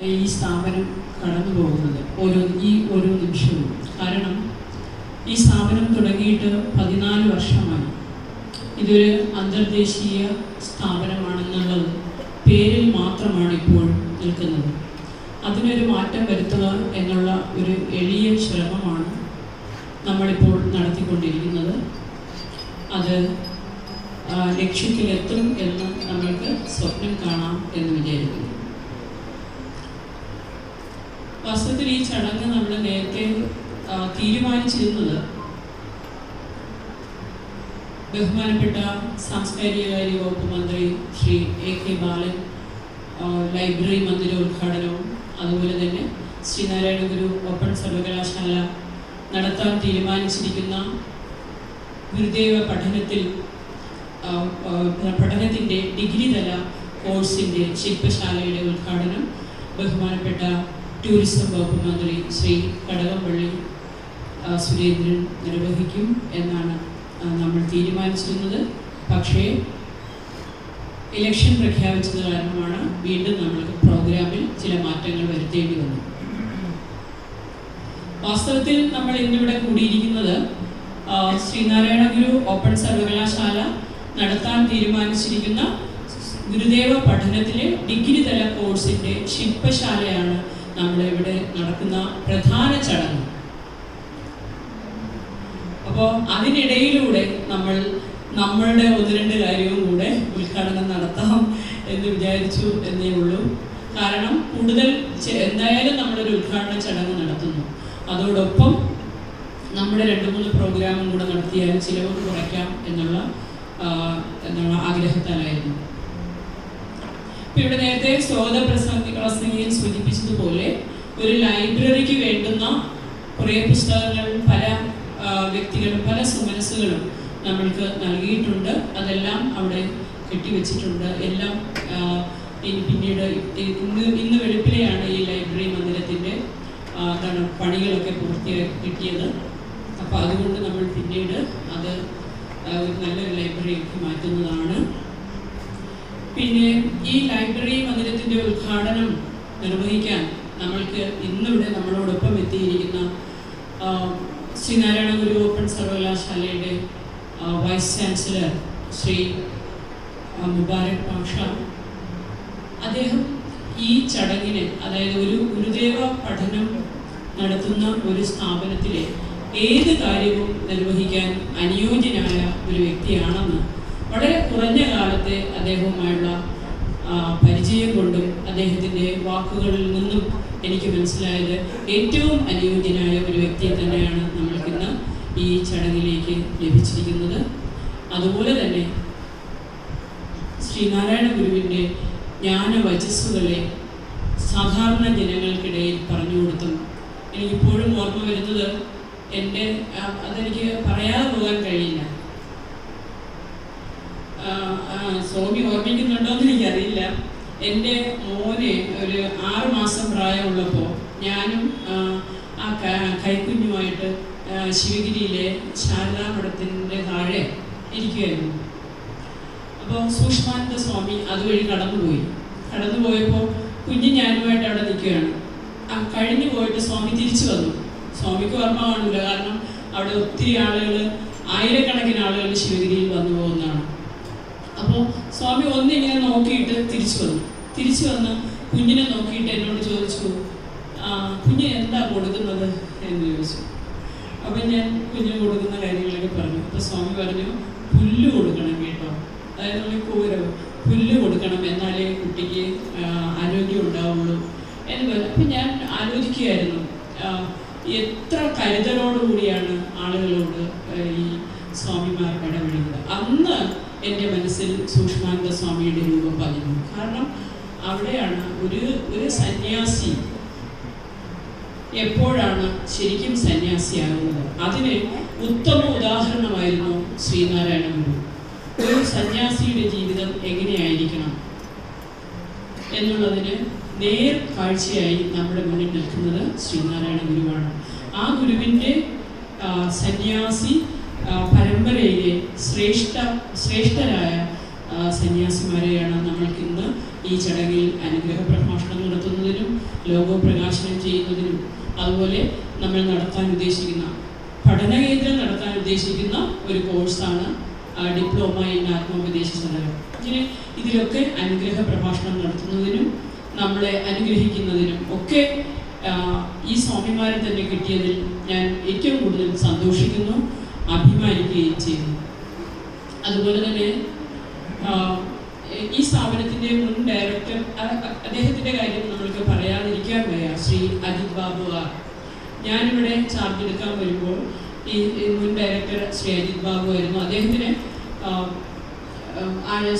ഈ സ്ഥാപനം കടന്നു പോകുന്നത് ഓരോ നിമിഷവും. കാരണം ഈ സ്ഥാപനം തുടങ്ങിയിട്ട് 14 വർഷമായി. ഇതൊരു അന്തർദേശീയ സ്ഥാപനമാണെന്നുള്ളത് പേരിൽ മാത്രമാണ് ഇപ്പോൾ നിൽക്കുന്നത്. അതിനൊരു മാറ്റം വരുത്തുക എന്നുള്ള ഒരു എളിയ ശ്രമമാണ് നമ്മളിപ്പോൾ നടത്തിക്കൊണ്ടിരിക്കുന്നത്. അത് ലക്ഷ്യത്തിലെത്തും എന്ന് നമ്മൾക്ക് സ്വപ്നം കാണാം എന്ന് വിചാരിക്കുന്നു. വാസ്തവത്തിൽ ഈ ചടങ്ങ് നമ്മൾ നേരത്തെ തീരുമാനിച്ചിരുന്നത് ബഹുമാനപ്പെട്ട സാംസ്കാരിക കാര്യ വകുപ്പ് മന്ത്രി ശ്രീ AK ബാലൻ ലൈബ്രറി മന്ദിര ഉദ്ഘാടനവും അതുപോലെ തന്നെ ശ്രീനാരായണ ഗുരു ഓപ്പൺ സർവകലാശാല നടത്താൻ തീരുമാനിച്ചിരിക്കുന്ന ഗുരുദേവ പഠനത്തിൻ്റെ ഡിഗ്രി തല കോഴ്സിൻ്റെ ശില്പശാലയുടെ ഉദ്ഘാടനം ബഹുമാനപ്പെട്ട ടൂറിസം വകുപ്പ് മന്ത്രി ശ്രീ കടകംപള്ളി സുരേന്ദ്രൻ നിർവഹിക്കും എന്നാണ് നമ്മൾ തീരുമാനിച്ചിരുന്നത്. പക്ഷേ ഇലക്ഷൻ പ്രഖ്യാപിച്ചത് കാരണമാണ് വീണ്ടും നമ്മൾക്ക് പ്രോഗ്രാമിൽ ചില മാറ്റങ്ങൾ വരുത്തേണ്ടി വന്നു. വാസ്തവത്തിൽ നമ്മൾ ഇന്നിവിടെ കൂടിയിരിക്കുന്നത് ശ്രീനാരായണ ഗുരു ഓപ്പൺ സർവകലാശാല നടത്താൻ തീരുമാനിച്ചിരിക്കുന്ന ഗുരുദേവ പഠനത്തിലെ ഡിഗ്രി തല കോഴ്സിൻ്റെ ശില്പശാലയാണ് നമ്മളിവിടെ നടക്കുന്ന പ്രധാന ചടങ്ങ്. അപ്പോൾ അതിനിടയിലൂടെ നമ്മളുടെ 1-2 കാര്യവും കൂടെ ഉദ്ഘാടനം നടത്താം എന്ന് വിചാരിച്ചു എന്നേ ഉള്ളൂ. കാരണം കൂടുതൽ എന്തായാലും നമ്മളൊരു ഉദ്ഘാടന ചടങ്ങ് നടത്തുന്നു, അതോടൊപ്പം നമ്മുടെ 2-3 പ്രോഗ്രാമും കൂടെ നടത്തിയാൽ ചിലവ് കുറയ്ക്കാം എന്നുള്ള ആഗ്രഹത്താലായിരുന്നു. ഇപ്പം ഇവിടെ നേരത്തെ സ്വാഗത പ്രസംഗികൻ സൂചിപ്പിച്ചതുപോലെ ഒരു ലൈബ്രറിക്ക് വേണ്ടുന്ന കുറേ പുസ്തകങ്ങൾ പല വ്യക്തികളും പല സുമനസ്സുകളും നമ്മൾക്ക് നൽകിയിട്ടുണ്ട്. അതെല്ലാം അവിടെ കെട്ടിവെച്ചിട്ടുണ്ട്. എല്ലാം പിന്നീട് ഇന്ന് വെളുപ്പിലെയാണ് ഈ ലൈബ്രറി മന്ദിരത്തിൻ്റെ പണികളൊക്കെ പൂർത്തിയാക്കി കിട്ടിയത്. അപ്പോൾ അതുകൊണ്ട് നമ്മൾ പിന്നീട് അത് ഒരു നല്ലൊരു ലൈബ്രറിക്ക് മാറ്റുന്നതാണ്. പിന്നെ ഈ ലൈബ്രറി മന്ദിരത്തിൻ്റെ ഉദ്ഘാടനം നിർവഹിക്കാൻ നമ്മൾക്ക് ഇന്നിവിടെ നമ്മളോടൊപ്പം എത്തിയിരിക്കുന്ന ശ്രീനാരായണ ഗുരു ഓപ്പൺ സർവകലാശാലയുടെ വൈസ് ചാൻസലർ ശ്രീ മുബാരക് പാഷ. അദ്ദേഹം ഈ ചടങ്ങിന്, അതായത് ഒരു ഗുരുദേവ പഠനം നടത്തുന്ന ഒരു സ്ഥാപനത്തിലെ ഏത് കാര്യവും നിർവഹിക്കാൻ അനുയോജ്യനായ ഒരു വ്യക്തിയാണെന്ന് വളരെ കുറഞ്ഞ കാലത്തെ അദ്ദേഹവുമായുള്ള പരിചയം കൊണ്ടും അദ്ദേഹത്തിൻ്റെ വാക്കുകളിൽ നിന്നും എനിക്ക് മനസ്സിലായത് ഏറ്റവും അനുയോജ്യനായ ഒരു വ്യക്തിയെ തന്നെയാണ് നമ്മൾക്കിന്ന് ഈ ചടങ്ങിലേക്ക് ലഭിച്ചിരിക്കുന്നത്. അതുപോലെ തന്നെ ശ്രീനാരായണ ഗുരുവിൻ്റെ ജ്ഞാനവചസ്സുകളെ സാധാരണ ജനങ്ങൾക്കിടയിൽ പറഞ്ഞു കൊടുത്തും എനിക്കിപ്പോഴും ഓർമ്മ വരുന്നത് അതെനിക്ക് പറയാതെ പോകാൻ കഴിയില്ല. സ്വാമി ഓർമ്മിക്കുന്നുണ്ടോയെന്ന് എനിക്കറിയില്ല. എൻ്റെ മോനെ ഒരു 6 മാസം പ്രായമുള്ളപ്പോൾ ഞാനും ആ കൈക്കുഞ്ഞുമായിട്ട് ശിവഗിരിയിലെ ശാരദാ മഠത്തിൻ്റെ താഴെ ഇരിക്കുകയായിരുന്നു. അപ്പോൾ സൂക്ഷ്മാനന്ദ സ്വാമി അതുവഴി കടന്നുപോയപ്പോൾ കുഞ്ഞ് ഞാനുമായിട്ട് അവിടെ നിൽക്കുകയാണ്. കഴിഞ്ഞു പോയിട്ട് സ്വാമി തിരിച്ചു വന്നു. സ്വാമിക്ക് ഓർമ്മ കാണില്ല, കാരണം അവിടെ ഒത്തിരി ആളുകൾ, ആയിരക്കണക്കിന് ആളുകൾ ശിവഗിരിയിൽ വന്നു പോകുന്നതാണ്. അപ്പോൾ സ്വാമി ഒന്നിങ്ങനെ നോക്കിയിട്ട് തിരിച്ചു വന്ന് കുഞ്ഞിനെ നോക്കിയിട്ട് എന്നോട് ചോദിച്ചു, കുഞ്ഞിന് എന്താ കൊടുക്കുന്നത് എന്ന് ചോദിച്ചു. അപ്പം ഞാൻ കുഞ്ഞിന് കൊടുക്കുന്ന കാര്യങ്ങളൊക്കെ പറഞ്ഞു. അപ്പോൾ സ്വാമി പറഞ്ഞു, പുല്ല് കൊടുക്കണം കേട്ടോ, അതായത് നമ്മൾ പുല്ല് കൊടുക്കണം, എന്നാലേ കുട്ടിക്ക് ആരോഗ്യം ഉണ്ടാവുള്ളൂ എന്ന് പറഞ്ഞു. അപ്പം ഞാൻ ആലോചിക്കുകയായിരുന്നു, എത്ര കരുതലോടുകൂടിയാണ് ആളുകളോട് ഈ സ്വാമിമാർ ഇടപെടുന്നത്. അന്ന് എൻ്റെ മനസ്സിൽ സൂക്ഷ്മാനന്ദ സ്വാമിയുടെ രൂപം പതിഞ്ഞു. കാരണം അവിടെയാണ് ഒരു സന്യാസി എപ്പോഴാണ് ശരിക്കും സന്യാസിയാകുന്നത്. അതിന് ഉത്തമ ഉദാഹരണമായിരുന്നു ശ്രീനാരായണ ഗുരു. ഒരു സന്യാസിയുടെ ജീവിതം എങ്ങനെയായിരിക്കണം എന്നുള്ളതിന് നേർ കാഴ്ചയായി നമ്മുടെ മുന്നിൽ നിൽക്കുന്നത് ശ്രീനാരായണ ഗുരുവാണ്. ആ ഗുരുവിൻ്റെ സന്യാസി പരമ്പരയിലെ ശ്രേഷ്ഠരായ സന്യാസിമാരെയാണ് നമ്മൾക്കിന്ന് ഈ ചടങ്ങിൽ അനുഗ്രഹ പ്രഭാഷണം നടത്തുന്നതിനും ലോഗോ പ്രകാശനം ചെയ്യുന്നതിനും അതുപോലെ നമ്മൾ നടത്താൻ ഉദ്ദേശിക്കുന്ന പഠനകേന്ദ്രം നടത്താൻ ഉദ്ദേശിക്കുന്ന ഒരു കോഴ്സാണ് ഡിപ്ലോമ ഇൻ ആത്മോപദേശ സദനം. ഇതിലൊക്കെ അനുഗ്രഹ പ്രഭാഷണം നടത്തുന്നതിനും നമ്മളെ അനുഗ്രഹിക്കുന്നതിനും ഒക്കെ ഈ സ്വാമിമാരെ തന്നെ കിട്ടിയതിൽ ഞാൻ ഏറ്റവും കൂടുതൽ സന്തോഷിക്കുന്നു, അഭിമാനിക്കുകയും ചെയ്യുന്നു. അതുപോലെ തന്നെ ഈ സ്ഥാപനത്തിൻ്റെ മുൻ ഡയറക്ടർ, അദ്ദേഹത്തിൻ്റെ കാര്യം നമ്മൾക്ക് പറയാതിരിക്കാൻ വയ്യ, ശ്രീ അജിത് ബാബു ആർ. ഞാനിവിടെ ചാർജ് എടുക്കാൻ വരുമ്പോൾ ഈ മുൻ ഡയറക്ടർ ശ്രീ അജിത് ബാബു ആയിരുന്നു. അദ്ദേഹത്തിന്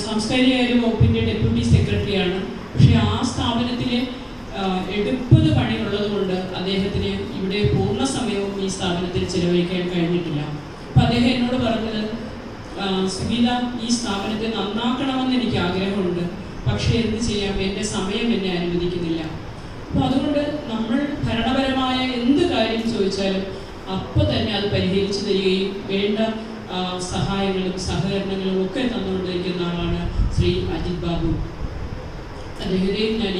സാംസ്കാരിക വകുപ്പിൻ്റെ ഡെപ്യൂട്ടി സെക്രട്ടറിയാണ്. പക്ഷേ ആ സ്ഥാപനത്തിലെ എടുപ്പത് പണിയുള്ളത് കൊണ്ട് അദ്ദേഹത്തിന് ഇവിടെ പൂർണ്ണ സമയവും ഈ സ്ഥാപനത്തിൽ ചിലവഴിക്കാൻ കഴിഞ്ഞിട്ടില്ല. അപ്പം അദ്ദേഹം എന്നോട് പറഞ്ഞത്, സുഗീത, ഈ സ്ഥാപനത്തെ നന്നാക്കണമെന്ന് എനിക്ക് ആഗ്രഹമുണ്ട്, പക്ഷേ എന്ത് ചെയ്യാം, എൻ്റെ സമയം എന്നെ അനുവദിക്കുന്നില്ല. അപ്പോൾ അതുകൊണ്ട് നമ്മൾ ഭരണപരമായ എന്ത് കാര്യം ചോദിച്ചാലും അപ്പോൾ തന്നെ അത് പരിഹരിച്ചു തരികയും വേണ്ട സഹായങ്ങളും സഹകരണങ്ങളും ഒക്കെ തന്നുകൊണ്ടിരിക്കുന്ന ആളാണ് ശ്രീ അജിത് ബാബു. അദ്ദേഹത്തെയും ഞാൻ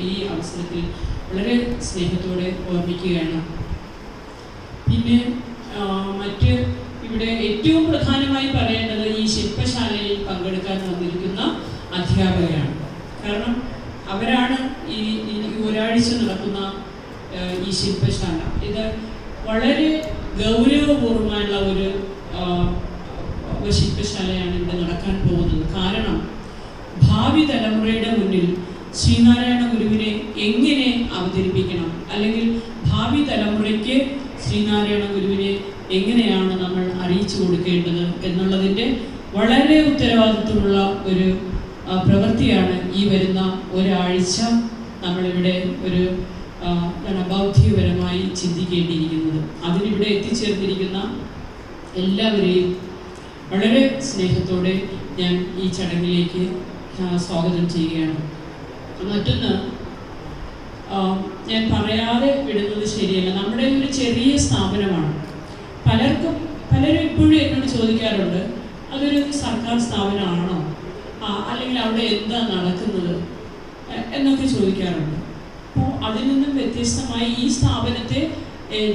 ഈ അവസരത്തിൽ വളരെ സ്നേഹത്തോടെ ഓർമ്മിക്കുകയാണ്. പിന്നെ മറ്റ് ഇവിടെ ഏറ്റവും പ്രധാനമായി പറയേണ്ടത് ഈ ശില്പശാലയിൽ പങ്കെടുക്കാൻ വന്നിരിക്കുന്ന അധ്യാപകരാണ്. കാരണം അവരാണ് ഈ ഒരാഴ്ച നടക്കുന്ന ഈ ശില്പശാല. ഇത് വളരെ ഗൗരവപൂർവമായുള്ള ഒരു ശില്പശാലയാണ് ഇവിടെ നടക്കാൻ പോകുന്നത്. കാരണം ഭാവി തലമുറയുടെ മുന്നിൽ ശ്രീനാരായണ ഗുരുവിനെ എങ്ങനെ അവതരിപ്പിക്കണം, അല്ലെങ്കിൽ ഭാവി തലമുറയ്ക്ക് ശ്രീനാരായണ ഗുരുവിനെ എങ്ങനെയാണ് നമ്മൾ അറിയിച്ചു കൊടുക്കേണ്ടത് എന്നുള്ളതിൻ്റെ വളരെ ഉത്തരവാദിത്വമുള്ള ഒരു പ്രവൃത്തിയാണ് ഈ വരുന്ന ഒരാഴ്ച നമ്മളിവിടെ ഒരു ബൗദ്ധികപരമായി ചിന്തിക്കേണ്ടിയിരിക്കുന്നത്. അതിനിവിടെ എത്തിച്ചേർന്നിരിക്കുന്ന എല്ലാവരെയും വളരെ സ്നേഹത്തോടെ ഞാൻ ഈ ചടങ്ങിലേക്ക് സ്വാഗതം ചെയ്യുകയാണ്. മറ്റൊന്ന്, ഞാൻ പറയാതെ വിടുന്നത് ശരിയല്ല, നമ്മുടെ ഒരു ചെറിയ സ്ഥാപനമാണ്. പലരും ഇപ്പോഴും എന്നോട് ചോദിക്കാറുണ്ട്, അതൊരു സർക്കാർ സ്ഥാപനമാണോ, അല്ലെങ്കിൽ അവിടെ എന്താ നടക്കുന്നത് എന്നൊക്കെ ചോദിക്കാറുണ്ട്. അപ്പോൾ അതിൽ നിന്നും വ്യത്യസ്തമായി ഈ സ്ഥാപനത്തെ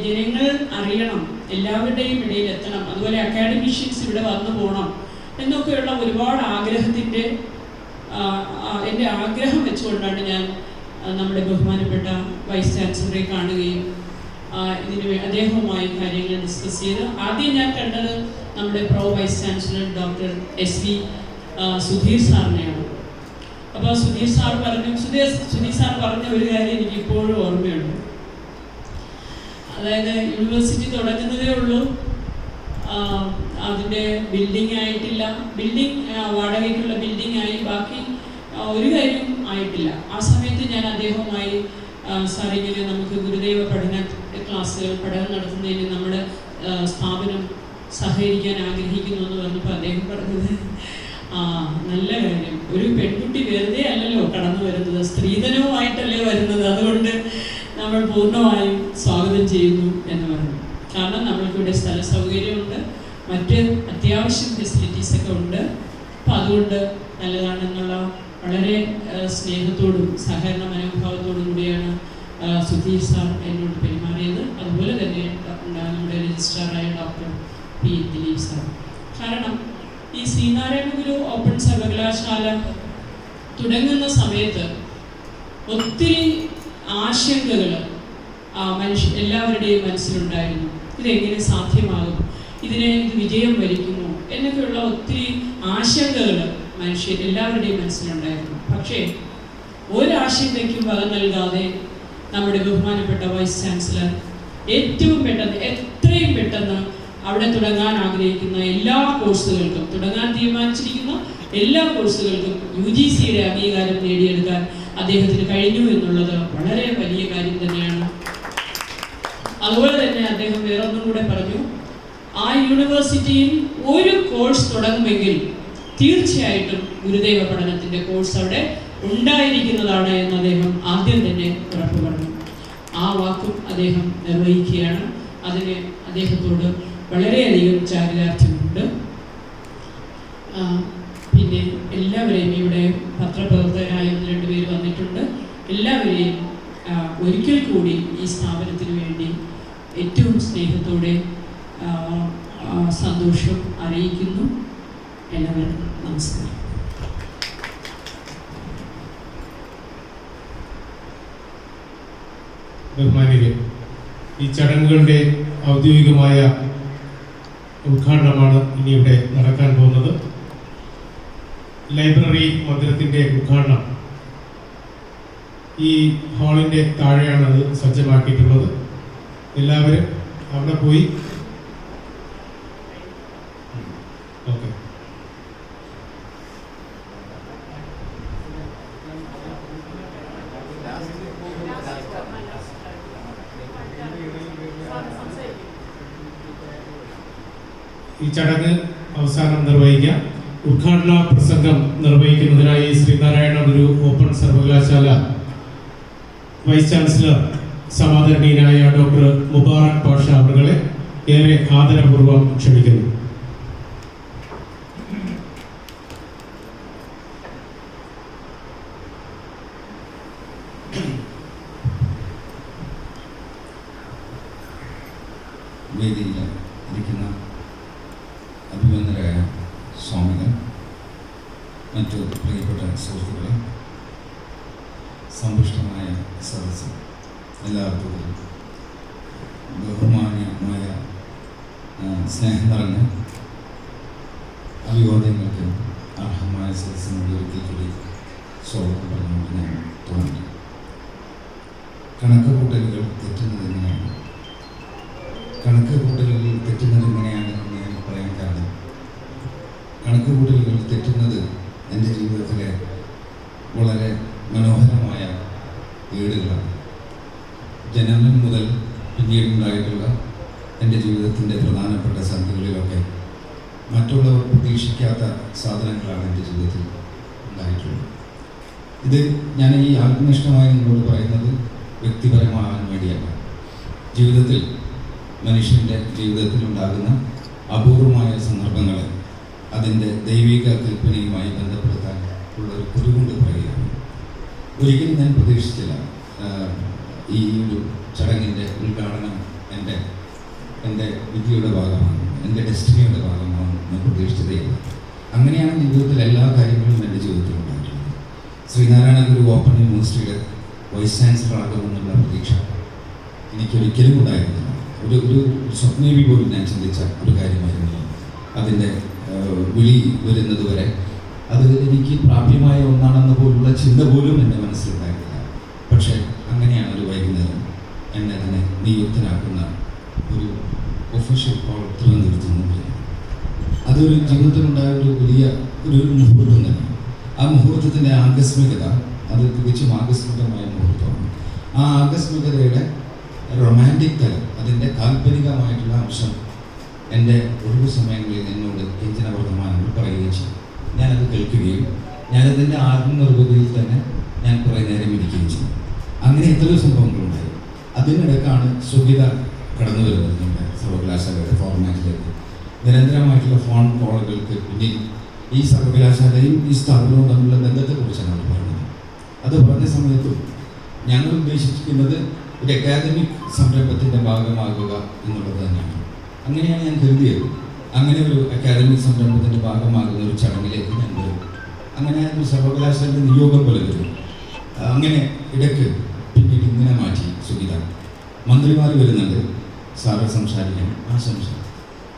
ജനങ്ങൾ അറിയണം, എല്ലാവരുടെയും ഇടയിൽ എത്തണം, അതുപോലെ അക്കാഡമിഷ്യൻസ് ഇവിടെ വന്നു പോകണം എന്നൊക്കെയുള്ള ഒരുപാട് എൻ്റെ ആഗ്രഹം വെച്ചുകൊണ്ടാണ് ഞാൻ നമ്മുടെ ബഹുമാനപ്പെട്ട വൈസ് ചാൻസലറെ കാണുകയും അദ്ദേഹവുമായി കാര്യങ്ങൾ ഡിസ്കസ് ചെയ്ത് ആദ്യം ഞാൻ കണ്ടത് നമ്മുടെ pro vice chancellor doctor SV Sudheer സാറിനെയാണ്. അപ്പോൾ സുധീർ സാർ പറഞ്ഞ ഒരു കാര്യം എനിക്ക് ഇപ്പോഴും ഓർമ്മയുണ്ട്. അതായത് യൂണിവേഴ്സിറ്റി തുടങ്ങുന്നതേ ഉള്ളൂ, അതിൻ്റെ ബിൽഡിംഗ് ആയിട്ടില്ല, വാടകയ്ക്കുള്ള ബിൽഡിംഗ് ആയി, ബാക്കി ഒരു കാര്യം ആയിട്ടില്ല. ആ സമയത്ത് ഞാൻ അദ്ദേഹവുമായി സാർ ഇങ്ങനെ നമുക്ക് ഗുരുദേവ പഠനം നടത്തുന്നതിന് നമ്മുടെ സ്ഥാപനം സഹകരിക്കാൻ ആഗ്രഹിക്കുന്നു എന്ന് പറഞ്ഞപ്പോൾ അദ്ദേഹം പറഞ്ഞത്, നല്ല കാര്യം, ഒരു പെൺകുട്ടി വെറുതെ അല്ലല്ലോ കടന്നു വരുന്നത്, സ്ത്രീധനവുമായിട്ടല്ലേ വരുന്നത്, അതുകൊണ്ട് നമ്മൾ പൂർണ്ണമായും സ്വാഗതം ചെയ്യുന്നു എന്ന് പറഞ്ഞു. കാരണം നമ്മൾക്കിവിടെ സ്ഥല സൗകര്യമുണ്ട്, മറ്റ് അത്യാവശ്യം ഫെസിലിറ്റീസൊക്കെ ഉണ്ട്. അപ്പം അതുകൊണ്ട് നല്ലതാണെന്നുള്ള വളരെ സ്നേഹത്തോടും സഹകരണ മനോഭാവത്തോടും കൂടിയാണ് സുധീർ സാർ എന്നോട് പെരുമാറിയത്. അതുപോലെ തന്നെ നമ്മുടെ രജിസ്ട്രാറായ ഡോക്ടർ P. ദിലീപ് സാർ. കാരണം ഈ ശ്രീനാരായണ ഗുരു ഓപ്പൺ സർവകലാശാല തുടങ്ങുന്ന സമയത്ത് ഒത്തിരി ആശങ്കകൾ എല്ലാവരുടെയും മനസ്സിലുണ്ടായിരുന്നു. ഇതെങ്ങനെ സാധ്യമാകും, ഇത് വിജയം വരിക്കുമോ എന്നൊക്കെയുള്ള ഒത്തിരി ആശങ്കകൾ എല്ലാവരുടെയും മനസ്സിലുണ്ടായിരുന്നു. പക്ഷേ ഒരാശങ്കയ്ക്കും വക നൽകാതെ നമ്മുടെ ബഹുമാനപ്പെട്ട വൈസ് ചാൻസലർ എത്രയും പെട്ടെന്ന് അവിടെ തുടങ്ങാൻ ആഗ്രഹിക്കുന്ന എല്ലാ കോഴ്സുകൾക്കും, തുടങ്ങാൻ തീരുമാനിച്ചിരിക്കുന്ന എല്ലാ കോഴ്സുകൾക്കും UGCയുടെ അംഗീകാരം നേടിയെടുക്കാൻ അദ്ദേഹത്തിന് കഴിഞ്ഞു എന്നുള്ളത് വളരെ വലിയ കാര്യം തന്നെയാണ്. അതുപോലെ തന്നെ അദ്ദേഹം വേറൊന്നും കൂടെ പറഞ്ഞു, ആ യൂണിവേഴ്സിറ്റിയിൽ ഒരു കോഴ്സ് തുടങ്ങുമെങ്കിൽ തീർച്ചയായിട്ടും ഗുരുദേവ പഠനത്തിൻ്റെ കോഴ്സ് അവിടെ ഉണ്ടായിരിക്കുന്നതാണ് എന്ന് അദ്ദേഹം ആദ്യം തന്നെ ഉറപ്പ് പറഞ്ഞു. ആ വാക്കും അദ്ദേഹം നിർവഹിക്കുകയാണ്. അതിന് അദ്ദേഹത്തോട് വളരെയധികം ചാരിതാർത്ഥ്യമുണ്ട്. പിന്നെ എല്ലാവരെയും, ഇവിടെ പത്രപ്രവർത്തകരായ 1-2 പേര് വന്നിട്ടുണ്ട്, എല്ലാവരെയും ഒരിക്കൽ കൂടി ഈ സ്ഥാപനത്തിന് വേണ്ടി ഏറ്റവും സ്നേഹത്തോടെ സന്തോഷം അറിയിക്കുന്നു. എല്ലാവർക്കും നമസ്കാരം. ബഹുമാനികളെ, ഈ ചടങ്ങുകളുടെ ഔദ്യോഗികമായ ഉദ്ഘാടനമാണ് ഇനിയിവിടെ നടക്കാൻ പോകുന്നത്. ലൈബ്രറി മന്ദിരത്തിൻ്റെ ഉദ്ഘാടനം ഈ ഹാളിൻ്റെ താഴെയാണ് അത് സജ്ജമാക്കിയിട്ടുള്ളത്. എല്ലാവരും അവിടെ പോയി ഓക്കെ. ഈ ചടങ്ങ് അവസാനം നിർവഹിക്കാം. ഉദ്ഘാടന പ്രസംഗം നിർവഹിക്കുന്നതിനായി ശ്രീനാരായണ ഗുരു ഓപ്പൺ സർവകലാശാല വൈസ് ചാൻസലർ സമാദരണീയനായ ഡോക്ടർ മുബാറക് പാഷ അവരുടെ ഏറെ ആദരപൂർവ്വം ക്ഷണിക്കുന്നു. വേദിയിൽ ഇരിക്കുന്ന അഭിനന്ദരായ സ്വാമികൾ, മറ്റു പ്രിയപ്പെട്ട സുഹൃത്തുക്കളെ, സമ്പുഷ്ടമായ സദസ്സ്, എല്ലാവർക്കും ബഹുമാന്യമായ സ്നേഹം നിറഞ്ഞ അഭിവാദ്യങ്ങൾക്ക് അർഹമായ സദസ്സിനോട് ഒരിക്കൽ കൂടി സ്വാഗതം പറഞ്ഞുകൊണ്ട് ഞാൻ തോന്നി. കണക്കുകൂട്ടലുകൾ തെറ്റുന്നത് എങ്ങനെയാണ്? കണക്കുകൂട്ടലുകൾ തെറ്റുന്നത് എങ്ങനെയാണ് എന്ന് ഞാൻ പറയാൻ കാരണം, കണക്കുകൂട്ടലുകൾ തെറ്റുന്നത് എൻ്റെ ജീവിതത്തിലെ വളരെ മനോഹരമായ ഏടുകളാണ്. ജനനം മുതൽ പിന്നീടുണ്ടായിട്ടുള്ള എൻ്റെ ജീവിതത്തിൻ്റെ പ്രധാനപ്പെട്ട സംഖ്യകളിലൊക്കെ മറ്റുള്ളവർ പ്രതീക്ഷിക്കാത്ത സാധനങ്ങളാണ് എൻ്റെ ജീവിതത്തിൽ ഉണ്ടായിട്ടുള്ളത്. ഇത് ഞാൻ ഈ ആത്മനിഷ്ഠമായി നിങ്ങളോട് പറയുന്നത് വ്യക്തിപരമാകാൻ വേണ്ടിയല്ല. ജീവിതത്തിൽ മനുഷ്യൻ്റെ ജീവിതത്തിൽ ഉണ്ടാകുന്ന അപൂർവമായ സന്ദർഭങ്ങളെ അതിൻ്റെ ദൈവിക കൽപ്പനയുമായി ബന്ധപ്പെടുത്താൻ ഉള്ള ഒരു കുറികൊണ്ട് പറയുകയാണ്. ഒരിക്കലും ഞാൻ പ്രതീക്ഷിച്ചില്ല ഈ ഒരു ചടങ്ങിൻ്റെ ഉദ്ഘാടനം എൻ്റെ വിധിയുടെ ഭാഗമാണ്, എൻ്റെ ഡെസ്റ്റിനിയുടെ ഭാഗമാണ് ഞാൻ പ്രതീക്ഷിച്ചതേയില്ല. അങ്ങനെയാണ് ജീവിതത്തിൽ എല്ലാ കാര്യങ്ങളും എൻ്റെ ജീവിതത്തിൽ ഉണ്ടായിട്ടുള്ളത്. ശ്രീനാരായണ ഗുരു ഓപ്പൺ യൂണിവേഴ്സിറ്റിയുടെ വൈസ് ചാൻസലർ ആകുമെന്നുള്ള പ്രതീക്ഷ എനിക്കൊരിക്കലും ഉണ്ടായിരുന്നില്ല. ഒരു സ്വപ്നേവി പോലും ഞാൻ ചിന്തിച്ച ഒരു കാര്യമായിരുന്നില്ല. അതിൻ്റെ വിളി വരുന്നത് വരെ അത് എനിക്ക് പ്രാപ്യമായ ഒന്നാണെന്ന പോലുള്ള ചിന്ത പോലും എൻ്റെ മനസ്സിലുണ്ടായിരുന്നില്ല. പക്ഷേ അങ്ങനെയാണ് ഒരു വൈകുന്നേരം എന്നെ തന്നെ നിയുക്തനാക്കുന്ന ഒരു ഒഫീഷ്യൽ കോൾ തിരുവനന്തപുരത്ത് നിന്ന്. അതൊരു ജീവിതത്തിലുണ്ടായ ഒരു വലിയ ഒരു മുഹൂർത്തം തന്നെ. ആ മുഹൂർത്തത്തിൻ്റെ ആകസ്മികത, അത് തികച്ചും ആകസ്മികമായ മുഹൂർത്തമാണ്. ആ ആകസ്മികതയുടെ റൊമാൻറ്റിക് തലം, അതിൻ്റെ കാൽപ്പനികമായിട്ടുള്ള അംശം എൻ്റെ ഒഴിവു സമയങ്ങളിൽ എന്നോട് കിഞ്ചന വർത്തമാനങ്ങൾ പറയുകയും ചെയ്യും. ഞാനത് കേൾക്കുകയും ഞാനതിൻ്റെ ആത്മനിർവൃതിയിൽ തന്നെ ഞാൻ കുറേ നേരം ഇരിക്കുകയും ചെയ്യും. അങ്ങനെ എത്രയോ സംഭവങ്ങളുണ്ടായി. അതിനിടയ്ക്കാണ് സുഗിത കടന്നു വരുന്നത്. നമ്മുടെ സർവകലാശാലയുടെ ഫോർമാറ്റിലേക്ക് നിരന്തരമായിട്ടുള്ള ഫോൺ കോളുകൾക്ക് പിന്നിൽ ഈ സർവകലാശാലയും ഈ സ്ഥാപനവും തമ്മിലുള്ള ബന്ധത്തെക്കുറിച്ചാണ് അവർ പറഞ്ഞത്. അത് പറഞ്ഞ സമയത്തും ഞങ്ങൾ ഉദ്ദേശിക്കുന്നത് ഒരു അക്കാദമിക് സംരംഭത്തിൻ്റെ ഭാഗമാകുക എന്നുള്ളത് തന്നെയാണ്. അങ്ങനെയാണ് ഞാൻ കരുതിയത്. അങ്ങനെ ഒരു അക്കാദമിക് സംരംഭത്തിൻ്റെ ഭാഗമാകുന്ന ഒരു ചടങ്ങിലേക്ക് ഞാൻ വരും. അങ്ങനെ ഒരു സർവകലാശാലയുടെ നിയോഗം പോലെ വരും. അങ്ങനെ ഇടയ്ക്ക് പിന്നീട് ഇങ്ങനെ മാറ്റി സുഗിത. മന്ത്രിമാർ വരുന്നുണ്ട്, സാറ് സംസാരിക്കണം, ആശംസ.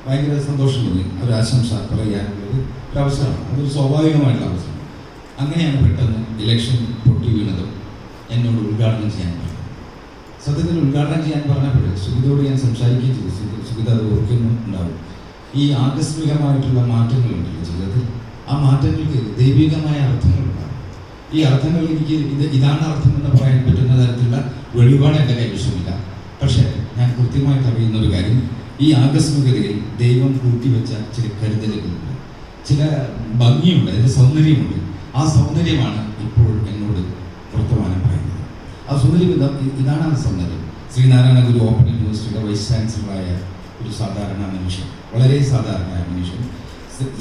ഭയങ്കര സന്തോഷം തോന്നി. ഒരു ആശംസ പറയാനുള്ളത് ഒരു അവസരമാണ്, അതൊരു സ്വാഭാവികമായിട്ടുള്ള അവസരം. അങ്ങനെയാണ് പെട്ടെന്ന് ഇലക്ഷൻ പൊട്ടി വീണതും എന്നോട് ഉദ്ഘാടനം ചെയ്യാൻ പറഞ്ഞു. സത്യത്തിൽ ഉദ്ഘാടനം ചെയ്യാൻ പറഞ്ഞപ്പോൾ സുഗിതയോട് ഞാൻ സംസാരിക്കുകയും ചെയ്തു. സുഗിത അത് ഓർക്കുന്നുണ്ടാവും. ഈ ആകസ്മികമായിട്ടുള്ള മാറ്റങ്ങളുണ്ടല്ലോ ജീവിതത്തിൽ, ആ മാറ്റങ്ങൾക്ക് ദൈവികമായ അർത്ഥങ്ങളുണ്ടാകും. ഈ അർത്ഥങ്ങൾ എനിക്ക് ഇതാണ് അർത്ഥം എന്ന് പറയാൻ പറ്റുന്ന തരത്തിലുള്ള വെളിപാട് എൻ്റെ കൈവശമില്ല. പക്ഷേ ഞാൻ കൃത്യമായിട്ട് അറിയുന്ന ഒരു കാര്യം, ഈ ആകസ്മികതയിൽ ദൈവം കൂട്ടിവെച്ച ചില കരുതലുകളുണ്ട്, ചില ഭംഗിയുണ്ട്, അതിൻ്റെ സൗന്ദര്യമുണ്ട്. ആ സൗന്ദര്യമാണ് ഇപ്പോൾ എന്നോട് വർത്തമാനം പറയുന്നത്. ആ സൗന്ദര്യം ഇതാണ് ആ സൗന്ദര്യം. ശ്രീനാരായണ ഗുരു ഓപ്പൺ യൂണിവേഴ്സിറ്റിയുടെ വൈസ് ചാൻസലറായ ഒരു സാധാരണ മനുഷ്യൻ, വളരെ സാധാരണമായ മനുഷ്യൻ,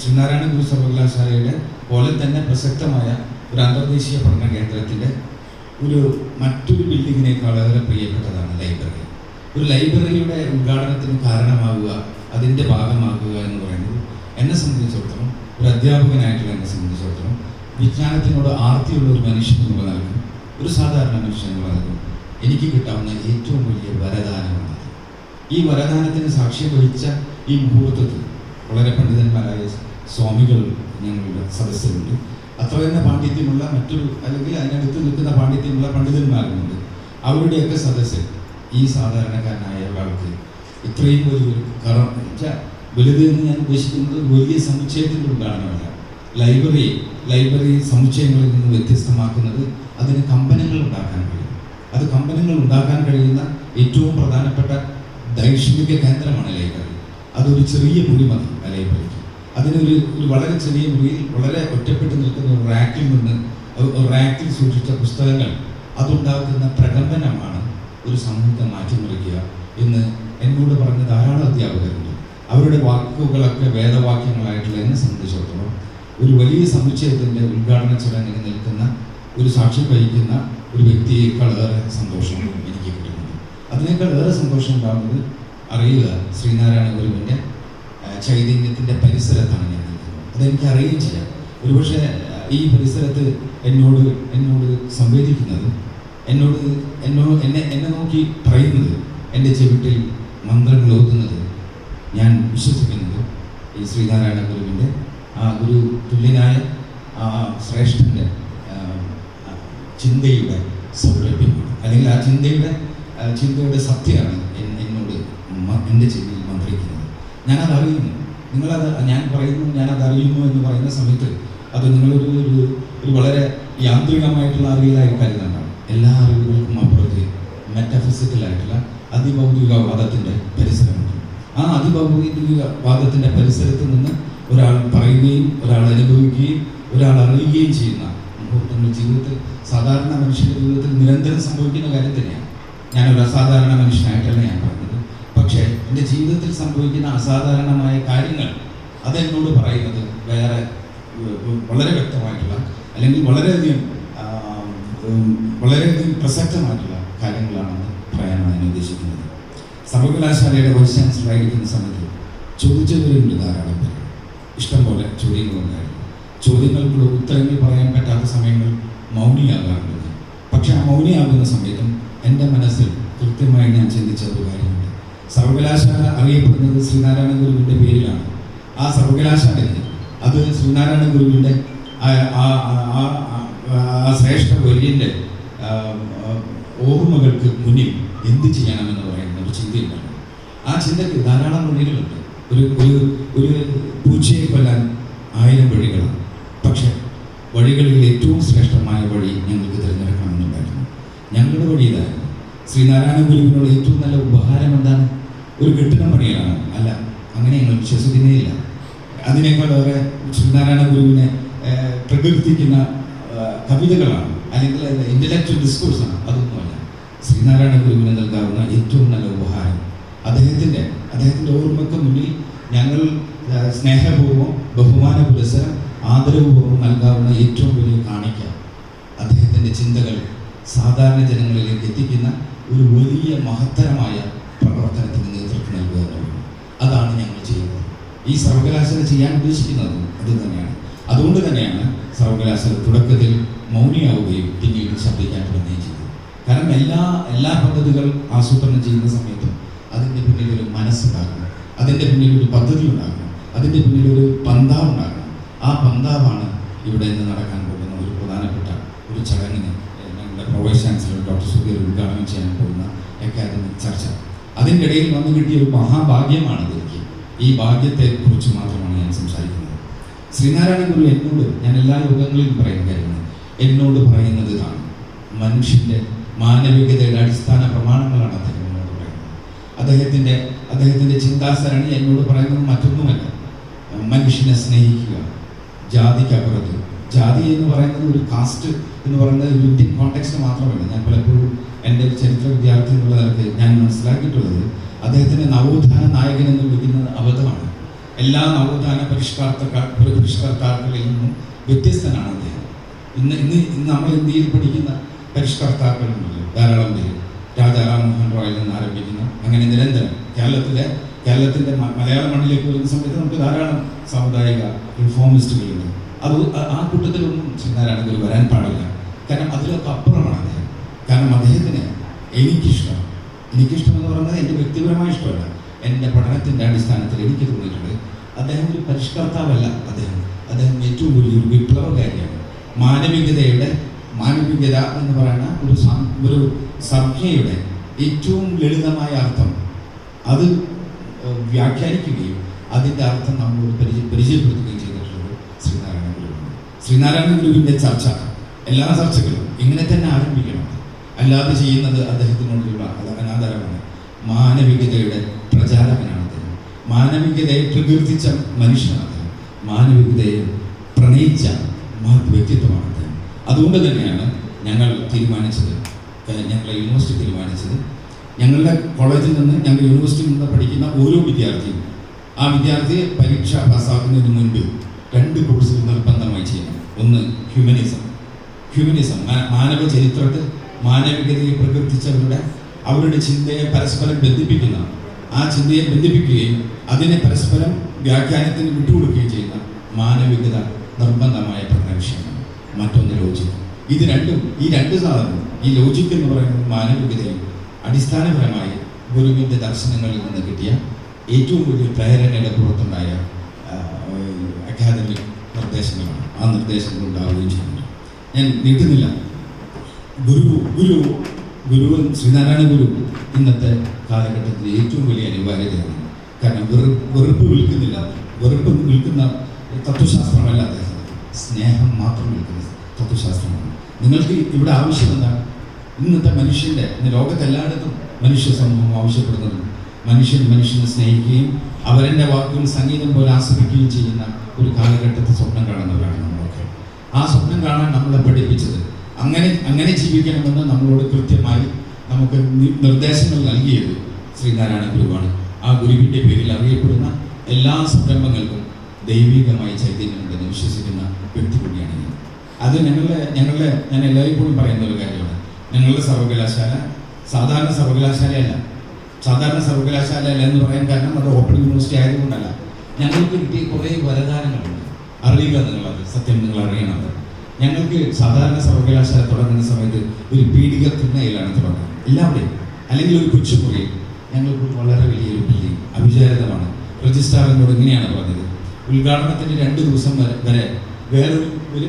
ശ്രീനാരായണ ഗുരു സർവകലാശാലയുടെ പോലെ തന്നെ പ്രസക്തമായ ഒരു അന്തർദേശീയ പഠന കേന്ദ്രത്തിൻ്റെ മറ്റൊരു ബിൽഡിങ്ങിനേക്കാൾ പ്രിയപ്പെട്ടതാണ് ലൈബ്രറി. ഒരു ലൈബ്രറിയുടെ ഉദ്ഘാടനത്തിന് കാരണമാകുക, അതിൻ്റെ ഭാഗമാകുക എന്ന് പറയുന്നത് എന്നെ സംബന്ധിച്ചിടത്തോളം, ഒരു അധ്യാപകനായിട്ടുള്ള എന്നെ സംബന്ധിച്ചിടത്തോളം, വിജ്ഞാനത്തിനോട് ആർത്തിയുള്ള ഒരു മനുഷ്യൻ എന്നുള്ള നിലക്കും, ഒരു സാധാരണ മനുഷ്യൻ എന്നുള്ള നിലക്കും എനിക്ക് കിട്ടാവുന്ന ഏറ്റവും വലിയ വരദാനമാണ്. ഈ വരദാനത്തിന് സാക്ഷ്യം വഹിച്ച ഈ മുഹൂർത്തത്തിൽ വളരെ പണ്ഡിതന്മാരായ സ്വാമികൾ ഞങ്ങളുടെ സദസ്സിലുണ്ട്. അത്ര തന്നെ പാണ്ഡിത്യമുള്ള മറ്റൊരു, അല്ലെങ്കിൽ അതിനടുത്ത് നിൽക്കുന്ന പാണ്ഡിത്യമുള്ള പണ്ഡിതന്മാരുമുണ്ട്. അവരുടെയൊക്കെ സദസ്സിൽ ഈ സാധാരണക്കാരനായ ഒരാൾക്ക് ഇത്രയും വലിയൊരു വലുത് എന്ന് ഞാൻ ഉദ്ദേശിക്കുന്നത് വലിയ സമുച്ചയത്തിൻ്റെ ഉദ്ഘാടനമല്ല. ലൈബ്രറി സമുച്ചയങ്ങളിൽ നിന്ന് വ്യത്യസ്തമാക്കുന്നത് അതിന് കമ്പനങ്ങൾ ഉണ്ടാക്കാൻ കഴിയും. അത് കമ്പനങ്ങൾ ഉണ്ടാക്കാൻ കഴിയുന്ന ഏറ്റവും പ്രധാനപ്പെട്ട ദൈക്ഷണിക കേന്ദ്രമാണ് ലൈബ്രറി. അതൊരു ചെറിയ മുറി മതി ലൈബ്രറിക്ക്. അതിനൊരു വളരെ ചെറിയ മുറിയിൽ വളരെ ഒറ്റപ്പെട്ട് നിൽക്കുന്ന ഒരു റാക്കിൽ നിന്ന്, റാക്കിൽ സൂക്ഷിച്ച പുസ്തകങ്ങൾ, അതുണ്ടാക്കുന്ന പ്രകമ്പനമാണ് ഒരു സമൂഹത്തെ മാറ്റിമറിക്കുക എന്ന് എന്നോട് പറഞ്ഞ ധാരാളം അധ്യാപകരുണ്ട്. അവരുടെ വാക്കുകളൊക്കെ വേദവാക്യങ്ങളായിട്ടുള്ള എന്നെ സംബന്ധിച്ചിടത്തോളം ഒരു വലിയ സമുച്ചയത്തിൻ്റെ ഉദ്ഘാടന ചടങ്ങിന് നിൽക്കുന്ന ഒരു സാക്ഷ്യം വഹിക്കുന്ന ഒരു വ്യക്തിയേക്കാൾ ഏറെ സന്തോഷം എനിക്ക് കിട്ടുന്നുണ്ട്. അതിനേക്കാൾ ഏറെ സന്തോഷം ഉണ്ടാകുന്നത് അറിയുക, ശ്രീനാരായണ ഗുരുവിൻ്റെ ചൈതന്യത്തിൻ്റെ പരിസരത്താണ് ഞാൻ നിൽക്കുന്നത്. അതെനിക്ക് അറിയുകയും ചെയ്യാം. ഒരുപക്ഷെ ഈ പരിസരത്ത് എന്നോട് സംവേദിക്കുന്നത്, എന്നെ നോക്കി പറയുന്നത്, എൻ്റെ ചെവിട്ടിൽ മന്ത്രങ്ങൾ ഓതുന്നത്, ഞാൻ വിശ്വസിക്കുന്നത് ഈ ശ്രീനാരായണ ഗുരുവിൻ്റെ ആ ഗുരു തുല്യനായ ആ ശ്രേഷ്ഠൻ്റെ ചിന്തയുടെ സൗരഭ്യമാണ്. അല്ലെങ്കിൽ ആ ചിന്തയുടെ സത്യമാണ് എന്നോട് എൻ്റെ ചെവിയിൽ മന്ത്രിക്കുന്നത്. ഞാനത് അറിയുന്നു. ഞാൻ അറിയുന്നു എന്ന് പറയുന്ന സമയത്ത് അത് നിങ്ങളൊരു വളരെ യാന്ത്രികമായിട്ടുള്ള അറിവിലായി കരുതണ്ടാണ്. എല്ലാ അറിവുകൾക്കും അപ്പുറത്ത് മെറ്റഫിസിക്കലായിട്ടുള്ള അതിഭൗതികവാദത്തിൻ്റെ പരിസരമുണ്ട്. ആ അതിഭൗതികവാദത്തിൻ്റെ പരിസരത്ത് നിന്ന് ഒരാൾ പറയുകയും ഒരാൾ അനുഭവിക്കുകയും ഒരാൾ അറിയുകയും ചെയ്യുന്ന മുഹൂർത്തങ്ങൾ ജീവിതത്തിൽ, സാധാരണ മനുഷ്യൻ്റെ ജീവിതത്തിൽ നിരന്തരം സംഭവിക്കുന്ന കാര്യം തന്നെയാണ്. ഞാനൊരു അസാധാരണ മനുഷ്യനായിട്ടല്ല ഞാൻ പറഞ്ഞത്. പക്ഷേ എൻ്റെ ജീവിതത്തിൽ സംഭവിക്കുന്ന അസാധാരണമായ കാര്യങ്ങൾ അതെന്നോട് പറയുന്നത് വേറെ വളരെ വ്യക്തമായിട്ടുള്ള, അല്ലെങ്കിൽ വളരെയധികം പ്രസക്തമായിട്ടുള്ള കാര്യങ്ങളാണെന്ന് പറയാനാണ് ഞാൻ ഉദ്ദേശിക്കുന്നത്. സർവകലാശാലയുടെ വൈസ് ചാൻസലറായിരിക്കുന്ന സമയത്ത് ചോദിച്ചവരുണ്ട് ധാരാളം പേര്. ഇഷ്ടംപോലെ ചോദ്യങ്ങളുണ്ടായിരുന്നു. ചോദ്യങ്ങൾക്കുള്ള ഉത്തരങ്ങൾ പറയാൻ പറ്റാത്ത സമയങ്ങൾ മൗനിയാകാറുണ്ട്. പക്ഷെ ആ മൗനിയാകുന്ന സമയത്തും എൻ്റെ മനസ്സിൽ കൃത്യമായി ഞാൻ ചിന്തിച്ച ഒരു കാര്യമുണ്ട്. സർവകലാശാല അറിയപ്പെടുന്നത് ശ്രീനാരായണ ഗുരുവിൻ്റെ പേരിലാണ്. ആ സർവകലാശാലയിൽ അത് ശ്രീനാരായണ ഗുരുവിൻ്റെ ആ ശ്രേഷ്ഠ വര്യൻ്റെ ഓർമ്മകൾക്ക് മുന്നിൽ എന്ത് ചെയ്യണമെന്ന് പറയുന്ന ഒരു ചിന്തയുണ്ടാണ്. ആ ചിന്തയ്ക്ക് ധാരാളം വഴികളുണ്ട്. ഒരു പൂച്ചയെ കൊല്ലാൻ 1000 വഴികളാണ്. പക്ഷെ വഴികളിൽ ഏറ്റവും ശ്രേഷ്ഠമായ വഴി ഞങ്ങൾക്ക് തിരഞ്ഞെടുക്കണമെന്നുണ്ടായിരുന്നു. ഞങ്ങളുടെ വഴി ഇതായിരുന്നു. ശ്രീനാരായണ ഗുരുവിനുള്ള ഏറ്റവും നല്ല ഉപഹാരം എന്താണ്? ഒരു കെട്ടിടം പണിയാണ്. അല്ല, അങ്ങനെ ഞങ്ങൾ വിശ്വസിക്കുന്നേയില്ല. അതിനേക്കാൾ ഏറെ ശ്രീനാരായണ ഗുരുവിനെ പ്രകീർത്തിക്കുന്ന കവിതകളാണ്, അല്ലെങ്കിൽ ഇൻ്റലക്ച്വൽ ഡിസ്കോഴ്സാണ്. അതൊന്നുമല്ല. ശ്രീനാരായണ ഗുരുവിന് നൽകാവുന്ന ഏറ്റവും നല്ല ഉപഹാരം അദ്ദേഹത്തിൻ്റെ ഓർമ്മയ്ക്ക് മുന്നിൽ ഞങ്ങൾ സ്നേഹപൂർവ്വം, ബഹുമാന പുരസ്സരം, ആദരവപൂർവ്വം നൽകാവുന്ന ഏറ്റവും വലിയ കാണിക്ക അദ്ദേഹത്തിൻ്റെ ചിന്തകൾ സാധാരണ ജനങ്ങളിലേക്ക് എത്തിക്കുന്ന ഒരു വലിയ മഹത്തരമായ പ്രവർത്തനത്തിന് നേതൃത്വം നൽകുക എന്നുള്ളത്. അതാണ് ഞങ്ങൾ ചെയ്യുന്നത്. ഈ സർവകലാശാല ചെയ്യാൻ ഉദ്ദേശിക്കുന്നത് അത് തന്നെയാണ്. അതുകൊണ്ട് തന്നെയാണ് സർവകലാശാല തുടക്കത്തിൽ മൗനിയാവുകയും പിന്നീട് ശബ്ദിക്കാൻ തുടങ്ങുകയും ചെയ്തത്. കാരണം എല്ലാ പദ്ധതികൾ ആസൂത്രണം ചെയ്യുന്ന സമയത്തും അതിൻ്റെ പിന്നിൽ ഒരു മനസ്സുണ്ടാക്കണം, അതിൻ്റെ പിന്നിൽ ഒരു പദ്ധതി ഉണ്ടാക്കണം, അതിൻ്റെ പിന്നിൽ ഒരു പന്താവ് ഉണ്ടാക്കണം. ആ പന്താവാണ് ഇവിടെ നിന്ന് നടക്കാൻ പോകുന്ന ഒരു പ്രധാനപ്പെട്ട ഒരു ചടങ്ങിന് ഞങ്ങളുടെ പ്രൊവൈസ് ചാൻസലർ ഡോക്ടർ സുധീർ ഉദ്ഘാടനം ചെയ്യാൻ പോകുന്ന അക്കാദമിക് ചർച്ച. അതിൻ്റെ ഇടയിൽ വന്നു കിട്ടിയ ഒരു മഹാഭാഗ്യമാണ് എനിക്ക്. ഈ ഭാഗ്യത്തെക്കുറിച്ച് മാത്രമാണ് ഞാൻ സംസാരിക്കുന്നത്. ശ്രീനാരായണ ഗുരു എന്നോട്, ഞാൻ എല്ലാ യോഗങ്ങളിലും പറയുന്ന കാര്യമാണ്, എന്നോട് പറയുന്നത് ഇതാണ്. മനുഷ്യൻ്റെ മാനവികതയുടെ അടിസ്ഥാന പ്രമാണങ്ങളാണ് അദ്ദേഹം എന്നോട് പറയുന്നത്. അദ്ദേഹത്തിൻ്റെ ചിന്താസരണി എന്നോട് പറയുന്നത് മറ്റൊന്നുമല്ല. മനുഷ്യനെ സ്നേഹിക്കുക, ജാതിക്കപ്പുറത്ത്. ജാതി എന്ന് പറയുന്നത് ഒരു കാസ്റ്റ് എന്ന് പറയുന്നത് ഒരു ഇന്ത്യൻ കോണ്ടെക്സ്റ്റ് മാത്രമല്ല. ഞാൻ പലപ്പോഴും എൻ്റെ ചരിത്ര വിദ്യാർത്ഥി എന്നുള്ള നിലയ്ക്ക് ഞാൻ മനസ്സിലാക്കിയിട്ടുള്ളത് അദ്ദേഹത്തിൻ്റെ നവോത്ഥാന നായകൻ എന്ന് വിളിക്കുന്നത് അബദ്ധമാണ്. എല്ലാ നവോത്ഥാന പരിഷ്കർത്താക്കളിൽ നിന്നും വ്യത്യസ്തനാണ് അദ്ദേഹം. ഇന്ന് നമ്മൾ ഇന്ത്യയിൽ പഠിക്കുന്ന പരിഷ്കർത്താക്കളുണ്ടല്ലോ ധാരാളം പേര്. രാജാ കേരളത്തിൻ്റെ മലയാള മണ്ണിലേക്ക് വരുന്ന സമയത്ത് നമുക്ക് ധാരാളം സാമുദായിക റിഫോമിസ്റ്റുകളുണ്ട്. അത് ആ കൂട്ടത്തിലൊന്നും ശ്രീനാരായണ ഗുരു വരാൻ പാടില്ല. കാരണം അതിലൊക്കെ അപ്പുറമാണ് അദ്ദേഹം. കാരണം അദ്ദേഹത്തിന് എനിക്കിഷ്ടം എന്ന് പറയുന്നത് എൻ്റെ വ്യക്തിപരമായ ഇഷ്ടമല്ല, എൻ്റെ പഠനത്തിൻ്റെ അടിസ്ഥാനത്തിൽ എനിക്ക് തോന്നിയിട്ടുണ്ട് അദ്ദേഹം ഒരു പരിഷ്കർത്താവല്ല. അദ്ദേഹം ഏറ്റവും വലിയൊരു വിപ്ലവകാരിയാണ്. മാനവികത എന്ന് പറയുന്ന ഒരു സംജ്ഞയുടെ ഏറ്റവും ലളിതമായ അർത്ഥം അത് വ്യാഖ്യാനിക്കുകയും അതിൻ്റെ അർത്ഥം നമ്മളോട് പരിചയപ്പെടുത്തുകയും ചെയ്തിട്ടുള്ളത് ശ്രീനാരായണ ഗുരുവിൻ്റെ ചർച്ച, എല്ലാ ചർച്ചകളും ഇങ്ങനെ തന്നെ ആരംഭിക്കണം. അല്ലാതെ ചെയ്യുന്നത് അദ്ദേഹത്തിനോടുള്ള അനാദരമാണ്. മാനവികതയുടെ പ്രചാരകനാണ് അദ്ദേഹം. മാനവികതയെ പ്രകീർത്തിച്ച മനുഷ്യനാണ് അദ്ദേഹം. മാനവികതയെ പ്രണയിച്ച മഹത് വ്യക്തിത്വമാണ് അദ്ദേഹം. അതുകൊണ്ട് തന്നെയാണ് ഞങ്ങളുടെ യൂണിവേഴ്സിറ്റി തീരുമാനിച്ചത്, ഞങ്ങളുടെ കോളേജിൽ നിന്ന് ഞങ്ങൾ യൂണിവേഴ്സിറ്റിയിൽ നിന്ന് പഠിക്കുന്ന ഓരോ വിദ്യാർത്ഥിയും ആ വിദ്യാർത്ഥിയെ പരീക്ഷ പാസ്സാക്കുന്നതിന് മുൻപ് 2 കോഴ്സുകൾ നിർബന്ധമായി ചെയ്യണം. ഒന്ന് ഹ്യൂമനിസം, മാനവ ചരിത്രത്തിൽ മാനവികതയെ അവരുടെ ചിന്തയെ പരസ്പരം ബന്ധിപ്പിക്കുന്ന, ആ ചിന്തയെ ബന്ധിപ്പിക്കുകയും അതിനെ പരസ്പരം വ്യാഖ്യാനത്തിന് വിട്ടുകൊടുക്കുകയും ചെയ്യുന്ന മാനവികത നിർബന്ധമായ പഠന വിഷയമാണ്. മറ്റൊന്ന് ലോജിക്. ഈ രണ്ട് സാധനവും, ഈ ലോജിക് എന്ന് പറയുന്നത് മാനവികതയും അടിസ്ഥാനപരമായി ഗുരുവിൻ്റെ ദർശനങ്ങളിൽ നിന്ന് കിട്ടിയ ഏറ്റവും വലിയ പ്രേരണയുടെ പുറത്തുണ്ടായ അക്കാദമിക് നിർദ്ദേശങ്ങളാണ്. ആ നിർദ്ദേശങ്ങൾ ഉണ്ടാവുകയും ചെയ്യുന്നു. ഞാൻ നീട്ടുന്നില്ല. ഗുരു ശ്രീനാരായണ ഗുരു ഇന്നത്തെ കാലഘട്ടത്തിൽ ഏറ്റവും വലിയ അനിവാര്യതയാണ്. കാരണം വെറുപ്പ് വിൽക്കുന്ന തത്വശാസ്ത്രമല്ല അദ്ദേഹം, സ്നേഹം മാത്രം വിൽക്കുന്ന തത്വശാസ്ത്രമാണ്. നിങ്ങൾക്ക് ഇവിടെ ആവശ്യം എന്താണ്? ഇന്നത്തെ ലോകത്തെല്ലായിടത്തും മനുഷ്യ സമൂഹം ആവശ്യപ്പെടുന്നത് മനുഷ്യനെ സ്നേഹിക്കുകയും അവരുടെ വാക്കുകൾ സംഗീതം പോലെ ആസ്വദിക്കുകയും ചെയ്യുന്ന ഒരു കാലഘട്ടത്തെ സ്വപ്നം കാണുന്നവരാണ് നമ്മളൊക്കെ. ആ സ്വപ്നം കാണാൻ നമ്മളെ പഠിപ്പിച്ചത്, അങ്ങനെ ജീവിക്കണമെന്ന് നമ്മളോട് കൃത്യമായി നമുക്ക് നിർദ്ദേശങ്ങൾ നൽകിയത് ശ്രീനാരായണ ഗുരുവാണ്. ആ ഗുരുവിൻ്റെ പേരിൽ അറിയപ്പെടുന്ന എല്ലാ സംരംഭങ്ങൾക്കും ദൈവികമായ ചൈതന്യമുണ്ടെന്ന് വിശ്വസിക്കുന്ന വ്യക്തി കൂടിയാണ് ഞാൻ. അത് ഞാൻ എല്ലായ്പ്പോഴും പറയുന്ന ഒരു കാര്യമാണ്. ഞങ്ങളുടെ സർവകലാശാല സാധാരണ സർവകലാശാലയല്ല എന്ന് പറയാൻ കാരണം അത് ഓപ്പൺ യൂണിവേഴ്സിറ്റി ആയതുകൊണ്ടല്ല. ഞങ്ങൾക്ക് കിട്ടിയ കുറേ വരദാനങ്ങളുണ്ട്. അറിയുക എന്നുള്ളത്, സത്യം നിങ്ങൾ അറിയണത്. ഞങ്ങൾക്ക് സാധാരണ സർവകലാശാല തുടങ്ങുന്ന സമയത്ത് ഒരു പീഡിക തിണ്ണയിലാണ് തുടങ്ങുന്നത്, എല്ലാവരുടെയും, അല്ലെങ്കിൽ ഒരു കൊച്ചുമുറിയിൽ. ഞങ്ങൾക്ക് വളരെ വലിയൊരു ബിൽഡിംഗ് അവിചാരിതമാണ്. രജിസ്ട്രാർ എന്നോട് ഇങ്ങനെയാണ് പറഞ്ഞത്, ഉദ്ഘാടനത്തിന് 2 ദിവസം വരെ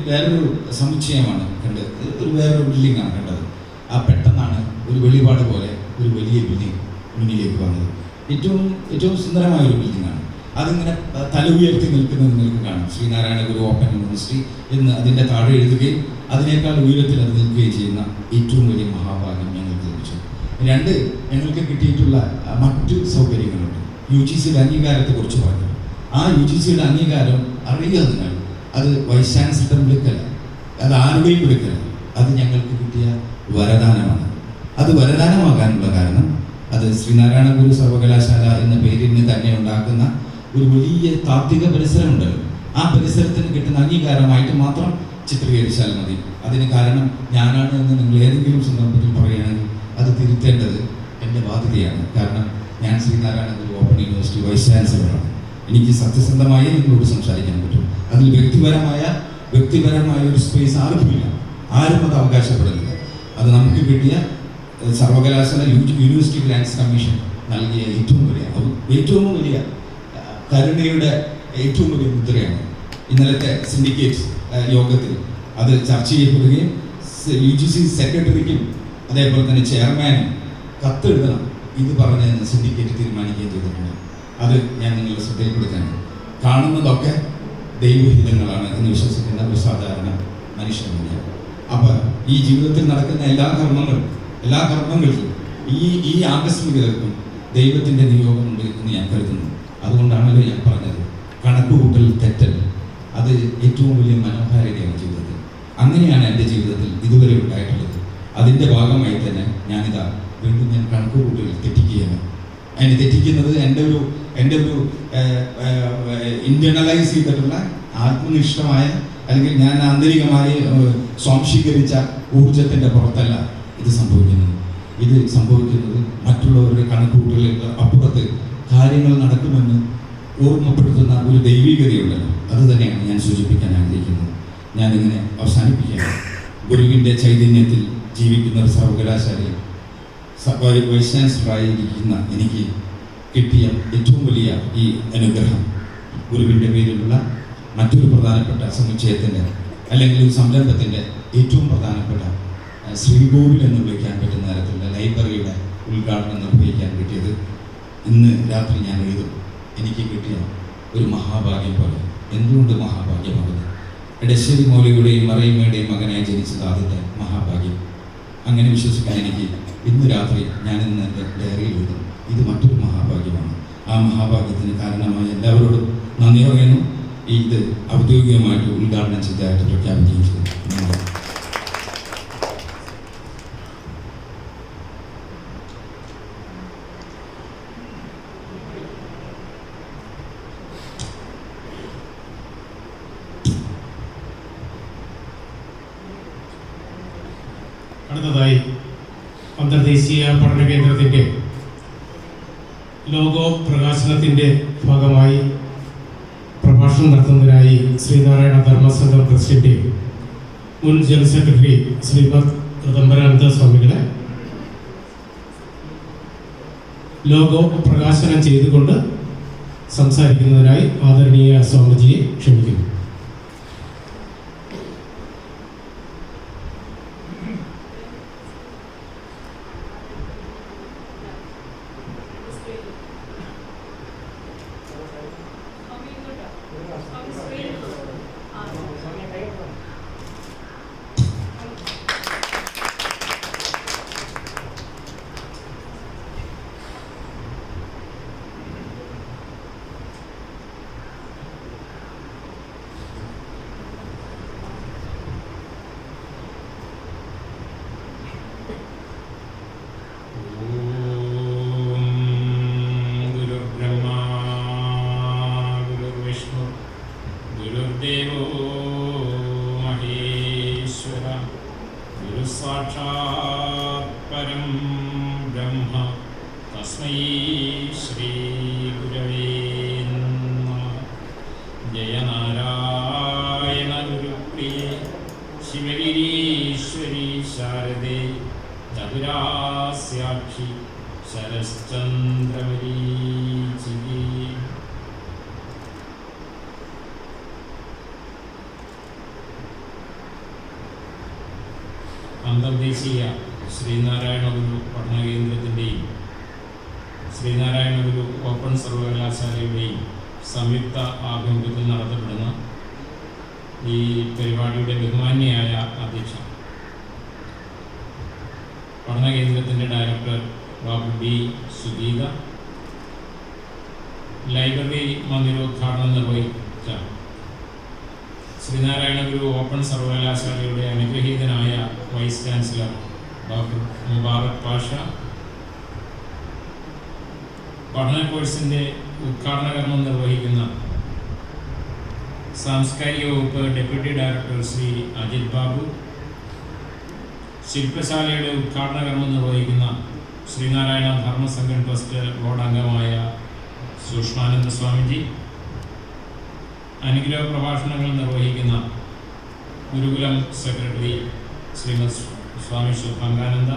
വേറൊരു സമുച്ചയമാണ് കണ്ടത്, വേറൊരു ബിൽഡിംഗാണ് കണ്ടത്. ആ പെട്ടെന്നാണ് ഒരു വെളിപാട് പോലെ ഒരു വലിയ ബിൽഡിംഗ് മുന്നിലേക്ക് വന്നത്. ഏറ്റവും സുന്ദരമായ ഒരു ബിൽഡിംഗാണ്. അതിങ്ങനെ തല ഉയർത്തി നിൽക്കുന്നത് നിങ്ങൾക്ക് കാണാം. ശ്രീനാരായണ ഗുരു ഓപ്പൺ യൂണിവേഴ്സിറ്റി എന്ന് അതിൻ്റെ താഴെ എഴുതുകയും അതിനേക്കാൾ ഉയരത്തിൽ അത് നിൽക്കുകയും ചെയ്യുന്ന ഏറ്റവും വലിയ മഹാഭാഗ്യം ഞങ്ങൾക്ക് ലഭിച്ചു. 2, ഞങ്ങൾക്ക് കിട്ടിയിട്ടുള്ള മറ്റു സൗകര്യങ്ങളുണ്ട്. UGCയുടെ അംഗീകാരത്തെക്കുറിച്ച് പറഞ്ഞു. ആ UGCയുടെ അംഗീകാരം അറിയുക നിങ്ങൾ, അത് വൈസ് ചാൻസലറുടെ വിളിക്കല്ല, അത് ആരുടെയും വിളിക്കല്ല, അത് ഞങ്ങൾക്ക് കിട്ടിയ വരദാനമാണ്. അത് വരദാനമാകാനുള്ള കാരണം അത് ശ്രീനാരായണ ഗുരു സർവകലാശാല എന്ന പേരിന് തന്നെ ഉണ്ടാക്കുന്ന ഒരു വലിയ താത്വിക പരിസരമുണ്ടല്ലോ, ആ പരിസരത്തിന് കിട്ടുന്ന അംഗീകാരമായിട്ട് മാത്രം ചിത്രീകരിച്ചാൽ മതി. അതിന് കാരണം ഞാനാണ് എന്ന് നിങ്ങൾ ഏതെങ്കിലും സന്ദർഭത്തിൽ പറയുകയാണെങ്കിൽ അത് തിരുത്തേണ്ടത് എൻ്റെ ബാധ്യതയാണ്. കാരണം ഞാൻ Sreenarayana Guru open university vice ചാൻസലറാണ്. എനിക്ക് സത്യസന്ധമായി നിങ്ങളോട് സംസാരിക്കാൻ പറ്റും. അതിൽ വ്യക്തിപരമായ ഒരു സ്പേസ് ആർക്കുമില്ല, ആരും അത് അവകാശപ്പെടുന്നില്ല. അത് നമുക്ക് കിട്ടിയ സർവകലാശാല യൂണിവേഴ്സിറ്റി ഗ്രാൻസ് കമ്മീഷൻ നൽകിയ ഏറ്റവും വലിയ കരുണയുടെ ഏറ്റവും വലിയ മുദ്രയാണ്. ഇന്നലത്തെ സിൻഡിക്കേറ്റ് യോഗത്തിൽ അത് ചർച്ച ചെയ്യപ്പെടുകയും UGC സെക്രട്ടറിക്കും അതേപോലെ തന്നെ ചെയർമാനും കത്തെഴുതണം ഇത് പറഞ്ഞതെന്ന് സിൻഡിക്കേറ്റ് തീരുമാനിക്കുകയും ചെയ്തിട്ടുണ്ട്. അത് ഞാൻ നിങ്ങളുടെ ശ്രദ്ധയിൽപ്പെടുത്താനാണ്. കാണുന്നതൊക്കെ ദൈവഹിതങ്ങളാണ് എന്ന് വിശ്വസിക്കുന്ന ഒരു സാധാരണ മനുഷ്യനാണ്. അപ്പം ഈ ജീവിതത്തിൽ നടക്കുന്ന എല്ലാ കർമ്മങ്ങൾക്കും ഈ ആകസ്മികതക്കും ദൈവത്തിൻ്റെ നിയോഗമുണ്ട് എന്ന് ഞാൻ കരുതുന്നു. അതുകൊണ്ടാണല്ലോ ഞാൻ പറഞ്ഞത്, കണക്കുകൂട്ടൽ തെറ്റൽ അത് ഏറ്റവും വലിയ മനോഹാരിതയാണ് ജീവിതത്തിൽ. അങ്ങനെയാണ് എൻ്റെ ജീവിതത്തിൽ ഇതുവരെ ഉണ്ടായിട്ടുള്ളത്. അതിൻ്റെ ഭാഗമായി തന്നെ വീണ്ടും ഞാൻ കണക്കുകൂട്ടലിൽ തെറ്റിക്കുകയാണ്. അതിനെ തെറ്റിക്കുന്നത് എൻ്റെ ഒരു ഇൻറ്റേർണലൈസ് ചെയ്തിട്ടുള്ള ആത്മനിഷ്ഠമായ അല്ലെങ്കിൽ ഞാൻ ആന്തരികമായി സ്വാംശീകരിച്ച ഊർജത്തിൻ്റെ പുറത്തല്ല ഇത് സംഭവിക്കുന്നത് മറ്റുള്ളവരുടെ കണക്കുകൂട്ടലുകൾക്ക് അപ്പുറത്ത് കാര്യങ്ങൾ നടക്കുമെന്ന് ഓർമ്മപ്പെടുത്തുന്ന ഒരു ദൈവികതയുണ്ടല്ലോ, അത് തന്നെയാണ് ഞാൻ സൂചിപ്പിക്കാൻ ആഗ്രഹിക്കുന്നത്. ഞാനിങ്ങനെ അവസാനിപ്പിക്കുകയാണ്. ഗുരുവിൻ്റെ ചൈതന്യത്തിൽ ജീവിക്കുന്ന ഒരു സർവകലാശാലയിൽ വൈസ് ചാൻസലറായിരിക്കുന്ന എനിക്ക് കിട്ടിയ ഏറ്റവും വലിയ ഈ അനുഗ്രഹം, ഗുരുവിൻ്റെ പേരിലുള്ള മറ്റൊരു പ്രധാനപ്പെട്ട സമുച്ചയത്തിൻ്റെ അല്ലെങ്കിൽ ഒരു സംരംഭത്തിൻ്റെ ഏറ്റവും പ്രധാനപ്പെട്ട ശ്രീകോവിൽ എന്ന് വിളിക്കാൻ പറ്റുന്ന തരത്തിലുള്ള ലൈബ്രറിയുടെ ഉദ്ഘാടനം നിർവഹിക്കാൻ കിട്ടിയത് ഇന്ന് രാത്രി ഞാൻ എഴുതും. എനിക്ക് കിട്ടിയ ഒരു മഹാഭാഗ്യം പോലെ. എന്തുകൊണ്ട് മഹാഭാഗ്യമാകുന്നത്? എടശ്ശേരി മൗലവിയുടെയും മറിയമ്മയുടെയും മകനായി ജനിച്ചത് ആദ്യത്തെ മഹാഭാഗ്യം. അങ്ങനെ വിശ്വസിക്കാൻ എനിക്ക് ഇന്ന് രാത്രി ഞാൻ ഇന്ന് എൻ്റെ ഡയറിയിൽ എഴുതും. ഇത് മറ്റൊരു മഹാഭാഗ്യമാണ്. ആ മഹാഭാഗ്യത്തിന് കാരണമായ എല്ലാവരോടും നന്ദി പറയുന്നു. ഇത് ഔദ്യോഗികമായിട്ട് ഉദ്ഘാടനം ചെയ്തതായിട്ട് പ്രഖ്യാപിക്കുകയും ചെയ്തു. അടുത്തതായി അന്തർദേശീയ പഠന കേന്ദ്രത്തിൻ്റെ ലോഗോ പ്രകാശനത്തിൻ്റെ ഭാഗമായി പ്രഭാഷണം നടത്തുന്നതിനായി ശ്രീനാരായണ ധർമ്മസംഘം പ്രസിഡന്റ് മുൻ ജനറൽ സെക്രട്ടറി ശ്രീമദ് ഋതംബരാനന്ദ സ്വാമികളെ ലോഗോ പ്രകാശനം ചെയ്തുകൊണ്ട് സംസാരിക്കുന്നതിനായി ആദരണീയ സ്വാമിജിയെ ക്ഷണിക്കുന്നു. പരം ബ്രഹ്മ തസ്മൈ ശ്രീ ഗുരവേ നമഃ. ജയ നാരായണ ഗുരുപ്രിയേ ശിവഗിരീശ്വരി ശാരദേ ചതുരാസ്യാക്ഷി ശരശ്ചന്ദ്രമരീചികേ. അന്തർദേശീയ ശ്രീനാരായണ ഗുരു പഠന കേന്ദ്രത്തിൻ്റെയും ശ്രീനാരായണ ഗുരു ഓപ്പൺ സർവകലാശാലയുടെയും സംയുക്ത ആഭിമുഖ്യത്തിൽ നടത്തപ്പെടുന്ന ഈ പരിപാടിയുടെ ബഹുമാന്യയായ അധ്യക്ഷ, പഠന കേന്ദ്രത്തിൻ്റെ director doctor B Sugeetha, library മന്ദിരോദ്ഘാടനം നിർവഹിച്ച ശ്രീനാരായണ ഗുരു ഓപ്പൺ സർവകലാശാലയുടെ അനുഗ്രഹീതനായ vice chancellor doctor Mubarak Pasha, പഠന കോഴ്സിൻ്റെ ഉദ്ഘാടന കർമ്മം നിർവഹിക്കുന്ന സാംസ്കാരിക വകുപ്പ് ഡെപ്യൂട്ടി ഡയറക്ടർ ശ്രീ അജിത് ബാബു, ശില്പശാലയുടെ ഉദ്ഘാടന കർമ്മം നിർവഹിക്കുന്ന ശ്രീനാരായണ ധർമ്മസംഘം ട്രസ്റ്റ് ബോർഡ് അംഗമായ സൂക്ഷ്മാനന്ദ സ്വാമിജി, അനുഗ്രഹ പ്രഭാഷണങ്ങൾ നിർവഹിക്കുന്ന ഗുരുകുലം സെക്രട്ടറി ശ്രീമദ് സ്വാമി ശുഭാംഗാനന്ദ,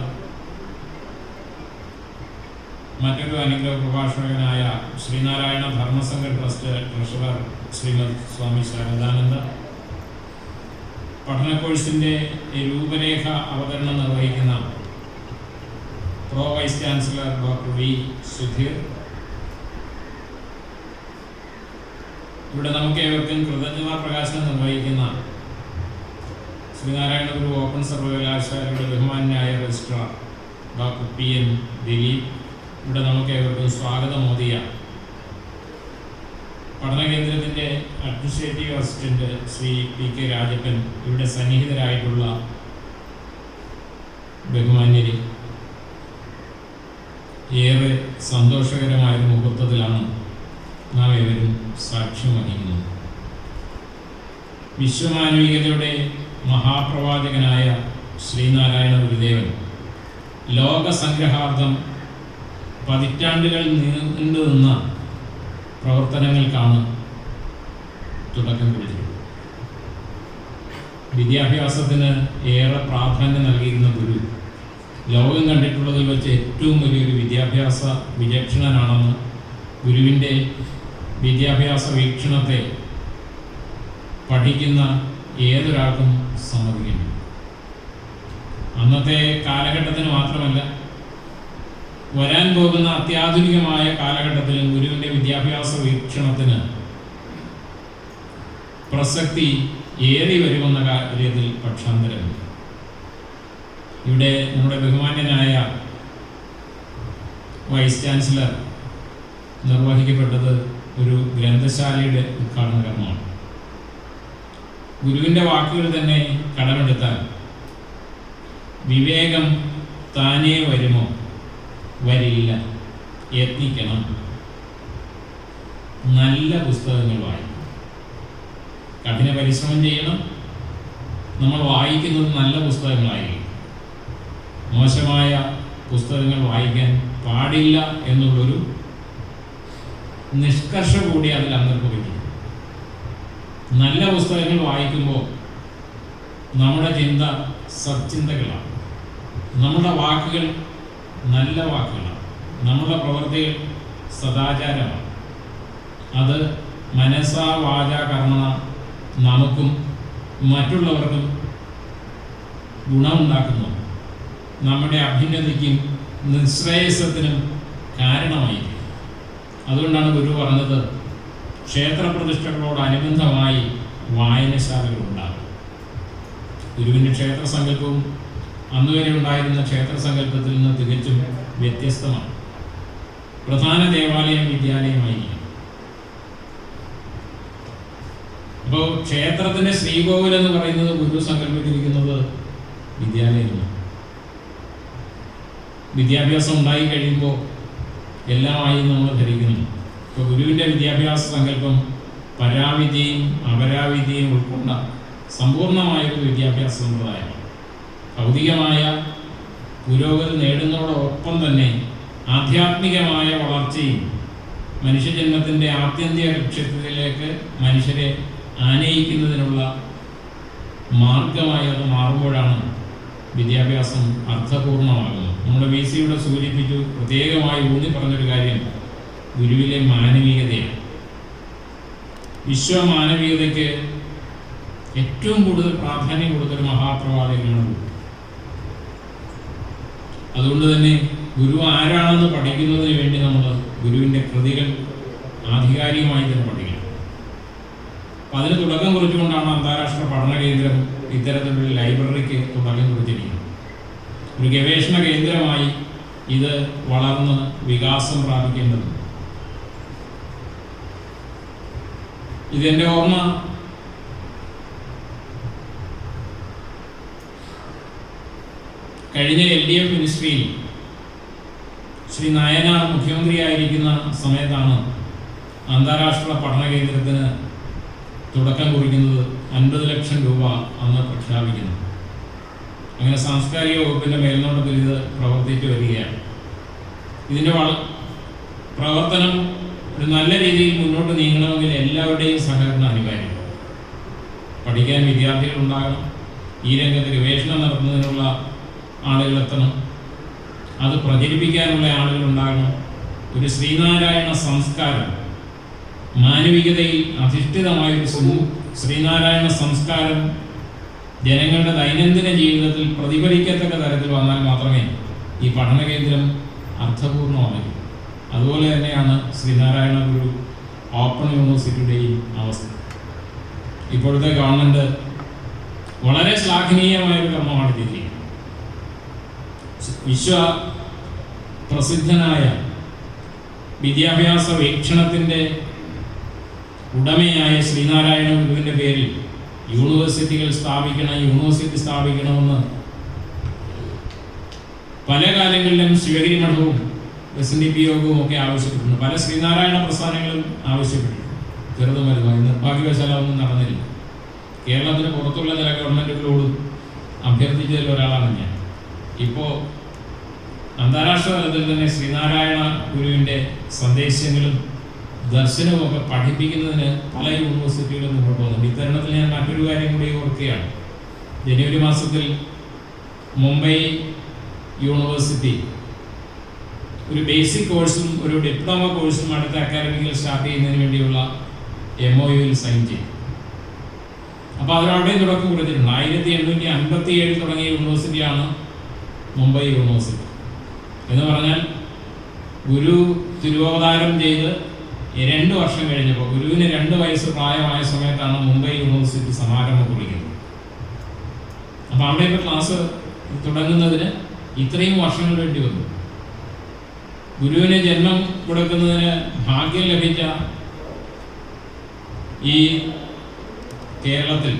മറ്റൊരു അനുഗ്രഹ പ്രഭാഷകനായ ശ്രീനാരായണ ധർമ്മസംഘം ട്രസ്റ്റ് ട്രഷറർ ശ്രീമദ് സ്വാമി ശാരദാനന്ദ, പഠന കോഴ്സിൻ്റെ രൂപരേഖ അവതരണം നിർവഹിക്കുന്ന pro vice chancellor doctor V Sudheer, ഇവിടെ നമുക്ക് ഏവർക്കും കൃതജ്ഞതാ പ്രകാശനം നിർവഹിക്കുന്ന ശ്രീനാരായണ ഗുരു ഓപ്പൺ സർവകലാശാലയുടെ ബഹുമാന്യായ registrar doctor P N Dileep, ഇവിടെ നമുക്ക് ഏവർക്കും സ്വാഗതമോദിയ പഠന കേന്ദ്രത്തിൻ്റെ administrative assistant Shri P K Rajappan, ഇവിടെ സന്നിഹിതരായിട്ടുള്ള ബഹുമാന്യര്, ഏറെ സന്തോഷകരമായൊരു മുഹൂർത്തത്തിലാണ് നാം ഏവരും സാക്ഷ്യം വഹിക്കുന്നത്. വിശ്വമാനവികതയുടെ മഹാപ്രവാചകനായ ശ്രീനാരായണ ഗുരുദേവൻ ലോകസംഗ്രഹാർത്ഥം പതിറ്റാണ്ടുകൾ നീണ്ടുനിന്ന പ്രവർത്തനങ്ങൾക്കാണ് തുടക്കം കുറിച്ചത്. വിദ്യാഭ്യാസത്തിന് ഏറെ പ്രാധാന്യം നൽകിയിരുന്ന ഗുരു ലോകം കണ്ടിട്ടുള്ളതിൽ വെച്ച് ഏറ്റവും വലിയൊരു വിദ്യാഭ്യാസ വിചക്ഷണനാണെന്ന് ഗുരുവിൻ്റെ വിദ്യാഭ്യാസ വീക്ഷണത്തെ പഠിക്കുന്ന ഏതൊരാൾക്കും സമ്മതിക്കുന്നു. അന്നത്തെ കാലഘട്ടത്തിന് മാത്രമല്ല, വരാൻ പോകുന്ന അത്യാധുനികമായ കാലഘട്ടത്തിലും ഗുരുവിൻ്റെ വിദ്യാഭ്യാസ വീക്ഷണത്തിന് പ്രസക്തി ഏറി വരുമെന്ന കാര്യത്തിൽ പക്ഷാന്തരമില്ല. ഇവിടെ നമ്മുടെ ബഹുമാന്യനായ വൈസ് ചാൻസലർ നിർവഹിക്കപ്പെട്ടത് ഒരു ഗ്രന്ഥശാലയുടെ ഉദ്ഘാടന കർമ്മമാണ്. ഗുരുവിൻ്റെ വാക്കുകൾ തന്നെ കടമെടുത്താൽ, വിവേകം താനേ വരുമോ? വരില്ല, യത്നിക്കണം. നല്ല പുസ്തകങ്ങൾ വായിക്കണം, കഠിന പരിശ്രമം ചെയ്യണം. നമ്മൾ വായിക്കുന്നത് നല്ല പുസ്തകങ്ങളായിരിക്കും. മോശമായ പുസ്തകങ്ങൾ വായിക്കാൻ പാടില്ല എന്നുള്ളൊരു നിഷ്കർഷ കൂടി അതിൽ അന്തർഭവിക്കുന്നു. നല്ല പുസ്തകങ്ങൾ വായിക്കുമ്പോൾ നമ്മുടെ ചിന്ത സത്ചിന്തകളാണ്, നമ്മുടെ വാക്കുകൾ നല്ല വാക്കുകളാണ്, നമ്മുടെ പ്രവൃത്തികൾ സദാചാരമാണ്. അത് മനസ്സാ വാച കർമ്മണ നമുക്കും മറ്റുള്ളവർക്കും ഗുണമുണ്ടാക്കുന്നു, നമ്മുടെ അഭ്യുന്നതിക്കും നിശ്രേയസത്തിനും കാരണമായിരിക്കും. അതുകൊണ്ടാണ് ഗുരു പറഞ്ഞത്, ക്ഷേത്രപ്രതിഷ്ഠകളോടനുബന്ധമായി വായനശാലകൾ ഉണ്ടാകും. ഗുരുവിൻ്റെ ക്ഷേത്രസങ്കല്പവും അന്നുവരെ ഉണ്ടായിരുന്ന ക്ഷേത്രസങ്കല്പത്തിൽ നിന്ന് തികച്ചും വ്യത്യസ്തമാണ്. പ്രധാന ദേവാലയം വിദ്യാലയമായിരിക്കും. അപ്പോൾ ക്ഷേത്രത്തിൻ്റെ ശ്രീകോവിൽ എന്ന് പറയുന്നത് ഗുരു സങ്കല്പിച്ചിരിക്കുന്നത് വിദ്യാലയമാണ്. വിദ്യാഭ്യാസം ഉണ്ടായി കഴിയുമ്പോൾ എല്ലാമായി നമ്മൾ ധരിക്കുന്നു. ഇപ്പോൾ ഗുരുവിൻ്റെ വിദ്യാഭ്യാസ സങ്കല്പം പരാവിദ്യയും അപരാവിദ്യയും ഉൾക്കൊണ്ട സമ്പൂർണമായൊരു വിദ്യാഭ്യാസ സമ്പ്രദായമാണ്. ഭൗതികമായ പുരോഗതി നേടുന്നതോടൊപ്പം തന്നെ ആധ്യാത്മികമായ വളർച്ചയും മനുഷ്യജന്മത്തിൻ്റെ ആത്യന്തിക ലക്ഷ്യത്തിലേക്ക് മനുഷ്യരെ ആനയിക്കുന്നതിനുള്ള മാർഗമായി അത് മാറുമ്പോഴാണ് വിദ്യാഭ്യാസം അർത്ഥപൂർണമാകുന്നത്. നമ്മുടെ VC-യുടെ സൂചിപ്പിച്ചു, പ്രത്യേകമായി ഊന്നി പറഞ്ഞൊരു കാര്യം ഗുരുവിലെ മാനവികതയാണ്. വിശ്വമാനവികതയ്ക്ക് ഏറ്റവും കൂടുതൽ പ്രാധാന്യം കൊടുത്തൊരു മഹാപ്രവാചകനാണ് ഗുരു. അതുകൊണ്ട് തന്നെ ഗുരു ആരാണെന്ന് പഠിക്കുന്നതിന് വേണ്ടി നമ്മൾ ഗുരുവിൻ്റെ കൃതികൾ ആധികാരികമായി തന്നെ പഠിക്കണം. അപ്പം അതിന് തുടക്കം കുറിച്ചുകൊണ്ടാണ് അന്താരാഷ്ട്ര പഠന കേന്ദ്രം ഇത്തരത്തിലുള്ള ലൈബ്രറിക്ക് തുടക്കം കുറിച്ചിരിക്കുന്നത്. ഒരു ഗവേഷണ കേന്ദ്രമായി ഇത് വളർന്ന് വികാസം പ്രാപിക്കേണ്ടതുണ്ട്. ഇതെൻ്റെ ഓർമ്മ കഴിഞ്ഞ LDF മിനിസ്ട്രിയിൽ ശ്രീ നായനാർ മുഖ്യമന്ത്രിയായിരിക്കുന്ന സമയത്താണ് അന്താരാഷ്ട്ര പഠന കേന്ദ്രത്തിന് തുടക്കം കുറിക്കുന്നത്. 50 ലക്ഷം രൂപ അന്ന് പ്രഖ്യാപിക്കുന്നു. അങ്ങനെ സാംസ്കാരിക വകുപ്പിൻ്റെ മേൽനോട്ടത്തിൽ ഇത് പ്രവർത്തിച്ചു വരികയാണ്. ഇതിൻ്റെ പ്രവർത്തനം ഒരു നല്ല രീതിയിൽ മുന്നോട്ട് നീങ്ങണമെങ്കിൽ എല്ലാവരുടെയും സഹകരണം അനിവാര്യമാണ്. പഠിക്കാൻ വിദ്യാർത്ഥികൾ ഉണ്ടാകണം, ഈ രംഗത്ത് ഗവേഷണം നടത്തുന്നതിനുള്ള ആളുകൾ എത്തണം, അത് പ്രചരിപ്പിക്കാനുള്ള ആളുകൾ ഉണ്ടാകണം. ഒരു ശ്രീനാരായണ സംസ്കാരം, മാനവികതയിൽ അധിഷ്ഠിതമായൊരു ശ്രീനാരായണ സംസ്കാരം ജനങ്ങളുടെ ദൈനംദിന ജീവിതത്തിൽ പ്രതിഫലിക്കത്തക്ക തരത്തിൽ വന്നാൽ മാത്രമേ ഈ പഠന കേന്ദ്രം അർത്ഥപൂർണമാകൂ. അതുപോലെ തന്നെയാണ് ശ്രീനാരായണ ഗുരു ഓപ്പൺ യൂണിവേഴ്സിറ്റിയുടെയും അവസ്ഥ. ഇപ്പോഴത്തെ ഗവൺമെൻറ് വളരെ ശ്ലാഘനീയമായൊരു കർമ്മമാണ് ചെയ്തിരിക്കുന്നത്. വിശ്വ പ്രസിദ്ധനായ വിദ്യാഭ്യാസ വീക്ഷണത്തിൻ്റെ ഉടമയായ ശ്രീനാരായണ ഗുരുവിൻ്റെ പേരിൽ യൂണിവേഴ്സിറ്റികൾ യൂണിവേഴ്സിറ്റി സ്ഥാപിക്കണമെന്ന് പല കാലങ്ങളിലും ശിവഗിരി മഠവും SNDP യോഗവും ഒക്കെ ആവശ്യപ്പെട്ടിട്ടുണ്ട്. പല ശ്രീനാരായണ പ്രസ്ഥാനങ്ങളും ആവശ്യപ്പെട്ടിട്ടുണ്ട്. ചെറുതും വലുതുമായി നിർഭാഗ്യവശാൽ ഒന്നും നടന്നില്ല. കേരളത്തിന് പുറത്തുള്ള ചില ഗവൺമെൻറ്റുകളോടും അഭ്യർത്ഥിച്ചതിൽ ഒരാളാണ് ഞാൻ. ഇപ്പോൾ അന്താരാഷ്ട്ര തലത്തിൽ തന്നെ ശ്രീനാരായണ ഗുരുവിൻ്റെ സന്ദേശങ്ങളും ദർശനവുമൊക്കെ പഠിപ്പിക്കുന്നതിന് പല യൂണിവേഴ്സിറ്റികളും മുന്നോട്ട് പോകുന്നുണ്ട്. ഇത്തരണത്തിൽ ഞാൻ മറ്റൊരു കാര്യം കൂടി ഓർക്കുകയാണ്. ജനുവരി മാസത്തിൽ മുംബൈ യൂണിവേഴ്സിറ്റി ഒരു ബേസിക് കോഴ്സും ഒരു ഡിപ്ലോമ കോഴ്സും അടുത്ത അക്കാഡമിക്കിൽ സ്റ്റാർട്ട് ചെയ്യുന്നതിന് വേണ്ടിയുള്ള MOU സൈൻ ചെയ്തു. അപ്പോൾ അതിനവിടെയും തുടക്കം കൊടുത്തിട്ടുണ്ട്. 1857 തുടങ്ങിയ യൂണിവേഴ്സിറ്റിയാണ് മുംബൈ യൂണിവേഴ്സിറ്റി. എന്ന് പറഞ്ഞാൽ ഗുരു തിരുവവതാരം ചെയ്ത് 2 വർഷം കഴിഞ്ഞപ്പോൾ, ഗുരുവിന് 2 വയസ്സ് പ്രായമായ സമയത്താണ് മുംബൈ യൂണിവേഴ്സിറ്റി സമാരംഭം കുറിക്കുന്നത്. അപ്പോൾ അവിടെ ഇപ്പോൾ ക്ലാസ് തുടങ്ങുന്നതിന് ഇത്രയും വർഷങ്ങൾ വേണ്ടി വന്നു. ഗുരുവിന് ജന്മം കൊടുക്കുന്നതിന് ഭാഗ്യം ലഭിച്ച ഈ കേരളത്തിൽ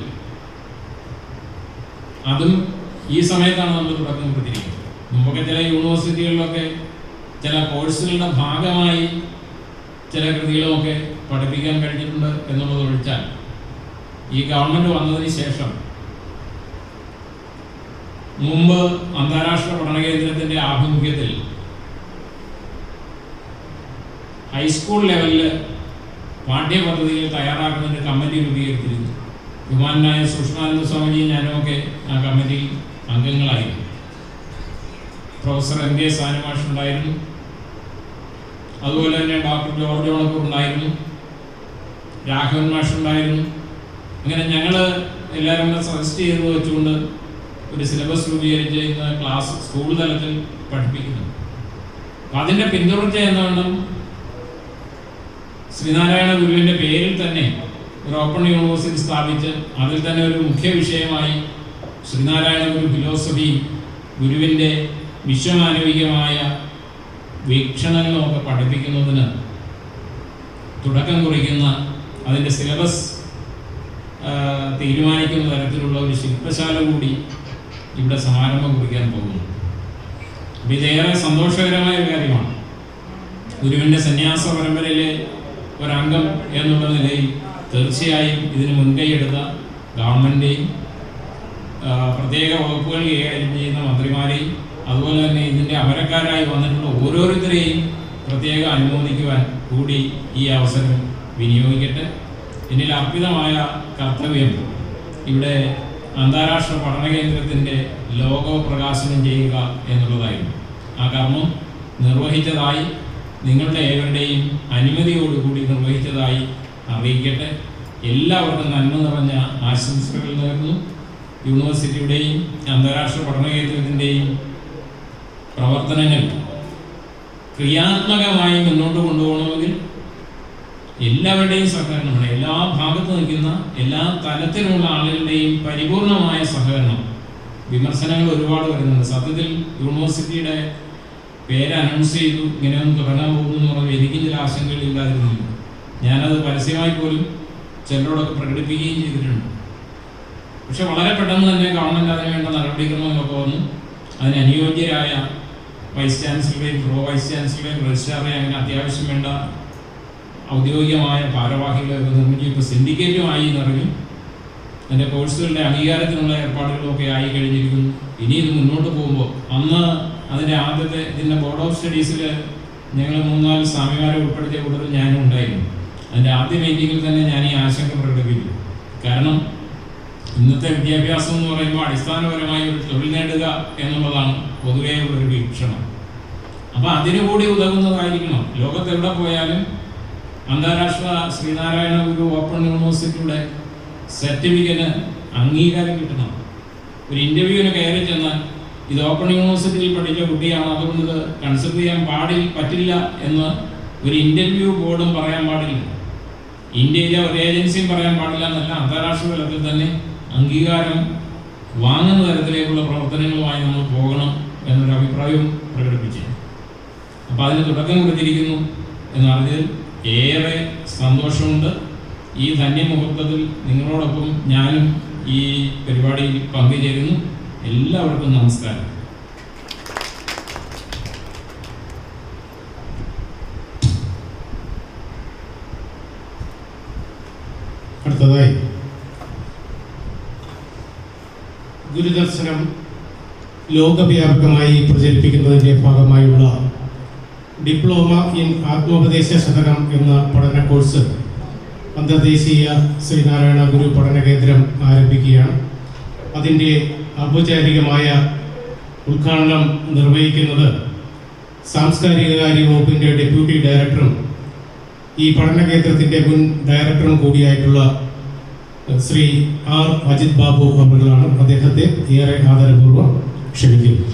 അതും ഈ സമയത്താണ് നമ്മൾ തുടക്കം കൊടുത്തിരിക്കുന്നത്. മുമ്പൊക്കെ ചില യൂണിവേഴ്സിറ്റികളിലൊക്കെ ചില കോഴ്സുകളുടെ ഭാഗമായി ചില കൃതികളുമൊക്കെ പഠിപ്പിക്കാൻ കഴിഞ്ഞിട്ടുണ്ട് എന്നുള്ളത് ഒഴിച്ചാൽ ഈ ഗവൺമെൻറ് വന്നതിന് ശേഷം മുമ്പ് അന്താരാഷ്ട്ര പഠന കേന്ദ്രത്തിൻ്റെ ആഭിമുഖ്യത്തിൽ ഹൈസ്കൂൾ ലെവലിൽ പാഠ്യപദ്ധതികൾ തയ്യാറാക്കുന്നതിന് കമ്മിറ്റി രൂപീകരിച്ചിരുന്നു. ബഹുമാനായ സൂക്ഷ്മാനന്ദ സ്വാമിജിയും ഞാനുമൊക്കെ ആ കമ്മിറ്റിയിൽ അംഗങ്ങളായിരുന്നു. പ്രൊഫസർ MK സാനുമാഷ് ഉണ്ടായിരുന്നു. അതുപോലെ തന്നെ ഡോക്ടർ ജോർജ് ഓണക്കൂർ ഉണ്ടായിരുന്നു. രാഘവൻ മാഷ് ഉണ്ടായിരുന്നു. അങ്ങനെ ഞങ്ങൾ എല്ലാവരും കൂടെ സജസ്റ്റ് ചെയ്ത് വെച്ചുകൊണ്ട് ഒരു സിലബസ് രൂപീകരിച്ച് ഇന്ന് ക്ലാസ് സ്കൂൾ തലത്തിൽ പഠിപ്പിക്കുന്നു. അപ്പം അതിൻ്റെ പിന്തുടർച്ച എന്നവണ്ണം ശ്രീനാരായണ ഗുരുവിൻ്റെ പേരിൽ തന്നെ ഒരു ഓപ്പൺ യൂണിവേഴ്സിറ്റി സ്ഥാപിച്ച് അതിൽ തന്നെ ഒരു മുഖ്യ വിഷയമായി ശ്രീനാരായണ ഗുരു ഫിലോസഫി, ഗുരുവിൻ്റെ വിശ്വമാനവികമായ വീക്ഷണങ്ങളുമൊക്കെ പഠിപ്പിക്കുന്നതിന് തുടക്കം കുറിക്കുന്ന, അതിൻ്റെ സിലബസ് തീരുമാനിക്കുന്ന തരത്തിലുള്ള ഒരു ശില്പശാല കൂടി ഇവിടെ സമാരംഭം കുറിക്കാൻ പോകുന്നു. അപ്പോൾ ഇതേറെ സന്തോഷകരമായ ഒരു കാര്യമാണ്. ഗുരുവിൻ്റെ സന്യാസ പരമ്പരയിലെ ഒരംഗം എന്നുള്ള നിലയിൽ തീർച്ചയായും ഇതിന് മുൻകൈയെടുത്ത ഗവൺമെൻറ്റെയും പ്രത്യേക വകുപ്പുകൾ കൈകാര്യം ചെയ്യുന്ന മന്ത്രിമാരെയും അതുപോലെ തന്നെ ഇതിൻ്റെ അമരക്കാരായി വന്നിട്ടുള്ള ഓരോരുത്തരെയും പ്രത്യേകം അനുമോദിക്കുവാൻ കൂടി ഈ അവസരം വിനിയോഗിക്കട്ടെ. എന്നിൽ അർപ്പിതമായ കർത്തവ്യം ഇവിടെ അന്താരാഷ്ട്ര പഠന കേന്ദ്രത്തിൻ്റെ ലോഗോ പ്രകാശനം ചെയ്യുക എന്നുള്ളതായിരുന്നു. ആ കർമ്മം നിർവഹിച്ചതായി നിങ്ങളുടെ ഏവരുടെയും അനുമതിയോടുകൂടി നിർവഹിച്ചതായി അറിയിക്കട്ടെ. എല്ലാവർക്കും നന്മ നിറഞ്ഞ ആശംസകൾ നേർന്നു. യൂണിവേഴ്സിറ്റിയുടെയും അന്താരാഷ്ട്ര പഠന കേന്ദ്രത്തിൻ്റെയും പ്രവർത്തനങ്ങൾ ക്രിയാത്മകമായി മുന്നോട്ട് കൊണ്ടുപോകണമെങ്കിൽ എല്ലാവരുടെയും സഹകരണമാണ്. എല്ലാ ഭാഗത്ത് നിൽക്കുന്ന എല്ലാ തലത്തിലുള്ള ആളുകളുടെയും പരിപൂർണമായ സഹകരണം. വിമർശനങ്ങൾ ഒരുപാട് വരുന്നുണ്ട്. സത്യത്തിൽ യൂണിവേഴ്സിറ്റിയുടെ പേര് അനൗൺസ് ചെയ്തു, ഇങ്ങനെയൊന്നും തുടങ്ങാൻ പോകുന്നു എന്ന് പറഞ്ഞാൽ എനിക്ക് ചില ആശങ്കകളില്ലാതിരുന്നില്ല. ഞാനത് പരസ്യമായി പോലും ചിലരോടൊക്കെ പ്രകടിപ്പിക്കുകയും ചെയ്തിട്ടുണ്ട്. പക്ഷെ വളരെ പെട്ടെന്ന് തന്നെ ഗവൺമെൻറ് അതിന് വേണ്ട നടപടിക്രമങ്ങളൊക്കെ വന്നു. അതിന് അനുയോജ്യരായ വൈസ് ചാൻസലറേയും പ്രോ വൈസ് ചാൻസലറേയും രജിസ്ട്രാറേയും അങ്ങനെ അത്യാവശ്യം വേണ്ട ഔദ്യോഗികമായ ഭാരവാഹികളൊക്കെ നിർമ്മിച്ച് ഇപ്പോൾ സിൻഡിക്കേറ്റുമായി എന്നറിഞ്ഞു. അതിൻ്റെ കോഴ്സുകളുടെ അംഗീകാരത്തിനുള്ള ഏർപ്പാടുകളൊക്കെ ആയി കഴിഞ്ഞിരിക്കുന്നു. ഇനി ഇത് മുന്നോട്ട് പോകുമ്പോൾ അന്ന് അതിൻ്റെ ആദ്യത്തെ ഇതിൻ്റെ ബോർഡ് ഓഫ് സ്റ്റഡീസിൽ ഞങ്ങൾ 3-4 സ്വാമിമാരെ ഉൾപ്പെടുത്തിയ കൂട്ടത്തിൽ ഞാനും ഉണ്ടായിരുന്നു. അതിൻ്റെ ആദ്യ മീറ്റിങ്ങിൽ തന്നെ ഞാൻ ഈ ആശങ്ക പ്രകടിപ്പിച്ചു. കാരണം ഇന്നത്തെ വിദ്യാഭ്യാസം എന്ന് പറയുമ്പോൾ അടിസ്ഥാനപരമായി ഒരു തൊഴിൽ നേടുക എന്നുള്ളതാണ് പൊതുവേ ഉള്ളൊരു വീക്ഷണം. അപ്പോൾ അതിനുകൂടി ഉതകുന്നതായിരിക്കണം. ലോകത്തെവിടെ പോയാലും അന്താരാഷ്ട്ര ശ്രീനാരായണ ഗുരു ഓപ്പൺ യൂണിവേഴ്സിറ്റിയുടെ സർട്ടിഫിക്കറ്റിന് അംഗീകാരം കിട്ടണം. ഒരു ഇൻ്റർവ്യൂവിന് കയറി ചെന്നാൽ ഇത് ഓപ്പൺ യൂണിവേഴ്സിറ്റിയിൽ പഠിച്ച കുട്ടിയാണ്, അതുകൊണ്ട് ഇത് കൺസിഡർ ചെയ്യാൻ പറ്റില്ല എന്ന് ഒരു ഇൻ്റർവ്യൂ ബോർഡും പറയാൻ പാടില്ല. ഇന്ത്യയിലെ ഒരു ഏജൻസിയും പറയാൻ പാടില്ല എന്നല്ല, അന്താരാഷ്ട്ര തലത്തിൽ തന്നെ അംഗീകാരം വാങ്ങുന്ന തരത്തിലേക്കുള്ള പ്രവർത്തനങ്ങളുമായി നമ്മൾ പോകണം എന്നൊരു അഭിപ്രായവും പ്രകടിപ്പിച്ചു. അപ്പോൾ അതിന് തുടക്കം കൊടുത്തിരിക്കുന്നു എന്നറിഞ്ഞതിൽ ഏറെ സന്തോഷമുണ്ട്. ഈ ധന്യമുഹൂർത്തത്തിൽ നിങ്ങളോടൊപ്പം ഞാനും ഈ പരിപാടിയിൽ പങ്കുചേരുന്നു. എല്ലാവർക്കും നമസ്കാരം. അടുത്തതായി ഗുരുദർശനം ലോകവ്യാപകമായി പ്രചരിപ്പിക്കുന്നതിൻ്റെ ഭാഗമായുള്ള ഡിപ്ലോമ ഇൻ ആത്മോപദേശ ശതകം എന്ന പഠന കോഴ്സ് അന്തർദേശീയ ശ്രീനാരായണ ഗുരു പഠന കേന്ദ്രം ആരംഭിക്കുകയാണ്. അതിൻ്റെ ഔപചാരികമായ ഉദ്ഘാടനം നിർവഹിക്കുന്നത് സാംസ്കാരിക കാര്യ വകുപ്പിൻ്റെ ഡെപ്യൂട്ടി ഡയറക്ടറും ഈ പഠന കേന്ദ്രത്തിൻ്റെ മുൻ ഡയറക്ടറും കൂടിയായിട്ടുള്ള ശ്രീ ആർ അജിത് ബാബു അവர்களാണ്. അദ്ദേഹത്തെ ഏറെ ആദരപൂർവ്വം ക്ഷണിക്കുന്നു.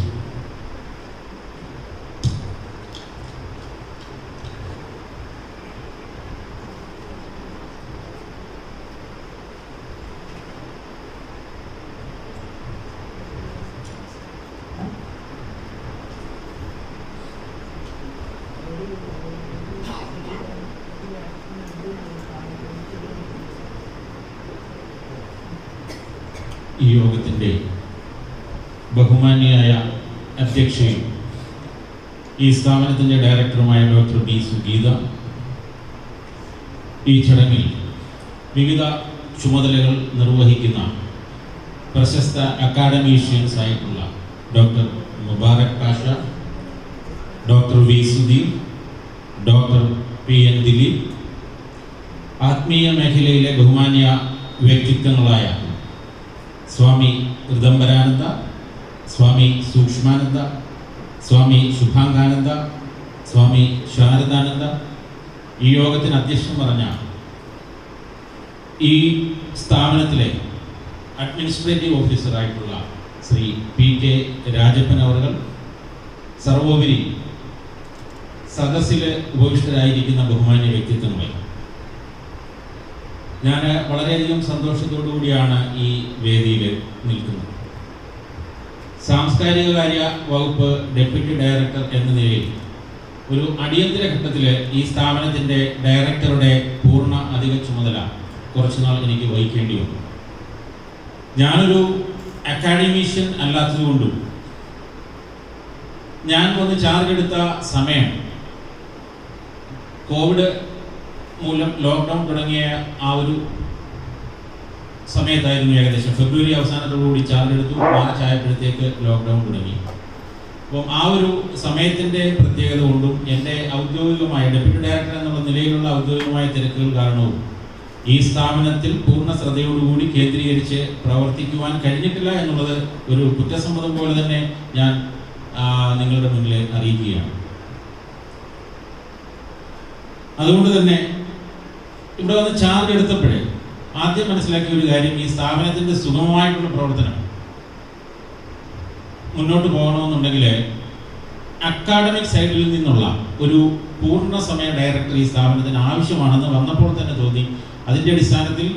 ഈ യോഗത്തിൻ്റെ ബഹുമാന്യയായ അധ്യക്ഷയും ഈ സ്ഥാപനത്തിൻ്റെ ഡയറക്ടറുമായ ഡോക്ടർ ബി സുഗീത, ഈ ചടങ്ങിൽ വിവിധ ചുമതലകൾ നിർവഹിക്കുന്ന പ്രശസ്ത അക്കാഡമീഷ്യൻസ് ആയിട്ടുള്ള doctor Mubarak Pasha, doctor V Sudheer, doctor P N Dileep, ആത്മീയ മേഖലയിലെ ബഹുമാന്യ വ്യക്തിത്വങ്ങളായ സ്വാമി ഋദംബരാനന്ദ, സ്വാമി സൂക്ഷ്മാനന്ദ, സ്വാമി ശുഭാംഗാനന്ദ, സ്വാമി ശാരദാനന്ദ, ഈ യോഗത്തിന് അധ്യക്ഷം പറഞ്ഞ ഈ സ്ഥാപനത്തിലെ അഡ്മിനിസ്ട്രേറ്റീവ് ഓഫീസറായിട്ടുള്ള ശ്രീ പി കെ രാജപ്പൻ അവർ, സർവോപരി സദസ്സിൽ ഉപവിഷ്ടരായിരിക്കുന്ന ബഹുമാന്യ വ്യക്തിത്വങ്ങളെ, ഞാൻ വളരെയധികം സന്തോഷത്തോടു കൂടിയാണ് ഈ വേദിയിൽ നിൽക്കുന്നത്. സാംസ്കാരിക കാര്യ വകുപ്പ് ഡെപ്യൂട്ടി ഡയറക്ടർ എന്ന നിലയിൽ ഒരു അടിയന്തര ഘട്ടത്തിൽ ഈ സ്ഥാപനത്തിൻ്റെ ഡയറക്ടറുടെ പൂർണ്ണ അധിക ചുമതല കുറച്ചുനാൾ എനിക്ക് വഹിക്കേണ്ടി വന്നു. ഞാനൊരു അക്കാഡമീഷ്യൻ അല്ലാത്തതുകൊണ്ടും ഞാൻ വന്ന് ചാർജ് എടുത്ത സമയം കോവിഡ് മൂലം ലോക്ക്ഡൗൺ തുടങ്ങിയ ആ ഒരു സമയത്തായിരുന്നു. ഏകദേശം ഫെബ്രുവരി അവസാനത്തോടുകൂടി ചാർജ് എടുത്തു, മാർച്ച് ആയപ്പോഴത്തേക്ക് ലോക്ക്ഡൗൺ തുടങ്ങി. അപ്പം ആ ഒരു സമയത്തിൻ്റെ പ്രത്യേകത കൊണ്ടും എൻ്റെ ഔദ്യോഗികമായ ഡെപ്യൂട്ടി ഡയറക്ടർ എന്നുള്ള നിലയിലുള്ള ഔദ്യോഗികമായ തിരക്കുകൾ കാരണവും ഈ സ്ഥാപനത്തിൽ പൂർണ്ണ ശ്രദ്ധയോടുകൂടി കേന്ദ്രീകരിച്ച് പ്രവർത്തിക്കുവാൻ കഴിഞ്ഞിട്ടില്ല എന്നുള്ളത് ഒരു കുറ്റസമ്മതം പോലെ തന്നെ ഞാൻ നിങ്ങളുടെ മുന്നിൽ അറിയിക്കുകയാണ്. അതുകൊണ്ട് തന്നെ ഇവിടെ വന്ന് ചാർജ് എടുത്തപ്പോഴേ ആദ്യം മനസ്സിലാക്കിയ ഒരു കാര്യം, ഈ സ്ഥാപനത്തിൻ്റെ സുഗമമായിട്ടുള്ള പ്രവർത്തനം മുന്നോട്ട് പോകണമെന്നുണ്ടെങ്കിൽ അക്കാഡമിക് സൈഡിൽ നിന്നുള്ള ഒരു പൂർണ്ണ സമയ ഡയറക്ടർ ഈ സ്ഥാപനത്തിന് ആവശ്യമാണെന്ന് വന്നപ്പോൾ തന്നെ തോന്നി. അതിൻ്റെ അടിസ്ഥാനത്തിൽ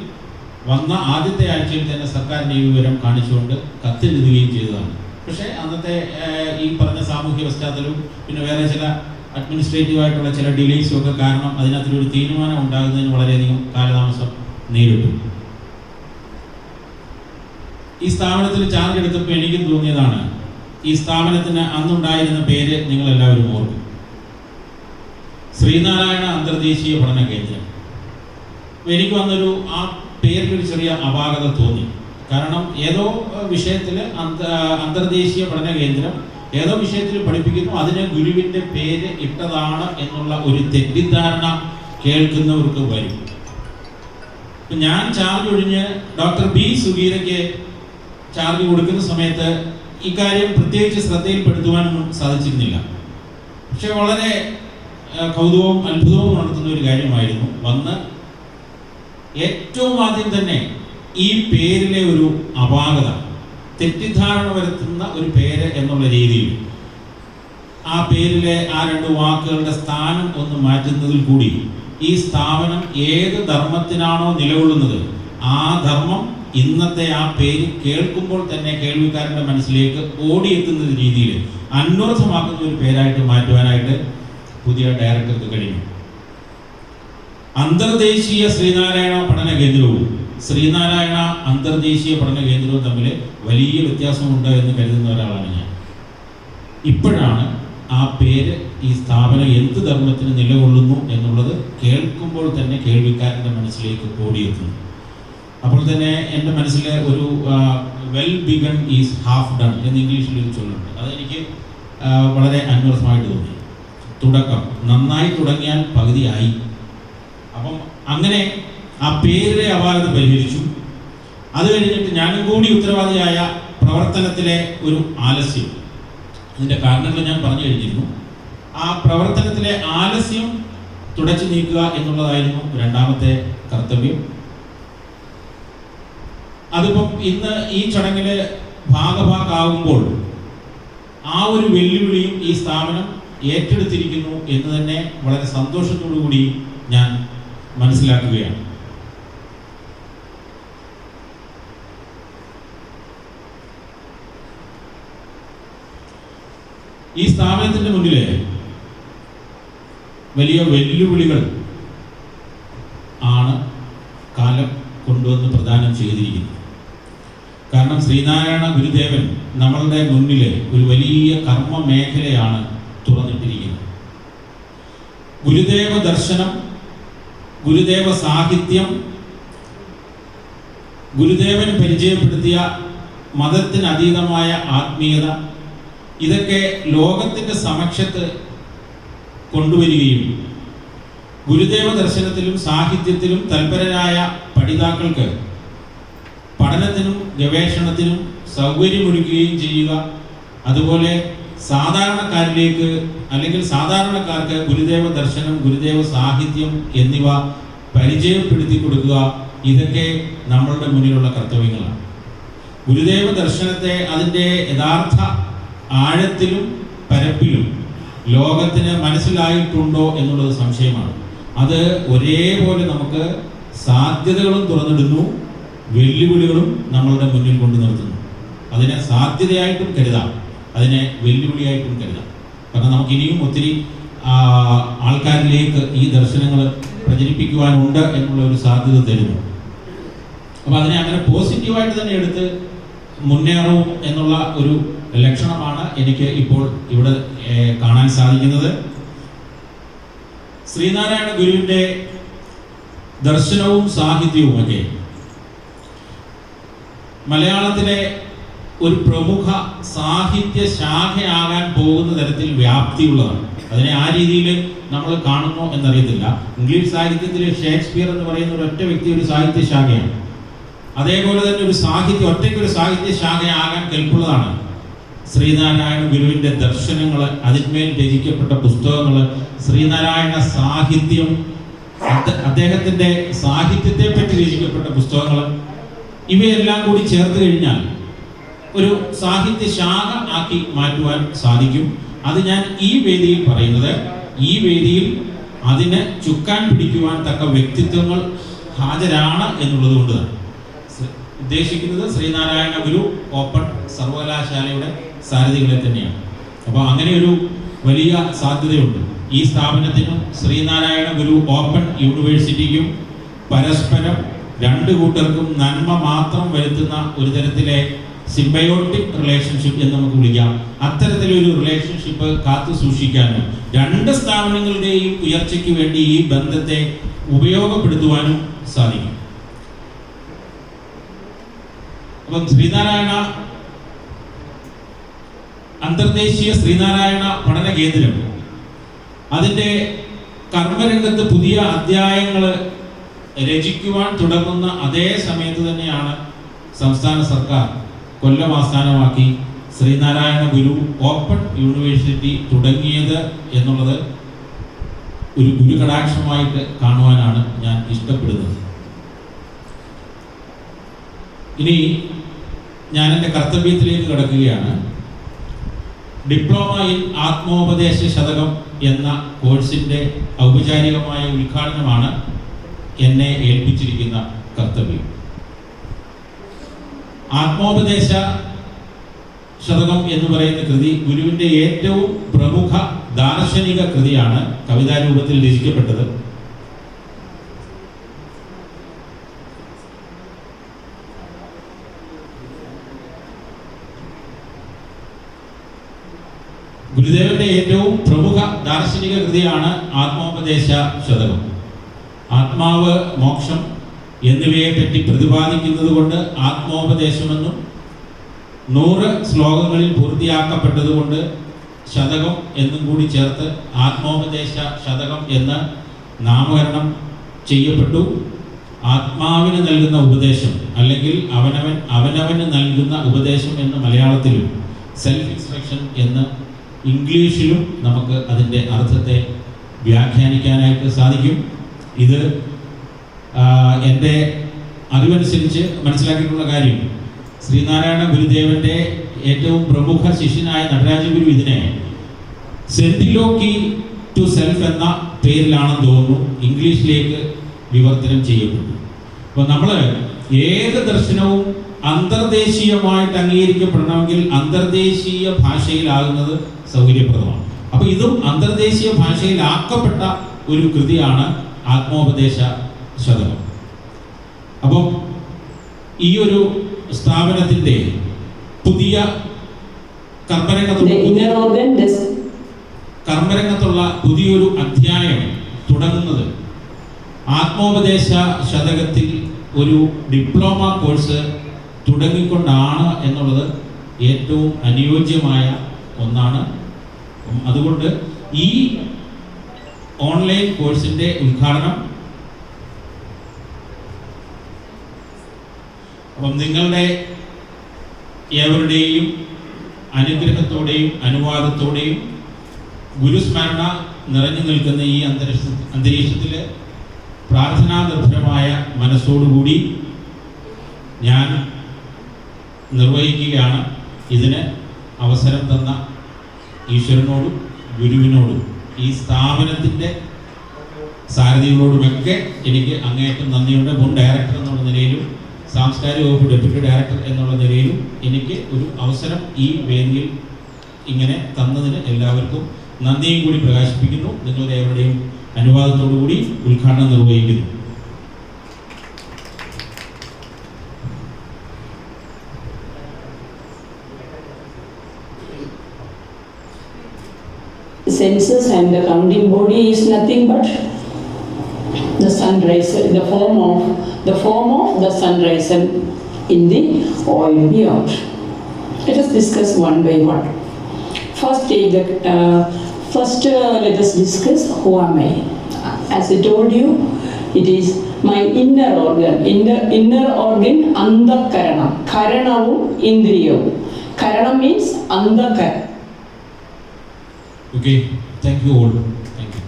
വന്ന ആദ്യത്തെ ആഴ്ചയിൽ തന്നെ സർക്കാരിൻ്റെ ഈ വിവരം കാണിച്ചുകൊണ്ട് കത്തെഴുതുകയും ചെയ്തതാണ്. പക്ഷേ അന്നത്തെ ഈ പറഞ്ഞ സാമൂഹ്യ പശ്ചാത്തലവും പിന്നെ വേറെ ചില അഡ്മിനിസ്ട്രേറ്റീവ് ആയിട്ടുള്ള ചില ഡിലേയ്സും ഒക്കെ കാരണം അതിനകത്തൊരു തീരുമാനം ഉണ്ടാകുന്നതിന് വളരെയധികം കാലതാമസം നേരിട്ടു. ഈ സ്ഥാപനത്തിൽ ചാർജ് എടുത്തപ്പോൾ എനിക്കും തോന്നിയതാണ്, ഈ സ്ഥാപനത്തിന് അന്നുണ്ടായിരുന്ന പേര് നിങ്ങളെല്ലാവരും ഓർക്കും, ശ്രീനാരായണ അന്തർദേശീയ പഠന കേന്ദ്രം. എനിക്ക് വന്നൊരു ആ പേരിലൊരു ചെറിയ അപാകത തോന്നി. കാരണം ഏതോ വിഷയത്തിൽ അന്തർദേശീയ പഠന കേന്ദ്രം ഏതോ വിഷയത്തിൽ പഠിപ്പിക്കുന്നു, അതിന് ഗുരുവിൻ്റെ പേര് ഇട്ടതാണ് എന്നുള്ള ഒരു തെറ്റിദ്ധാരണ കേൾക്കുന്നവർക്ക് വരും. ഞാൻ ചാർജ് ഒഴിഞ്ഞ് ഡോക്ടർ ബി സുഗീരയ്ക്ക് ചാർജ് കൊടുക്കുന്ന സമയത്ത് ഇക്കാര്യം പ്രത്യേകിച്ച് ശ്രദ്ധയിൽപ്പെടുത്തുവാനൊന്നും സാധിച്ചിരുന്നില്ല. പക്ഷെ വളരെ കൗതുകവും അത്ഭുതവും നടത്തുന്ന ഒരു കാര്യമായിരുന്നു. വന്ന് ഏറ്റവും ആദ്യം തന്നെ ഈ പേരിലെ ഒരു അപാകത, തെറ്റിദ്ധാരണ വരുത്തുന്ന ഒരു പേര് എന്നുള്ള രീതിയിൽ ആ പേരിലെ ആ രണ്ട് വാക്കുകളുടെ സ്ഥാനം ഒന്ന് മാറ്റുന്നതിൽ കൂടി ഈ സ്ഥാപനം ഏത് ധർമ്മത്തിനാണോ നിലകൊള്ളുന്നത് ആ ധർമ്മം ഇന്നത്തെ ആ പേര് കേൾക്കുമ്പോൾ തന്നെ കേൾവിക്കാരൻ്റെ മനസ്സിലേക്ക് ഓടിയെത്തുന്ന രീതിയിൽ അന്വർത്ഥമാക്കുന്ന ഒരു പേരായിട്ട് മാറ്റുവാനായിട്ട് പുതിയ ഡയറക്ടർക്ക് കഴിഞ്ഞു. അന്തർദേശീയ ശ്രീനാരായണ പഠന കേന്ദ്രവും ശ്രീനാരായണ അന്തർദേശീയ പഠന കേന്ദ്രവും തമ്മിൽ വലിയ വ്യത്യാസമുണ്ട് എന്ന് കരുതുന്ന ഒരാളാണ് ഞാൻ. ഇപ്പോഴാണ് ആ പേര് ഈ സ്ഥാപനം എന്ത് ധർമ്മത്തിന് നിലകൊള്ളുന്നു എന്നുള്ളത് കേൾക്കുമ്പോൾ തന്നെ കേൾവിക്കാരൻ്റെ മനസ്സിലേക്ക് ഓടിയെത്തുന്നു. അപ്പോൾ തന്നെ എൻ്റെ മനസ്സിലെ ഒരു well begun is half done എന്ന് ഇംഗ്ലീഷിൽ ഒരു ചൊല്ലുണ്ട്. അതെനിക്ക് വളരെ അന്വർത്ഥമായിട്ട് തോന്നി. തുടക്കം. നന്നായി തുടങ്ങിയാൽ പകുതിയായി. അപ്പം അങ്ങനെ ആ പേരിലെ അപാകത പരിഹരിച്ചു. അത് കഴിഞ്ഞിട്ട് ഞാനും കൂടി ഉത്തരവാദിയായ പ്രവർത്തനത്തിലെ ഒരു ആലസ്യം, അതിൻ്റെ കാരണങ്ങൾ ഞാൻ പറഞ്ഞു കഴിഞ്ഞിരുന്നു. ആ പ്രവർത്തനത്തിലെ ആലസ്യം തുടച്ചു നീക്കുക എന്നുള്ളതായിരുന്നു രണ്ടാമത്തെ കർത്തവ്യം. അതിപ്പം ഇന്ന് ഈ ചടങ്ങിൽ ഭാഗഭാക്കാവുമ്പോൾ ആ ഒരു വെല്ലുവിളിയും ഈ സ്ഥാപനം ഏറ്റെടുത്തിരിക്കുന്നു എന്ന് തന്നെ വളരെ സന്തോഷത്തോടു കൂടി ഞാൻ മനസ്സിലാക്കുകയാണ്. ഈ സ്ഥാപനത്തിൻ്റെ മുന്നിൽ വലിയ വെല്ലുവിളികൾ ആണ് കാലം കൊണ്ടുവന്ന് പ്രദാനം ചെയ്തിരിക്കുന്നത്. കാരണം ശ്രീനാരായണ ഗുരുദേവൻ നമ്മളുടെ മുന്നിൽ ഒരു വലിയ കർമ്മ മേഖലയാണ് തുറന്നിട്ടിരിക്കുന്നത്. ഗുരുദേവ ദർശനം, ഗുരുദേവ സാഹിത്യം, ഗുരുദേവൻ പരിചയപ്പെടുത്തിയ മതത്തിന് അതീതമായ ആത്മീയത, ഇതൊക്കെ ലോകത്തിൻ്റെ സമക്ഷത്ത് കൊണ്ടുവരികയും ഗുരുദേവ ദർശനത്തിലും സാഹിത്യത്തിലും തൽപരരായ പഠിതാക്കൾക്ക് പഠനത്തിനും ഗവേഷണത്തിനും സൗകര്യമൊരുക്കുകയും ചെയ്യുക, അതുപോലെ സാധാരണക്കാരിലേക്ക് അല്ലെങ്കിൽ സാധാരണക്കാർക്ക് ഗുരുദേവ ദർശനം, ഗുരുദേവ സാഹിത്യം എന്നിവ പരിചയപ്പെടുത്തി കൊടുക്കുക, ഇതൊക്കെ നമ്മളുടെ മുന്നിലുള്ള കർത്തവ്യങ്ങളാണ്. ഗുരുദേവ ദർശനത്തെ അതിൻ്റെ യഥാർത്ഥ ആഴത്തിലും പരപ്പിലും ലോകത്തിന് മനസ്സിലായിട്ടുണ്ടോ എന്നുള്ളത് സംശയമാണ്. അത് ഒരേപോലെ നമുക്ക് സാധ്യതകളും തുറന്നിടുന്നു, വെല്ലുവിളികളും നമ്മളുടെ മുന്നിൽ കൊണ്ടു നിർത്തുന്നു. അതിനെ സാധ്യതയായിട്ടും കരുതാം, അതിനെ വെല്ലുവിളിയായിട്ടും കരുതാം. കാരണം നമുക്കിനിയും ഒത്തിരി ആൾക്കാരിലേക്ക് ഈ ദർശനങ്ങൾ പ്രചരിപ്പിക്കുവാനുണ്ട് എന്നുള്ള ഒരു സാധ്യത തരുന്നു. അപ്പോൾ അതിനെ അങ്ങനെ പോസിറ്റീവായിട്ട് തന്നെ എടുത്ത് മുന്നേറും എന്നുള്ള ഒരു ലക്ഷണമാണ് എനിക്ക് ഇപ്പോൾ ഇവിടെ കാണാൻ സാധിക്കുന്നത്. ശ്രീനാരായണ ഗുരുവിൻ്റെ ദർശനവും സാഹിത്യവുമൊക്കെ മലയാളത്തിലെ ഒരു പ്രമുഖ സാഹിത്യ ശാഖയാകാൻ പോകുന്ന തരത്തിൽ വ്യാപ്തിയുള്ളതാണ്. അതിനെ ആ രീതിയിൽ നമ്മൾ കാണുന്നു എന്നറിയത്തില്ല. ഇംഗ്ലീഷ് സാഹിത്യത്തിൽ ഷേക്സ്പിയർ എന്ന് പറയുന്ന ഒരു ഒറ്റ വ്യക്തി ഒരു സാഹിത്യ ശാഖയാണ്. അതേപോലെ തന്നെ ഒരു ഒറ്റയ്ക്കൊരു സാഹിത്യ ശാഖയാകാൻ കെൽപ്പുള്ളതാണ് ശ്രീനാരായണ ഗുരുവിൻ്റെ ദർശനങ്ങൾ, അതിന്മേൽ രചിക്കപ്പെട്ട പുസ്തകങ്ങൾ, ശ്രീനാരായണ സാഹിത്യം, അദ്ദേഹത്തിൻ്റെ സാഹിത്യത്തെ പറ്റി രചിക്കപ്പെട്ട പുസ്തകങ്ങൾ, ഇവയെല്ലാം കൂടി ചേർത്ത് കഴിഞ്ഞാൽ ഒരു സാഹിത്യ ശാഖ ആക്കി മാറ്റുവാൻ സാധിക്കും. അത് ഞാൻ ഈ വേദിയിൽ പറയുന്നത്, ഈ വേദിയിൽ അതിന് ചുക്കാൻ പിടിക്കുവാൻ തക്ക വ്യക്തിത്വങ്ങൾ ഹാജരാണ് എന്നുള്ളത് കൊണ്ട് ഉദ്ദേശിക്കുന്നത് ശ്രീനാരായണ ഗുരു ഓപ്പൺ സർവകലാശാലയുടെ സാരഥികളെ തന്നെയാണ്. അപ്പോൾ അങ്ങനെ ഒരു വലിയ സാധ്യതയുണ്ട്. ഈ സ്ഥാപനത്തിനും ശ്രീനാരായണ ഗുരു ഓപ്പൺ യൂണിവേഴ്സിറ്റിക്കും പരസ്പരം രണ്ടു കൂട്ടർക്കും നന്മ മാത്രം വരുത്തുന്ന ഒരു തരത്തിലെ സിംബയോട്ടിക് റിലേഷൻഷിപ്പ് എന്ന് നമുക്ക് വിളിക്കാം. അത്തരത്തിലൊരു റിലേഷൻഷിപ്പ് കാത്തു സൂക്ഷിക്കാനും രണ്ട് സ്ഥാപനങ്ങളുടെയും ഉയർച്ചയ്ക്ക് വേണ്ടി ഈ ബന്ധത്തെ ഉപയോഗപ്പെടുത്തുവാനും സാധിക്കും. അപ്പം ശ്രീനാരായണ അന്തർദേശീയ ശ്രീനാരായണ പഠന കേന്ദ്രം അതിൻ്റെ കർമ്മരംഗത്ത് പുതിയ അധ്യായങ്ങൾ രചിക്കുവാൻ തുടങ്ങുന്ന അതേ സമയത്ത് തന്നെയാണ് സംസ്ഥാന സർക്കാർ കൊല്ലം ആസ്ഥാനമാക്കി ശ്രീനാരായണ ഗുരു ഓപ്പൺ യൂണിവേഴ്സിറ്റി തുടങ്ങിയത് എന്നുള്ളത് ഒരു ഗുരുകടാക്ഷമായിട്ട് കാണുവാനാണ് ഞാൻ ഇഷ്ടപ്പെടുന്നത്. ഇനി ഞാൻ എൻ്റെ കർത്തവ്യത്തിലേക്ക് കടക്കുകയാണ്. ഡിപ്ലോമ ഇൻ ആത്മോപദേശ ശതകം എന്ന കോഴ്സിൻ്റെ ഔപചാരികമായ ഉദ്ഘാടനമാണ് എന്നെ ഏൽപ്പിച്ചിരിക്കുന്ന കർത്തവ്യം. ആത്മോപദേശ ശതകം എന്ന് പറയുന്ന കൃതി ഗുരുവിൻ്റെ ഏറ്റവും പ്രമുഖ ദാർശനിക കൃതിയാണ്. കവിതാരൂപത്തിൽ രചിക്കപ്പെട്ടത്. ഗുരുദേവന്റെ ഏറ്റവും പ്രമുഖ ദാർശനിക കൃതിയാണ് ആത്മോപദേശ ശതകം. ആത്മാവ്, മോക്ഷം എന്നിവയെ പറ്റി പ്രതിപാദിക്കുന്നത് കൊണ്ട് ആത്മോപദേശമെന്നും 100 ശ്ലോകങ്ങളിൽ പൂർത്തിയാക്കപ്പെട്ടതുകൊണ്ട് ശതകം എന്നും കൂടി ചേർത്ത് ആത്മോപദേശ ശതകം എന്ന് നാമകരണം ചെയ്യപ്പെട്ടു. ആത്മാവിന് നൽകുന്ന ഉപദേശം അല്ലെങ്കിൽ അവനവന് നൽകുന്ന ഉപദേശം എന്ന് മലയാളത്തിലും സെൽഫ് ഇൻസ്ട്രക്ഷൻ എന്ന് ഇംഗ്ലീഷിലും നമുക്ക് അതിൻ്റെ അർത്ഥത്തെ വ്യാഖ്യാനിക്കാനായിട്ട് സാധിക്കും. ഇത് എൻ്റെ അറിവനുസരിച്ച് മനസ്സിലാക്കിയിട്ടുള്ള കാര്യം, ശ്രീനാരായണ ഗുരുദേവൻ്റെ ഏറ്റവും പ്രമുഖ ശിഷ്യനായ നടരാജ ഗുരു ഇതിനെ സെന്റിലോക്കി ടു സെൽഫ് എന്ന പേരിലാണെന്ന് തോന്നുന്നു ഇംഗ്ലീഷിലേക്ക് വിവർത്തനം ചെയ്യപ്പെട്ടു. അപ്പോൾ നമ്മൾ ഏത് ദർശനവും അന്തർദേശീയമായിട്ട് അംഗീകരിക്കപ്പെടണമെങ്കിൽ അന്തർദേശീയ ഭാഷയിലാകുന്നത് സൗകര്യപ്രദമാണ്. അപ്പോൾ ഇതും അന്തർദേശീയ ഭാഷയിലാക്കപ്പെട്ട ഒരു കൃതിയാണ് ആത്മോപദേശ ശതകം. അപ്പം ഈ ഒരു സ്ഥാപനത്തിൻ്റെ പുതിയ കർമ്മരംഗത്തുള്ള പുതിയൊരു അധ്യായം തുടങ്ങുന്നത് ആത്മോപദേശ ശതകത്തിൽ ഒരു ഡിപ്ലോമ കോഴ്സ് തുടങ്ങിക്കൊണ്ടാണ് എന്നുള്ളത് ഏറ്റവും അനുയോജ്യമായ ഒന്നാണ്. അതുകൊണ്ട് ഈ ഓൺലൈൻ കോഴ്സിൻ്റെ ഉദ്ഘാടനം നിങ്ങളുടെ ഏവരുടെയും അനുഗ്രഹത്തോടെയും അനുവാദത്തോടെയും ഗുരുസ്മരണ നിറഞ്ഞു നിൽക്കുന്ന ഈ അന്തരീക്ഷത്തിൽ പ്രാർത്ഥനാനിർഭരമായ മനസ്സോടുകൂടി ഞാൻ നിർവഹിക്കുകയാണ്. ഇതിന് അവസരം തന്ന ഈശ്വരനോടും ഗുരുവിനോടും ഈ സ്ഥാപനത്തിൻ്റെ സാരഥികളോടുമൊക്കെ എനിക്ക് അങ്ങേയറ്റം നന്ദിയുണ്ട്. മുൻ ഡയറക്ടർ എന്നുള്ള നിലയിലും സാംസ്കാരിക വകുപ്പ് ഡെപ്യൂട്ടി ഡയറക്ടർ എന്നുള്ള നിലയിലും എനിക്ക് ഒരു അവസരം ഈ വേദിയിൽ ഇങ്ങനെ തന്നതിന് എല്ലാവർക്കും നന്ദിയും കൂടി പ്രകാശിപ്പിക്കുന്നു. നിങ്ങളുടെ എവരുടെയും അനുവാദത്തോടു കൂടി ഉദ്ഘാടനം നിർവഹിക്കുന്നു. Census and the counting body is nothing but the sunrise, the form of the sunrise in the oil beyond. Let us discuss one by one. First, let us discuss who am I. As I told you, it is my inner organ. Inner organ, andhakaranam. Karanavum, indriyavum. Karanam means andhakaranam. Okay, thank you all. Thank you.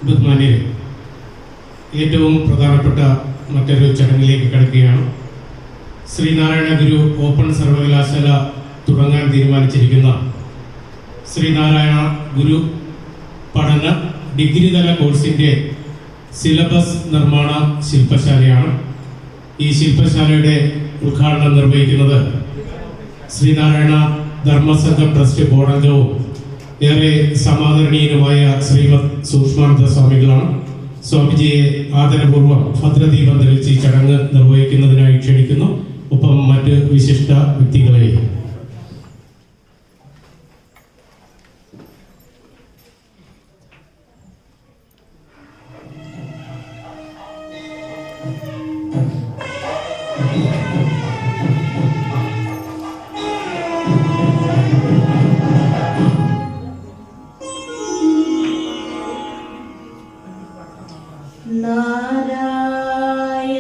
ബഹുമാന്യരെ, ഏറ്റവും പ്രധാനപ്പെട്ട മറ്റൊരു ചടങ്ങിലേക്ക് കടക്കുകയാണ്. Sreenarayana Guru open സർവകലാശാല തുടങ്ങാൻ തീരുമാനിച്ചിരിക്കുന്ന ശ്രീനാരായണ ഗുരു പഠന degree തല കോഴ്സിൻ്റെ സിലബസ് നിർമ്മാണ ശില്പശാലയാണ്. ഈ ശില്പശാലയുടെ ഉദ്ഘാടനം നിർവഹിക്കുന്നത് ശ്രീനാരായണ ധർമ്മസംഘം ട്രസ്റ്റ് ബോർഡ് അംഗവും ഏറെ സമാദരണീയനുമായ ശ്രീമദ് സൂക്ഷ്മാനന്ദ സ്വാമികളാണ്. സ്വാമിജിയെ ആദരപൂർവ്വം ഭദ്രദീപം തെളിച്ച് ഈ ചടങ്ങ് നിർവഹിക്കുന്നതിനായി ക്ഷണിക്കുന്നു. ഒപ്പം മറ്റ് വിശിഷ്ട വ്യക്തികളെയും.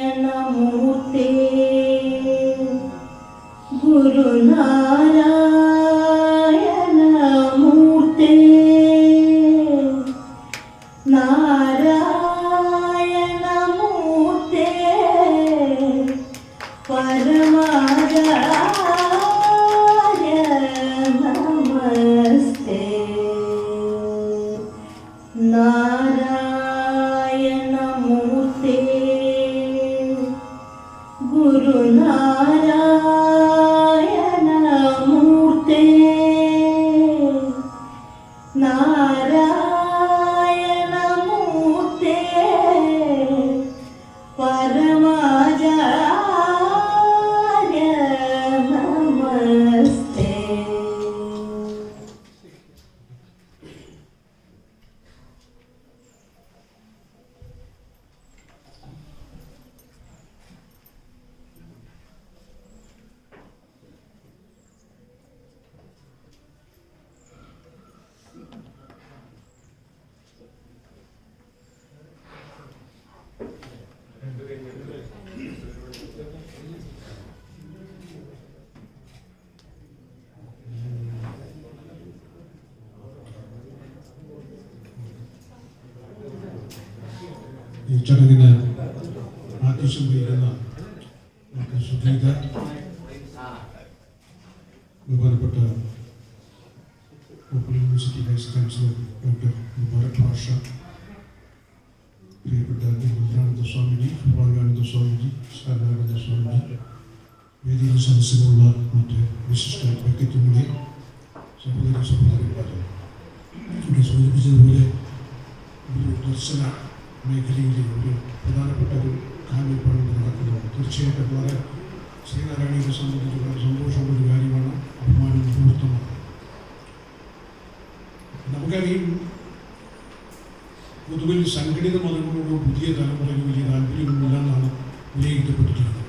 നാരായണമൂർത്തേ ഗുരുനാരായണമൂർത്തേ നാരായണമൂർത്തേ പരമാചാര്യ നമസ്തേ നാരായണമൂർത്തേ ഗുരുനാരായണമൂർത്തേ നാരായണമൂർത്തേ പരമാചാര്യ നമസ്തേ. ഈ ചടങ്ങിന് ആധ്യക്ഷം വഹിക്കുന്ന ഡോക്ടർ സുജീത, ബഹുമാനപ്പെട്ട open university vice chancellor doctor Mubarak Pasha, പ്രിയപ്പെട്ട രുദ്രാനന്ദ സ്വാമിജി, ഭഗവാനന്ദ സ്വാമിജി, സാരാനന്ദ സ്വാമിജി, വേദിയിൽ സദസ്സിലുള്ള മറ്റ് വിശിഷ്ട വ്യക്തിത്വങ്ങളെ, സഹോദരി സഹോദരന്മാരെ, ഇവിടെ സൂചിപ്പിച്ചതുപോലെ ഒരു ദർശന മേഖലയിലെ ഒരു പ്രധാനപ്പെട്ട ഒരു കാൽവെപ്പാണ് നടക്കുന്നത്. തീർച്ചയായിട്ടും വളരെ ശ്രീനാരായണീയത്തെ സംബന്ധിച്ച് വളരെ സന്തോഷമുള്ള ഒരു കാര്യമാണ്, അഭിമാനം മുഹൂർത്തമാണ്. നമുക്കറിയാം, പൊതുവിൽ സംഘടിത മതങ്ങളോട് പുതിയ തലമുറയിൽ വലിയ താല്പര്യമില്ലെന്നാണ് വിലയിരുത്തപ്പെട്ടിരിക്കുന്നത്.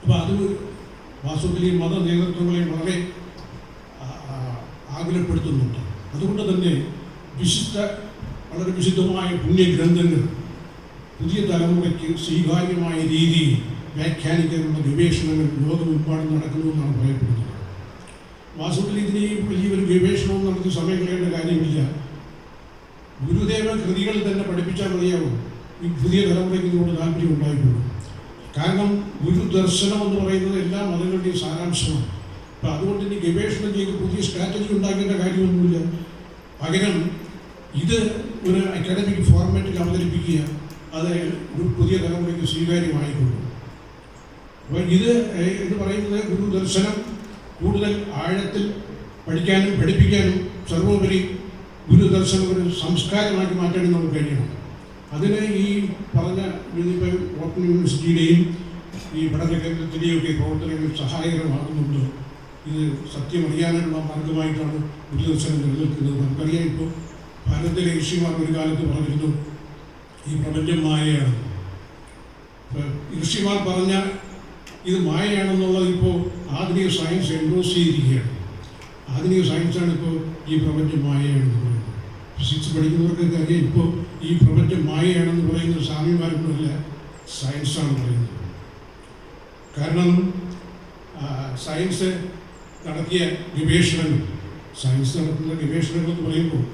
അപ്പോൾ അത് വാസ്തവത്തിൽ മത നേതൃത്വങ്ങളെ വളരെ ആകുലപ്പെടുത്തുന്നുണ്ട്. അതുകൊണ്ട് തന്നെ വളരെ വിശുദ്ധമായ പുണ്യഗ്രന്ഥങ്ങൾ പുതിയ തലമുറയ്ക്ക് സ്വീകാര്യമായ രീതിയിൽ വ്യാഖ്യാനിക്കാനുള്ള ഗവേഷണങ്ങൾ ലോകമെമ്പാടും നടക്കുന്നുവെന്നാണ് പറയപ്പെടുന്നത്. വാസ്തവത്തിൽ ഇതിന് വലിയൊരു ഗവേഷണവും നടത്തി സമയം കളയേണ്ട കാര്യമില്ല. ഗുരുദേവ കൃതികൾ തന്നെ പഠിപ്പിച്ചാൽ മതിയാവും ഈ പുതിയ തലമുറയ്ക്ക് ഇതിനോട് താല്പര്യം ഉണ്ടായിട്ടുള്ളൂ. കാരണം ഗുരുദർശനം എന്ന് പറയുന്നത് എല്ലാ മതങ്ങളുടെയും സാരാംശമാണ്. അപ്പം അതുകൊണ്ട് ഇനി ഗവേഷണം ചെയ്ത് പുതിയ സ്ട്രാറ്റജി ഉണ്ടാക്കേണ്ട കാര്യമൊന്നുമില്ല. പകരം ഇത് ഒരു അക്കാഡമിക് ഫോർമാറ്റിൽ അവതരിപ്പിക്കുക, അത് ഒരു പുതിയ തലമുറയ്ക്ക് സ്വീകാര്യമായിക്കൊള്ളു. അപ്പോൾ ഇത് എന്ന് പറയുന്നത് ഗുരുദർശനം കൂടുതൽ ആഴത്തിൽ പഠിക്കാനും പഠിപ്പിക്കാനും സർവോപരി ഗുരുദർശനം ഒരു സംസ്കാരമാക്കി മാറ്റാനും നമുക്ക് കഴിയണം. അതിന് ഈ പറഞ്ഞ ഇപ്പോൾ ഓപ്പൺ യൂണിവേഴ്സിറ്റിയുടെയും ഈ പഠന കേന്ദ്രത്തിൻ്റെയും ഒക്കെ പ്രവർത്തനങ്ങൾ സഹായകരമാകുന്നുണ്ട്. ഇത് സത്യമറിയാനുള്ള മാർഗമായിട്ടാണ് ഗുരുദർശനം നിലനിൽക്കുന്നത്. നമുക്കറിയാം, ഇപ്പോൾ ഭാരതത്തിലെ ഋഷിമാർ ഒരു കാലത്ത് പറഞ്ഞിരുന്നു ഈ പ്രപഞ്ചം മായയാണ്. ഋഷിമാർ പറഞ്ഞ ഇത് മായയാണെന്നുള്ളത് ഇപ്പോൾ ആധുനിക സയൻസ് എൻഡോസ് ചെയ്തിരിക്കുകയാണ്. ആധുനിക സയൻസാണ് ഇപ്പോൾ ഈ പ്രപഞ്ചം മായയാണെന്ന് പറയുന്നത്. ഫിസിക്സ് പഠിക്കുന്നവർക്കൊക്കെ അറിയാം, ഇപ്പോൾ ഈ പ്രപഞ്ചം മായയാണെന്ന് പറയുന്നത് സ്വാമിമാരൊന്നുമല്ല, സയൻസാണ് പറയുന്നത്. കാരണം സയൻസ് നടത്തിയ ഗവേഷണങ്ങൾ, സയൻസ് നടത്തുന്ന ഗവേഷണങ്ങൾ എന്ന് പറയുമ്പോൾ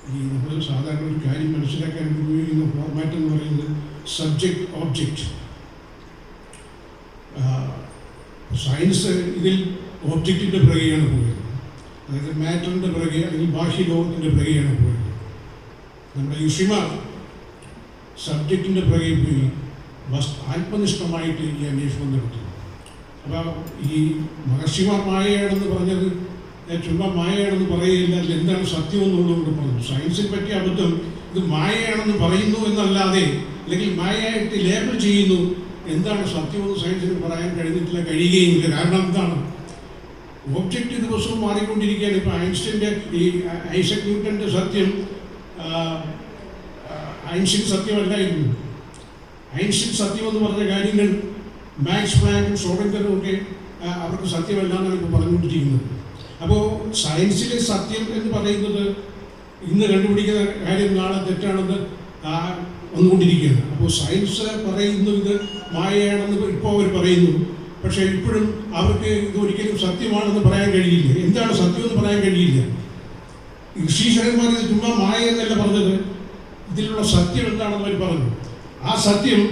ഈ നമ്മൾ സാധാരണ ഒരു കാര്യം മനസ്സിലാക്കാൻ ഉപയോഗിക്കുന്ന ഫോർമാറ്റ് എന്ന് പറയുന്നത് സബ്ജക്റ്റ് ഓബ്ജക്റ്റ്. സയൻസ് ഇതിൽ ഓബ്ജക്റ്റിൻ്റെ പിറകെയാണ് പോയത്, അതായത് മാറ്ററിൻ്റെ പിറകെ അല്ലെങ്കിൽ ബാഹ്യലോകത്തിൻ്റെ പിറകെയാണ് പോയത്. നമ്മുടെ ഋഷിമാർ സബ്ജക്റ്റിൻ്റെ പിറകെ പോയി ആത്മനിഷ്ഠമായിട്ട് ഈ അന്വേഷണം നടത്തി. അപ്പോൾ ഈ മഹർഷിമാർ മായയാണെന്ന് പറഞ്ഞത് ചുമ്മാ മായയാണെന്ന് പറയുകയില്ല, അതിൽ എന്താണ് സത്യം എന്നുള്ളതുകൊണ്ട് പറഞ്ഞു. സയൻസിനെ പറ്റിയ അബദ്ധം ഇത് മായയാണെന്ന് പറയുന്നു എന്നല്ലാതെ, അല്ലെങ്കിൽ മായയായിട്ട് ലേബൽ ചെയ്യുന്നു, എന്താണ് സത്യമെന്ന് സയൻസിന് പറയാൻ കഴിയുകയുമില്ല. കാരണം എന്താണ്, ഓബ്ജക്റ്റ് ദിവസവും മാറിക്കൊണ്ടിരിക്കുകയാണ്. ഇപ്പോൾ ഐൻസ്റ്റൈൻ്റെ ഈ ഐസക് ന്യൂട്ടൻ്റെ സത്യം ഐൻസ്റ്റൈൻ സത്യമല്ലായിരുന്നു. ഐൻസ്റ്റൈൻ സത്യം എന്ന് പറഞ്ഞ കാര്യങ്ങൾ മാക്സ് പ്ലാങ്കും ഷ്രോഡിംഗറും ഒക്കെ അവർക്ക് സത്യമല്ല എന്നാണ് ഇപ്പോൾ പറഞ്ഞുകൊണ്ടിരിക്കുന്നത്. അപ്പോൾ സയൻസിലെ സത്യം എന്ന് പറയുന്നത് ഇന്ന് കണ്ടുപിടിക്കുന്ന കാര്യം നാളെ തെറ്റാണെന്ന് വന്നുകൊണ്ടിരിക്കുകയാണ്. അപ്പോൾ സയൻസ് പറയുന്നു ഇത് മായയാണെന്ന് ഇപ്പോൾ അവർ പറയുന്നു. പക്ഷേ ഇപ്പോഴും അവർക്ക് ഇത് ഒരിക്കലും സത്യമാണെന്ന് പറയാൻ കഴിയില്ല. എന്താണ് സത്യം എന്ന് പറയാൻ കഴിയില്ല. ഋഷീശ്വരന്മാർ ഇത് ചുമ്മാ മായ എന്നല്ല പറഞ്ഞത്, ഇതിലുള്ള സത്യം എന്താണെന്ന് അവർ പറഞ്ഞു. ആ സത്യം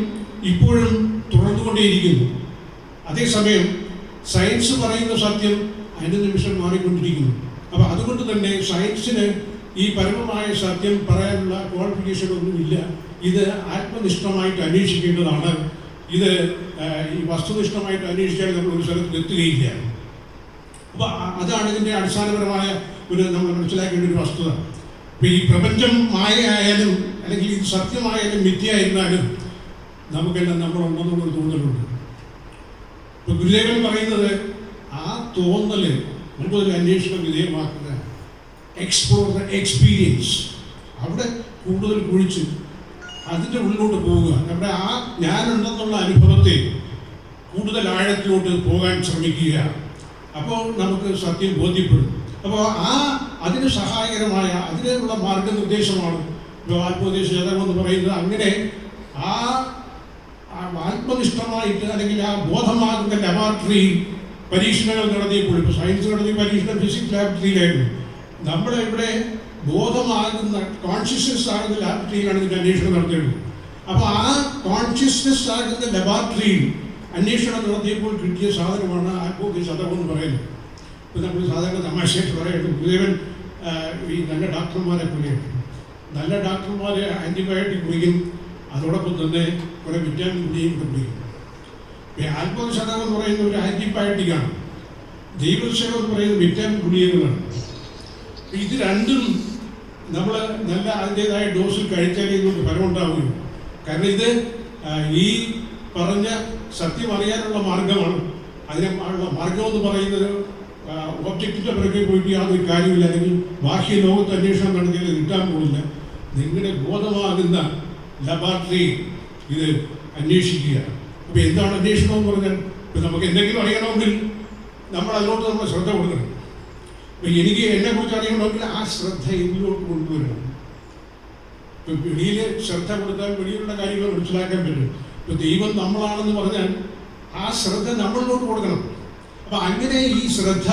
ഇപ്പോഴും തുടർന്നുകൊണ്ടേയിരിക്കുന്നു. അതേസമയം സയൻസ് പറയുന്ന സത്യം അതിൻ്റെ നിമിഷം മാറിക്കൊണ്ടിരിക്കുന്നു. അപ്പോൾ അതുകൊണ്ട് തന്നെ സയൻസിന് ഈ പരമമായ സത്യം പറയാനുള്ള ക്വാളിഫിക്കേഷൻ ഒന്നുമില്ല. ഇത് ആത്മനിഷ്ഠമായിട്ട് അന്വേഷിക്കേണ്ടതാണ്. ഇത് ഈ വസ്തുനിഷ്ഠമായിട്ട് അന്വേഷിച്ചാൽ നമ്മൾ ഒരു സ്ഥലത്ത് എത്തുകയില്ല. അപ്പോൾ അതാണ് ഇതിൻ്റെ അടിസ്ഥാനപരമായ നമ്മൾ മനസ്സിലാക്കേണ്ട ഒരു വസ്തുത. ഇപ്പോൾ ഈ പ്രപഞ്ചം മായയായാലും അല്ലെങ്കിൽ ഇത് സത്യമായാലും മിഥ്യയായിരുന്നാലും നമുക്കെല്ലാം നമ്മളുണ്ടെന്നുള്ളൊരു തോന്നലുണ്ട്. ഇപ്പോൾ ഗുരുദേവൻ പറയുന്നത് ആ തോന്നല് നമുക്കൊരു അന്വേഷണം വിധേയമാക്കുക, എക്സ്പ്ലോർ ദ എക്സ്പീരിയൻസ്, അവിടെ കൂടുതൽ കുഴിച്ച് അതിൻ്റെ ഉള്ളിലോട്ട് പോവുക. നമ്മുടെ ആ ഞാനുണ്ടെന്നുള്ള അനുഭവത്തെ കൂടുതൽ ആഴത്തിലോട്ട് പോകാൻ ശ്രമിക്കുക. അപ്പോൾ നമുക്ക് സത്യം ബോധ്യപ്പെടും. അപ്പോൾ അതിന് സഹായകരമായ അതിനുള്ള മാർഗനിർദ്ദേശമാണ് ആത്മോപദേശ എന്ന് പറയുന്നത്. അങ്ങനെ ആ ആത്മനിഷ്ഠമായിട്ട് അല്ലെങ്കിൽ ആ ബോധമാകുന്ന ലബോറട്ടറിയിൽ പരീക്ഷണങ്ങൾ നടത്തിയപ്പോൾ, ഇപ്പോൾ സയൻസ് നടത്തിയ പരീക്ഷണം ഫിസിക്സ് ലാബറട്ടറിയിലായിരുന്നു. നമ്മുടെ ഇവിടെ ബോധമാകുന്ന കോൺഷ്യസ്നസ് ആകുന്ന ലാബറട്ടറിയിലാണ് ഇതിൻ്റെ അന്വേഷണം നടത്തിയത്. അപ്പോൾ ആ കോൺഷ്യസ്നസ് ആകുന്ന ലബോറട്ടറിയിൽ അന്വേഷണം നടത്തിയപ്പോൾ കിട്ടിയ സാധനമാണ് ആത്മഹത്യ ശതകം എന്ന് പറയുന്നത്. ഇപ്പോൾ നമ്മൾ സാധാരണ തമാശയായിട്ട് പറയുന്നത് ഗുരുദേവൻ ഈ നല്ല ഡോക്ടർമാരെ പോലെയാണ്. നല്ല ഡോക്ടർമാർ ആൻറ്റിബയോട്ടിക് കുടിക്കും, അതോടൊപ്പം തന്നെ കുറേ വിറ്റാമിൻ ഡിയും കുടിക്കും. ആത്മഹത്യ ശതകം എന്ന് പറയുന്ന ഒരു ആൻറ്റിബയോട്ടിക്കാണ്. ജൈവശകം എന്ന് പറയുന്നത് വിറ്റാമിൻ ഗുളികകളാണ്. ഇത് രണ്ടും നമ്മൾ നല്ല അതിൻ്റെതായ ഡോസിൽ കഴിച്ചാലേ ഇതുകൊണ്ട് ഫലമുണ്ടാവുകയും. കാരണം ഇത് ഈ പറഞ്ഞ സത്യം അറിയാനുള്ള മാർഗമാണ്. അതിന് മാർഗമെന്ന് പറയുന്നത് ഒബ്ജക്റ്റിൻ്റെ പിറകെ പോയിട്ട് യാതൊരു കാര്യമില്ല, അല്ലെങ്കിൽ ബാഹ്യ ലോകത്ത് അന്വേഷണം നടത്തിയാൽ കിട്ടാൻ പോകില്ല. നിങ്ങളുടെ ബോധമാകുന്ന ലബോറട്ടറി ഇത് അന്വേഷിക്കുക. അപ്പോൾ എന്താണ് അന്വേഷണം എന്ന് പറഞ്ഞാൽ, ഇപ്പം നമുക്ക് എന്തെങ്കിലും അറിയണമെങ്കിൽ നമ്മൾ അതിലോട്ട് നമ്മൾ ശ്രദ്ധ കൊടുക്കണം. അപ്പം എനിക്ക് എന്നെക്കുറിച്ച് അറിയണമെങ്കിൽ ആ ശ്രദ്ധ ഇതിലോട്ട് കൊണ്ടുവരണം. ഇപ്പം വെളിയിൽ ശ്രദ്ധ കൊടുത്താൽ വെളിയിലുള്ള കാര്യങ്ങൾ മനസ്സിലാക്കാൻ പറ്റും. ഇപ്പം ദൈവം നമ്മളാണെന്ന് പറഞ്ഞാൽ ആ ശ്രദ്ധ നമ്മളിലോട്ട് കൊടുക്കണം. അപ്പം അങ്ങനെ ഈ ശ്രദ്ധ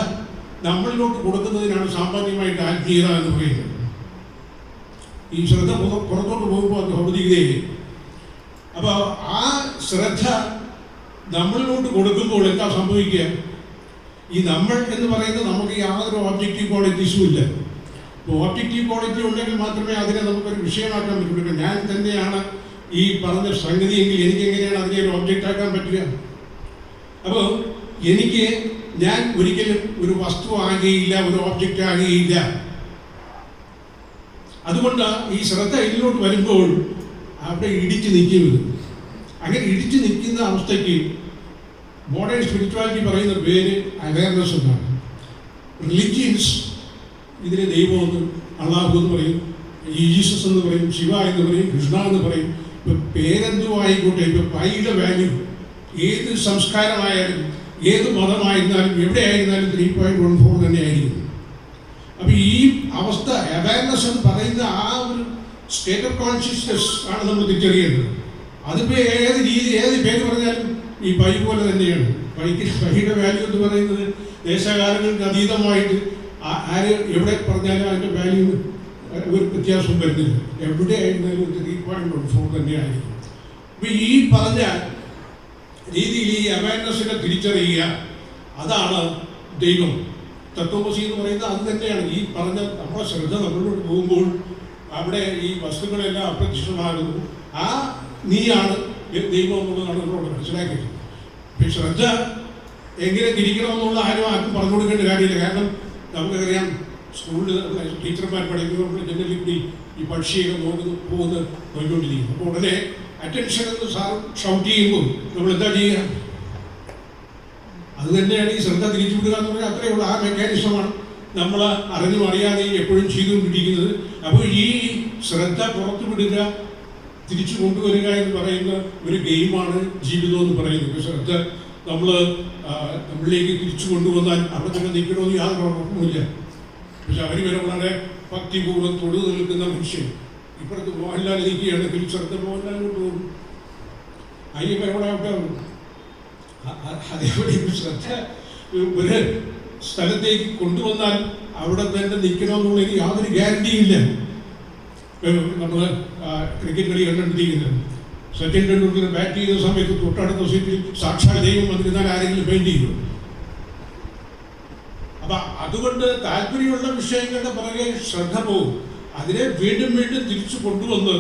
നമ്മളിലോട്ട് കൊടുക്കുന്നതിനാണ് സാമാന്യമായിട്ട് ആത്മീയത എന്ന് പറയുന്നത്. ഈ ശ്രദ്ധ പുറത്തോട്ട് പോകുമ്പോൾ അത് ഭൗതികതയില്ലേ. അപ്പോൾ ആ ശ്രദ്ധ നമ്മളിലോട്ട് കൊടുക്കുമ്പോൾ എന്താ സംഭവിക്കുക? ഈ നമ്മൾ എന്ന് പറയുന്നത് നമുക്ക് യാതൊരു ഓബ്ജക്റ്റീവ് ക്വാളിറ്റീസും ഇല്ല. ഇപ്പോൾ ഓബ്ജക്റ്റീവ് ക്വാളിറ്റി ഉണ്ടെങ്കിൽ മാത്രമേ അതിനെ നമുക്കൊരു വിഷയമാക്കാൻ പറ്റുള്ളൂ. ഇപ്പം ഞാൻ തന്നെയാണ് ഈ പറഞ്ഞ സംഗതിയെങ്കിൽ എനിക്ക് എങ്ങനെയാണ് അതിനെ ഒരു ഓബ്ജക്റ്റ് ആക്കാൻ പറ്റുക? അപ്പോൾ ഞാൻ ഒരിക്കലും ഒരു വസ്തു ആകുകയില്ല, ഒരു ഓബ്ജക്റ്റ് ആകുകയില്ല. അതുകൊണ്ട് ഈ ശ്രദ്ധ ഇതിലോട്ട് വരുമ്പോൾ അവിടെ ഇടിച്ചു നിൽക്കുന്നത്. അങ്ങനെ ഇടിച്ചു നിൽക്കുന്ന അവസ്ഥയ്ക്ക് മോഡേൺ സ്പിരിച്വാലിറ്റി പറയുന്ന പേര് അവയർനെസ് എന്നാണ്. റിലിജിയൻസ് ഇതിനെ ദൈവമെന്ന്, അള്ളാഹു എന്ന് പറയും, ജീസസ് എന്ന് പറയും, ശിവ എന്ന് പറയും, കൃഷ്ണ എന്ന് പറയും. ഇപ്പം പേരെന്തു ആയിക്കോട്ടെ, ഇപ്പം പൈയുടെ വാല്യൂ ഏത് സംസ്കാരമായാലും ഏത് മതമായിരുന്നാലും എവിടെയായിരുന്നാലും 3.14 തന്നെയായിരിക്കും. അപ്പം ഈ അവസ്ഥ അവയർനെസ് എന്ന് പറയുന്ന ആ ഒരു സ്റ്റേറ്റ് ഓഫ് കോൺഷ്യസ്നസ് ആണ് നമ്മൾ തിരിച്ചറിയേണ്ടത്. അതിപ്പോൾ ഏത് രീതി ഏത് പേര് പറഞ്ഞാലും ഈ പൈ പോലെ തന്നെയാണ്. പൈയുടെ വാല്യൂ എന്ന് പറയുന്നത് ദേശകാലങ്ങൾക്ക് അതീതമായിട്ട് ആര് എവിടെ പറഞ്ഞാലും അതിൻ്റെ വാല്യൂ ഒരു വ്യത്യാസം വരുന്നില്ല. എവിടെ ആയിരുന്നാലും 3.14 തന്നെയായിരിക്കും. അപ്പം ഈ പറഞ്ഞ രീതിയിൽ ഈ അവയർനെസ്സിനെ തിരിച്ചറിയുക, അതാണ് ദൈവം. തത്വമസി എന്ന് പറയുന്നത് അത് തന്നെയാണ്. ഈ പറഞ്ഞ നമ്മുടെ ശ്രദ്ധ നമ്മളിലോട്ട് പോകുമ്പോൾ അവിടെ ഈ വസ്തുക്കളെല്ലാം അപ്രത്യക്ഷമാകുന്നു. ആ നീയാണ് ദൈവം എന്നുള്ളതാണ് നമ്മളോട് മനസ്സിലാക്കിയത്. ഇപ്പം ശ്രദ്ധ എങ്ങനെ തിരിക്കണമെന്നുള്ള ആർക്കും പറഞ്ഞു കൊടുക്കേണ്ട കാര്യമില്ല. കാരണം നമുക്കറിയാം, സ്കൂളിൽ ടീച്ചർമാർ പഠിക്കുമ്പോൾ ജനറലി കൂടി ഈ പക്ഷിയൊക്കെ നോക്കിക്കൊണ്ടിരിക്കും. അപ്പോൾ ഉടനെ അറ്റൻഷൻ എന്ന് സാർ ഷൗട്ട് ചെയ്യുമ്പോൾ നമ്മൾ എന്താ ചെയ്യുക? അത് തന്നെയാണ് ഈ ശ്രദ്ധ തിരിച്ചു വിടുക എന്ന് പറഞ്ഞാൽ. അത്രയേ ഉള്ളൂ. ആ മെക്കാനിസമാണ് നമ്മൾ അറിഞ്ഞും അറിയാതെയും എപ്പോഴും ചെയ്തുകൊണ്ടിരിക്കുന്നത്. അപ്പോൾ ഈ ശ്രദ്ധ പുറത്തു വിടുക, തിരിച്ചു കൊണ്ടുവരിക എന്ന് പറയുന്ന ഒരു ഗെയിമാണ് ജീവിതം എന്ന് പറയുന്നത്. ശ്രദ്ധ നമ്മളിലേക്ക് തിരിച്ചു കൊണ്ടുവന്നാൽ അവിടെ തന്നെ നിൽക്കണമെന്ന് യാതൊരു ഉറപ്പുമില്ല. പക്ഷെ അവർ വരെ വളരെ ഭക്തിപൂർവ്വം തൊഴുതു നിൽക്കുന്ന മനുഷ്യൻ ഇപ്പുറത്ത് മോഹൻലാൽ നിൽക്കുകയാണെങ്കിൽ ശ്രദ്ധ മോഹൻലാലിനോട്ട് പോകും. അതിന് എവിടെ ഉണ്ടാവും? അതേപോലെ ശ്രദ്ധ ഒരു സ്ഥലത്തേക്ക് കൊണ്ടുവന്നാൽ അവിടെ തന്നെ നിൽക്കണമെന്നുള്ളതിന് യാതൊരു ഗ്യാരണ്ടിയില്ല. നമ്മൾ ക്രിക്കറ്റ് കളി കണ്ടുകൊണ്ടിരിക്കുന്നത്, സച്ചിൻ ടെണ്ടുൽക്കർ ബാറ്റ് ചെയ്യുന്ന സമയത്ത് തൊട്ടടുത്ത സീറ്റിൽ സാക്ഷാൽ ദൈവം വന്നിരുന്നാൽ ആരെങ്കിലും പെയിന്റ് ചെയ്യും. അപ്പം അതുകൊണ്ട് താല്പര്യമുള്ള വിഷയങ്ങളുടെ പുറകെ ശ്രദ്ധ പോകും. അതിനെ വീണ്ടും വീണ്ടും തിരിച്ചു കൊണ്ടുവന്ന്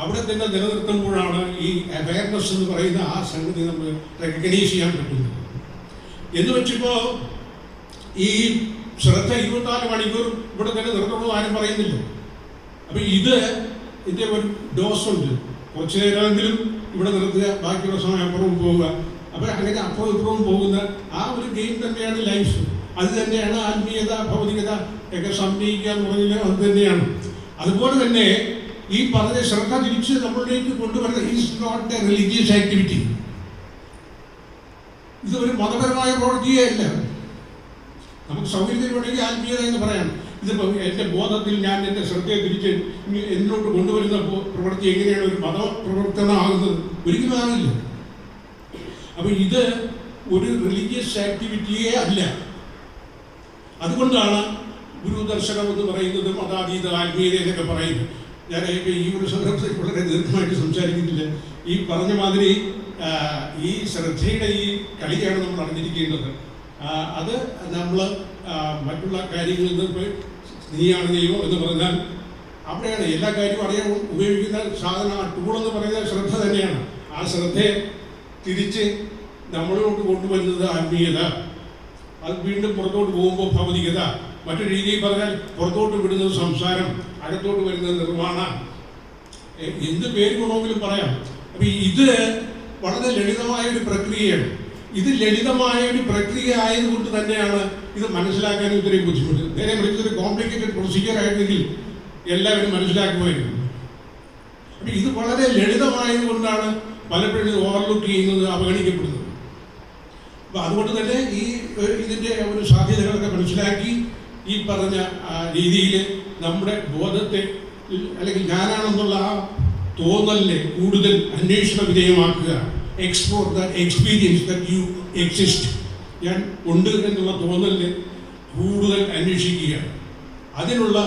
അവിടെ തന്നെ നിലനിർത്തുമ്പോഴാണ് ഈ അവയർനെസ് എന്ന് പറയുന്ന ആ സംഗതി നമ്മൾ റെക്കഗ്നൈസ് ചെയ്യാൻ പറ്റുന്നത്. എന്ന് വെച്ചിപ്പോൾ ഈ ശ്രദ്ധ 24 മണിക്കൂർ ഇവിടെ തന്നെ നിർത്തണമെന്ന് ആരും പറയുന്നില്ല. അപ്പം ഇതിൻ്റെ ഒരു ഡോസുണ്ട്. കുറച്ച് നേരമെങ്കിലും ഇവിടെ നിർത്തുക, ബാക്കിയുള്ള സമയം അപ്പുറവും പോവുക. അപ്പം അങ്ങനെ അപ്പുറവും ഇപ്പുറവും പോകുന്ന ആ ഒരു ഗെയിം തന്നെയാണ് ലൈഫ്. അത് തന്നെയാണ് ആത്മീയത, ഭൗതികത ഒക്കെ സമന്വയിക്കുക എന്ന് പറഞ്ഞാൽ അത് തന്നെയാണ്. അതുപോലെ തന്നെ ഈ പറഞ്ഞ ശ്രദ്ധ തിരിച്ച് നമ്മളിലേക്ക് കൊണ്ടുവരുന്നത് is not a religious activity. ഇത് ഒരു മതപരമായ പ്രവൃത്തിയേ അല്ല. നമുക്ക് സൗകര്യത്തിന് വേണമെങ്കിൽ ആത്മീയത എന്ന് പറയാം. ഇതിപ്പോൾ എൻ്റെ ബോധത്തിൽ ഞാൻ എൻ്റെ ശ്രദ്ധയെ തിരിച്ച് എന്നോട്ട് കൊണ്ടുവരുന്ന പ്രവൃത്തി എങ്ങനെയാണ് ഒരു മതപ്രവർത്തനമാകുന്നത്? ഒരിക്കലും ആകില്ല. അപ്പം ഇത് ഒരു റിലീജിയസ് ആക്ടിവിറ്റിയേ അല്ല. അതുകൊണ്ടാണ് ഗുരുദർശനം എന്ന് പറയുന്നത് മതാതീത ആത്മീയത എന്നൊക്കെ പറയുന്നു. ഞാൻ ഈ ഒരു സന്ദർഭത്തിൽ വളരെ ദീർഘമായിട്ട് സംസാരിക്കുന്നില്ല. ഈ പറഞ്ഞ മാതിരി ഈ ശ്രദ്ധയുടെ ഈ കളിയാണ് നമ്മൾ അറിഞ്ഞിരിക്കേണ്ടത്. അത് നമ്മൾ മറ്റുള്ള കാര്യങ്ങളിൽ നിന്ന് നീയാണ് ദൈവം എന്ന് പറഞ്ഞാൽ അവിടെയാണ് എല്ലാ കാര്യവും അറിയാൻ ഉപയോഗിക്കുന്ന സാധനം. ആ ടൂളെന്ന് പറയുന്നത് ശ്രദ്ധ തന്നെയാണ്. ആ ശ്രദ്ധയെ തിരിച്ച് നമ്മളോട്ട് കൊണ്ടുവരുന്നത് ആത്മീയത. അത് വീണ്ടും പുറത്തോട്ട് പോകുമ്പോൾ ഭൗതികത. മറ്റൊരു രീതിയിൽ പറഞ്ഞാൽ പുറത്തോട്ട് വിടുന്നത് സംസാരം, അകത്തോട്ട് വരുന്നത് നിർവ്വാണം. എന്ത് പേര് വേണമെങ്കിലും പറയാം. അപ്പം ഇത് വളരെ ലളിതമായ ഒരു പ്രക്രിയയാണ്. ഇത് ലളിതമായ ഒരു പ്രക്രിയ ആയതുകൊണ്ട് തന്നെയാണ് ഇത് മനസ്സിലാക്കാൻ ഇത്രയും ബുദ്ധിമുട്ട്. നേരെ വിളിച്ചൊരു കോംപ്ലിക്കേറ്റഡ് പ്രൊസീജിയർ ആയിരുന്നെങ്കിൽ എല്ലാവരും മനസ്സിലാക്കുമായിരുന്നു. അപ്പം ഇത് വളരെ ലളിതമായതുകൊണ്ടാണ് പലപ്പോഴും ഇത് ഓവർലുക്ക് ചെയ്യുന്നത്, അവഗണിക്കപ്പെടുന്നത്. അപ്പം അതുകൊണ്ട് തന്നെ ഇതിൻ്റെ ഒരു സാധ്യതകളൊക്കെ മനസ്സിലാക്കി ഈ പറഞ്ഞ രീതിയിൽ നമ്മുടെ ബോധത്തെ അല്ലെങ്കിൽ ഞാനാണെന്നുള്ള ആ തോന്നലിനെ കൂടുതൽ അന്വേഷണ വിധേയമാക്കുക. Explore the experience that you exist. ഞാൻ ഉണ്ട് എന്നുള്ള തോന്നലിനെ കൂടുതൽ അന്വേഷിക്കുക. അതിനുള്ള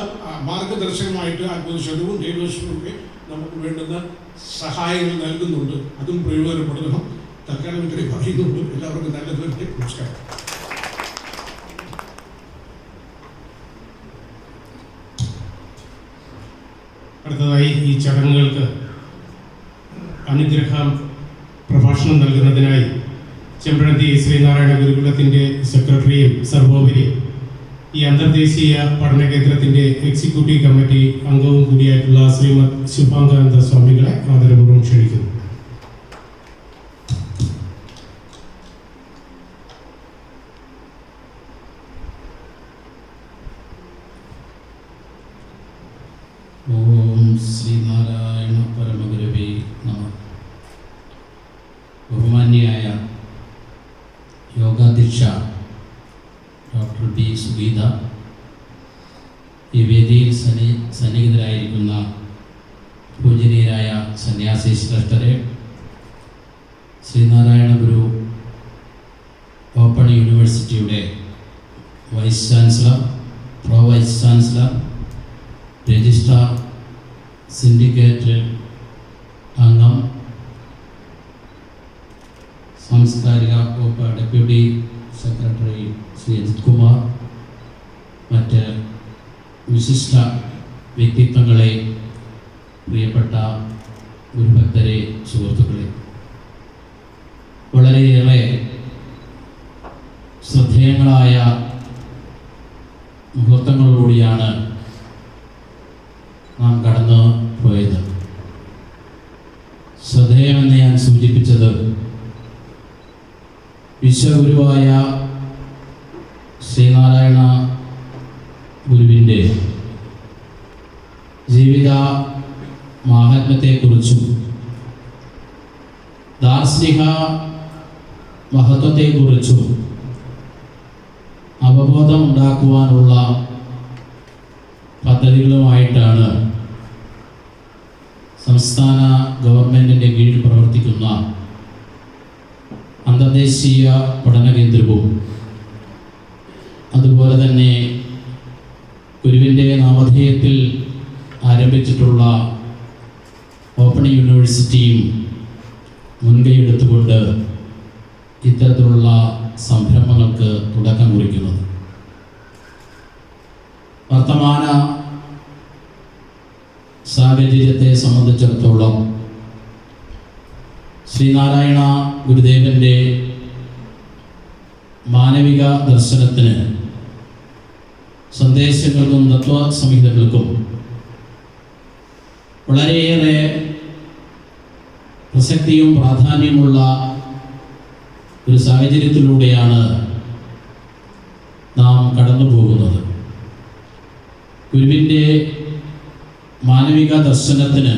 മാർഗദർശനമായിട്ട് ആത്മദർശനവും ദൈവദർശനവും ഒക്കെ നമുക്ക് വേണ്ടുന്ന സഹായങ്ങൾ നൽകുന്നുണ്ട്. അതും പ്രയോജനപ്പെടുത്തണം. തൽക്കാലം ഇത്രയും പറയുന്നുണ്ട്. എല്ലാവർക്കും നല്ലത്. നമസ്കാരം. അടുത്തതായി ഈ ചടങ്ങുകൾക്ക് അനുഗ്രഹ പ്രഭാഷണം നൽകുന്നതിനായി ചെമ്പഴന്തി ശ്രീനാരായണ ഗുരുകുലത്തിൻ്റെ സെക്രട്ടറിയും സർവോപരി ഈ അന്തർദേശീയ പഠന കേന്ദ്രത്തിൻ്റെ എക്സിക്യൂട്ടീവ് കമ്മിറ്റി അംഗവും കൂടിയായിട്ടുള്ള ശ്രീമദ് ശുഭാംഗാനന്ദ സ്വാമികളെ ആദരപൂർവ്വം ക്ഷണിക്കുന്നു. ഓം ശ്രീനാരായണ പരമഗുരവേ നമഃ. ബഹുമാന്യയായ യോഗാധ്യക്ഷ ഡോക്ടർ ബി സുഗീത, ഈ വേദിയിൽ സന്നിഹിതരായിരിക്കുന്ന പൂജനീയരായ സന്യാസി ശ്രേഷ്ഠരെ, ശ്രീനാരായണ ഗുരു ഓപ്പൺ യൂണിവേഴ്സിറ്റിയുടെ vice chancellor, pro vice chancellor, registrar, syndicate അംഗം, സാംസ്കാരിക വകുപ്പ് ഡെപ്യൂട്ടി സെക്രട്ടറി ശ്രീ അജിത് കുമാർ, മറ്റ് വിശിഷ്ട വ്യക്തിത്വങ്ങളെ, പ്രിയപ്പെട്ട ഗുരുഭക്തരെ, സുഹൃത്തുക്കളെ, വളരെയേറെ ശ്രദ്ധേയങ്ങളായ മുഹൂർത്തങ്ങളിലൂടെയാണ് നാം കടന്നു പോയത്. ശ്രദ്ധേയമെന്ന് ഞാൻ സൂചിപ്പിച്ചത് വിശ്വഗുരുവായ ശ്രീനാരായണ ഗുരുവിൻ്റെ ജീവിത മാഹാത്മ്യത്തെക്കുറിച്ചും ദാർശനിക മഹത്വത്തെക്കുറിച്ചും അവബോധം ഉണ്ടാക്കുവാനുള്ള പദ്ധതികളുമായിട്ടാണ് സംസ്ഥാന ഗവൺമെൻറ്റിൻ്റെ കീഴിൽ പ്രവർത്തിക്കുന്ന അന്തർദേശീയ പഠന കേന്ദ്രവും അതുപോലെ തന്നെ ഗുരുവിൻ്റെ നാമധേയത്തിൽ ആരംഭിച്ചിട്ടുള്ള ഓപ്പൺ യൂണിവേഴ്സിറ്റിയും മുൻകൈയെടുത്തുകൊണ്ട് ഇത്തരത്തിലുള്ള സംരംഭങ്ങൾക്ക് തുടക്കം കുറിക്കുന്നത്. വർത്തമാന സാഹചര്യത്തെ സംബന്ധിച്ചിടത്തോളം ശ്രീനാരായണ ഗുരുദേവൻ്റെ മാനവിക ദർശനത്തിന്, സന്ദേശങ്ങൾക്കും തത്വസംഹിതകൾക്കും വളരെയേറെ പ്രസക്തിയും പ്രാധാന്യമുള്ള ഒരു സാഹചര്യത്തിലൂടെയാണ് നാം കടന്നു പോകുന്നത്. ഗുരുവിൻ്റെ മാനവിക ദർശനത്തിന്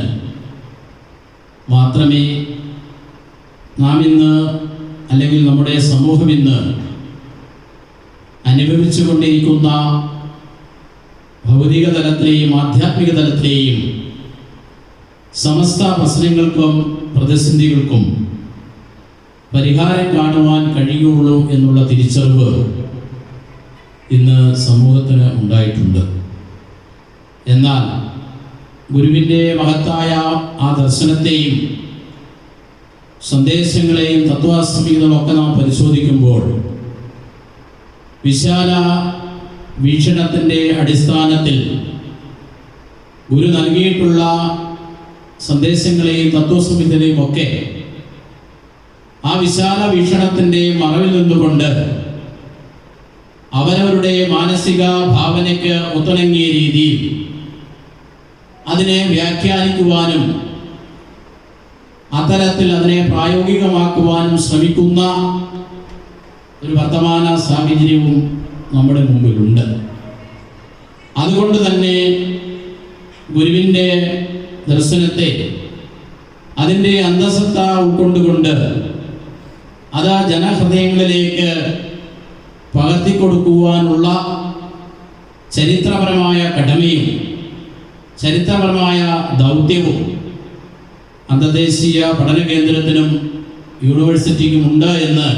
മാത്രമേ നാം ഇന്ന്, അല്ലെങ്കിൽ നമ്മുടെ സമൂഹം ഇന്ന് അനുഭവിച്ചു കൊണ്ടിരിക്കുന്ന ഭൗതിക തലത്തിലെയും ആധ്യാത്മിക തലത്തിലെയും സമസ്ത പ്രശ്നങ്ങൾക്കും പ്രതിസന്ധികൾക്കും പരിഹാരം കാണുവാൻ കഴിയുള്ളൂ എന്നുള്ള തിരിച്ചറിവ് ഇന്ന് സമൂഹത്തിന് ഉണ്ടായിട്ടുണ്ട്. എന്നാൽ ഗുരുവിൻ്റെ മഹത്തായ ആ ദർശനത്തെയും സന്ദേശങ്ങളെയും തത്വാസ്തമികളൊക്കെ നാം പരിശോധിക്കുമ്പോൾ വിശാല വീക്ഷണത്തിൻ്റെ അടിസ്ഥാനത്തിൽ ഗുരു നൽകിയിട്ടുള്ള സന്ദേശങ്ങളെയും തത്വസംഹിതയും ഒക്കെ ആ വിശാല വീക്ഷണത്തിൻ്റെ മറവിൽ നിന്നുകൊണ്ട് അവരവരുടെ മാനസിക ഭാവനയ്ക്ക് ഒത്തിണങ്ങിയ രീതിയിൽ അതിനെ വ്യാഖ്യാനിക്കുവാനും അത്തരത്തിൽ അതിനെ പ്രായോഗികമാക്കുവാനും ശ്രമിക്കുന്ന ഒരു വർത്തമാന സാഹചര്യവും നമ്മുടെ മുമ്പിലുണ്ട്. അതുകൊണ്ട് തന്നെ ഗുരുവിൻ്റെ ദർശനത്തെ അതിൻ്റെ അന്തസത്ത ഉൾക്കൊണ്ടുകൊണ്ട് അത് ജനഹൃദയങ്ങളിലേക്ക് പകർത്തിക്കൊടുക്കുവാനുള്ള ചരിത്രപരമായ കടമയും ചരിത്രപരമായ ദൗത്യവും അന്തർദേശീയ പഠന കേന്ദ്രത്തിനും യൂണിവേഴ്സിറ്റിക്കുമുണ്ട് എന്ന്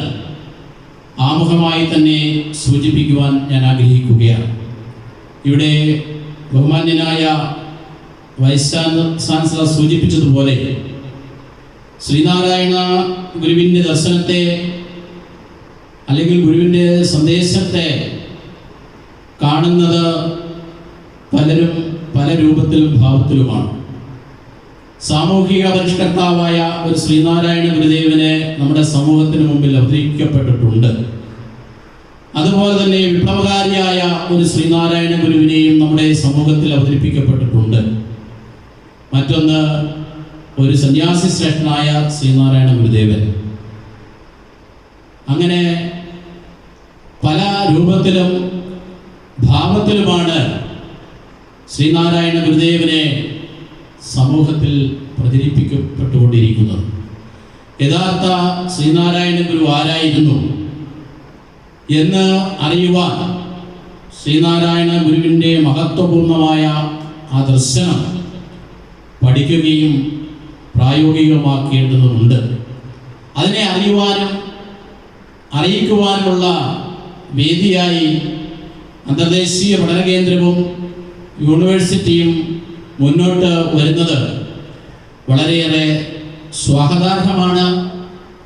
ആമുഖമായി തന്നെ സൂചിപ്പിക്കുവാൻ ഞാൻ ആഗ്രഹിക്കുകയാണ്. ഇവിടെ ബഹുമാന്യനായ വൈസ് ചാൻസലർ സൂചിപ്പിച്ചതുപോലെ ശ്രീനാരായണ ഗുരുവിൻ്റെ ദർശനത്തെ അല്ലെങ്കിൽ ഗുരുവിൻ്റെ സന്ദേശത്തെ കാണുന്നത് പലരും പല രൂപത്തിലും ഭാവത്തിലുമാണ്. സാമൂഹിക പരിഷ്കർത്താവായ ഒരു ശ്രീനാരായണ ഗുരുദേവനെ നമ്മുടെ സമൂഹത്തിന് മുമ്പിൽ അവതരിപ്പിക്കപ്പെട്ടിട്ടുണ്ട്. അതുപോലെ തന്നെ വിപ്ലവകാരിയായ ഒരു ശ്രീനാരായണ ഗുരുവിനെയും നമ്മുടെ സമൂഹത്തിൽ അവതരിപ്പിക്കപ്പെട്ടിട്ടുണ്ട്. മറ്റൊന്ന് ഒരു സന്യാസി ശ്രേഷ്ഠനായ ശ്രീനാരായണ ഗുരുദേവൻ. അങ്ങനെ പല രൂപത്തിലും ഭാവത്തിലുമാണ് ശ്രീനാരായണ ഗുരുദേവനെ സമൂഹത്തിൽ പ്രചരിപ്പിക്കപ്പെട്ടുകൊണ്ടിരിക്കുന്നത്. യഥാർത്ഥ ശ്രീനാരായണ ഗുരു ആരായിരുന്നു എന്ന് അറിയുവാൻ ശ്രീനാരായണ ഗുരുവിൻ്റെ മഹത്വപൂർണമായ ആ ദർശനം പഠിക്കുകയും പ്രായോഗികമാക്കേണ്ടതുണ്ട്. അതിനെ അറിയുവാനും അറിയിക്കുവാനുമുള്ള വേദിയായി അന്തർദേശീയ പഠന കേന്ദ്രവും യൂണിവേഴ്സിറ്റിയും മുന്നോട്ട് വരുന്നത് വളരെയേറെ സ്വാഗതാർഹമാണ്,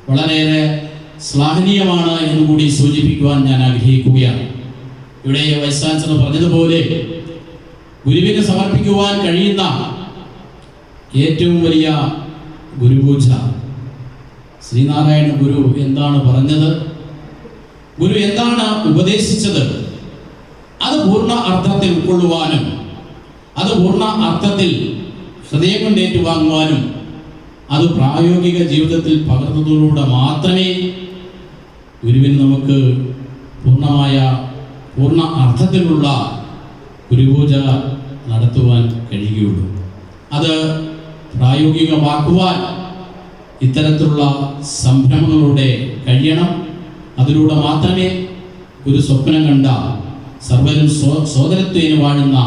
വളരെയേറെ ശ്ലാഘനീയമാണ് എന്നുകൂടി സൂചിപ്പിക്കുവാൻ ഞാൻ ആഗ്രഹിക്കുകയാണ്. ഇവിടെ വൈസ് ചാൻസലർ പറഞ്ഞതുപോലെ ഗുരുവിന് സമർപ്പിക്കുവാൻ കഴിയുന്ന ഏറ്റവും വലിയ ഗുരുപൂജ. ശ്രീനാരായണ ഗുരു എന്താണ് പറഞ്ഞത്, ഗുരു എന്താണ് ഉപദേശിച്ചത്, അത് പൂർണ്ണ അർത്ഥത്തിൽ ഉൾക്കൊള്ളുവാനും അത് പൂർണ്ണ അർത്ഥത്തിൽ ഹൃദയം കൊണ്ട് ഏറ്റുവാങ്ങുവാനും അത് പ്രായോഗിക ജീവിതത്തിൽ പകർന്നതിലൂടെ മാത്രമേ ഗുരുവിന് നമുക്ക് പൂർണ്ണ അർത്ഥത്തിലുള്ള ഗുരുപൂജ നടത്തുവാൻ കഴിയുകയുള്ളൂ. അത് പ്രായോഗികമാക്കുവാൻ ഇത്തരത്തിലുള്ള സംരംഭങ്ങളുടെ കഴിയണം. അതിലൂടെ മാത്രമേ ഗുരു സ്വപ്നം കണ്ട സർവരും സോദരത്വേന വാഴുന്ന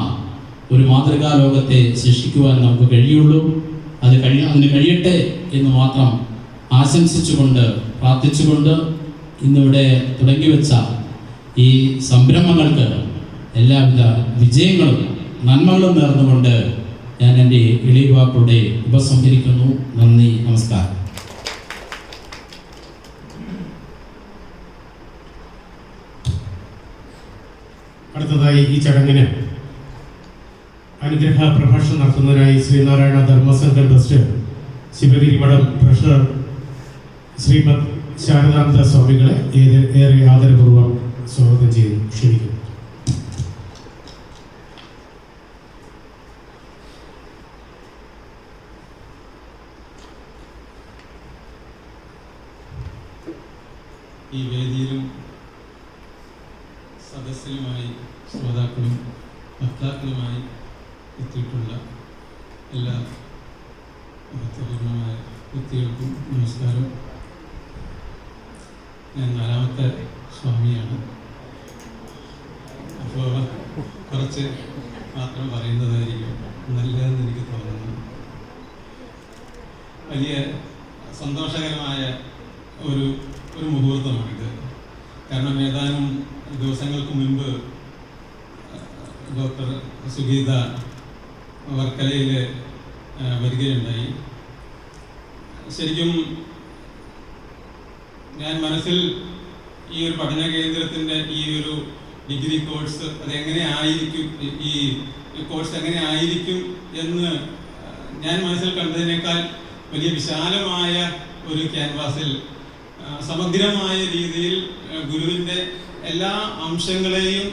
ഒരു മാതൃകാ ലോകത്തെ സൃഷ്ടിക്കുവാൻ നമുക്ക് കഴിയുള്ളൂ. അതിന് കഴിയട്ടെ എന്ന് മാത്രം ആശംസിച്ചുകൊണ്ട് പ്രാർത്ഥിച്ചുകൊണ്ട് ഇന്നിവിടെ തുടങ്ങിവെച്ച ഈ സംരംഭങ്ങൾക്ക് എല്ലാവിധ വിജയങ്ങളും നന്മകളും നേർന്നുകൊണ്ട് ഞാൻ എൻ്റെ എളിയ വാക്കുകളുടെ ഉപസംഹരിക്കുന്നു. നന്ദി, നമസ്കാരം. അടുത്തതായി ഈ ചടങ്ങിന് അനുഗ്രഹ പ്രഭാഷണം നടത്തുന്നതിനായി ശ്രീനാരായണ ധർമ്മസംഘം ട്രസ്റ്റ് ശിവഗിരി മഠം ട്രഷറർ ശ്രീമദ് ശാരദാനന്ദ സ്വാമികളെ ഏറെ ആദരപൂർവ്വം സ്വാഗതം ചെയ്തു ക്ഷണിക്കുന്നു. ഈ വേദിയിലും സദസ്സിലുമായി ശ്രോതാക്കളും വക്താക്കളുമായി എത്തിയിട്ടുള്ള എല്ലാ മഹത്വപൂർണമായ വ്യക്തികൾക്കും നമസ്കാരം. ഞാൻ 4ാമത്തെ സ്വാമിയാണ്. അപ്പോൾ കുറച്ച് മാത്രം പറയുന്നതായിരിക്കും നല്ലതെന്ന് എനിക്ക് തോന്നുന്നു. വലിയ സന്തോഷകരമായ ഒരു മുഹൂർത്തമാണിത്. കാരണം ഏതാനും ദിവസങ്ങൾക്ക് മുൻപ് സുഗീത വർക്കലയിൽ വരികയുണ്ടായി. ശരിക്കും ഞാൻ മനസ്സിൽ ഈ ഒരു പഠന കേന്ദ്രത്തിൻ്റെ ഈ ഒരു ഡിഗ്രി കോഴ്സ് അതെങ്ങനെ ആയിരിക്കും, ഈ കോഴ്സ് എങ്ങനെ ആയിരിക്കും എന്ന് ഞാൻ മനസ്സിൽ കണ്ടതിനേക്കാൾ വലിയ വിശാലമായ ഒരു ക്യാൻവാസിൽ സമഗ്രമായ രീതിയിൽ ഗുരുവിൻ്റെ എല്ലാ അംശങ്ങളെയും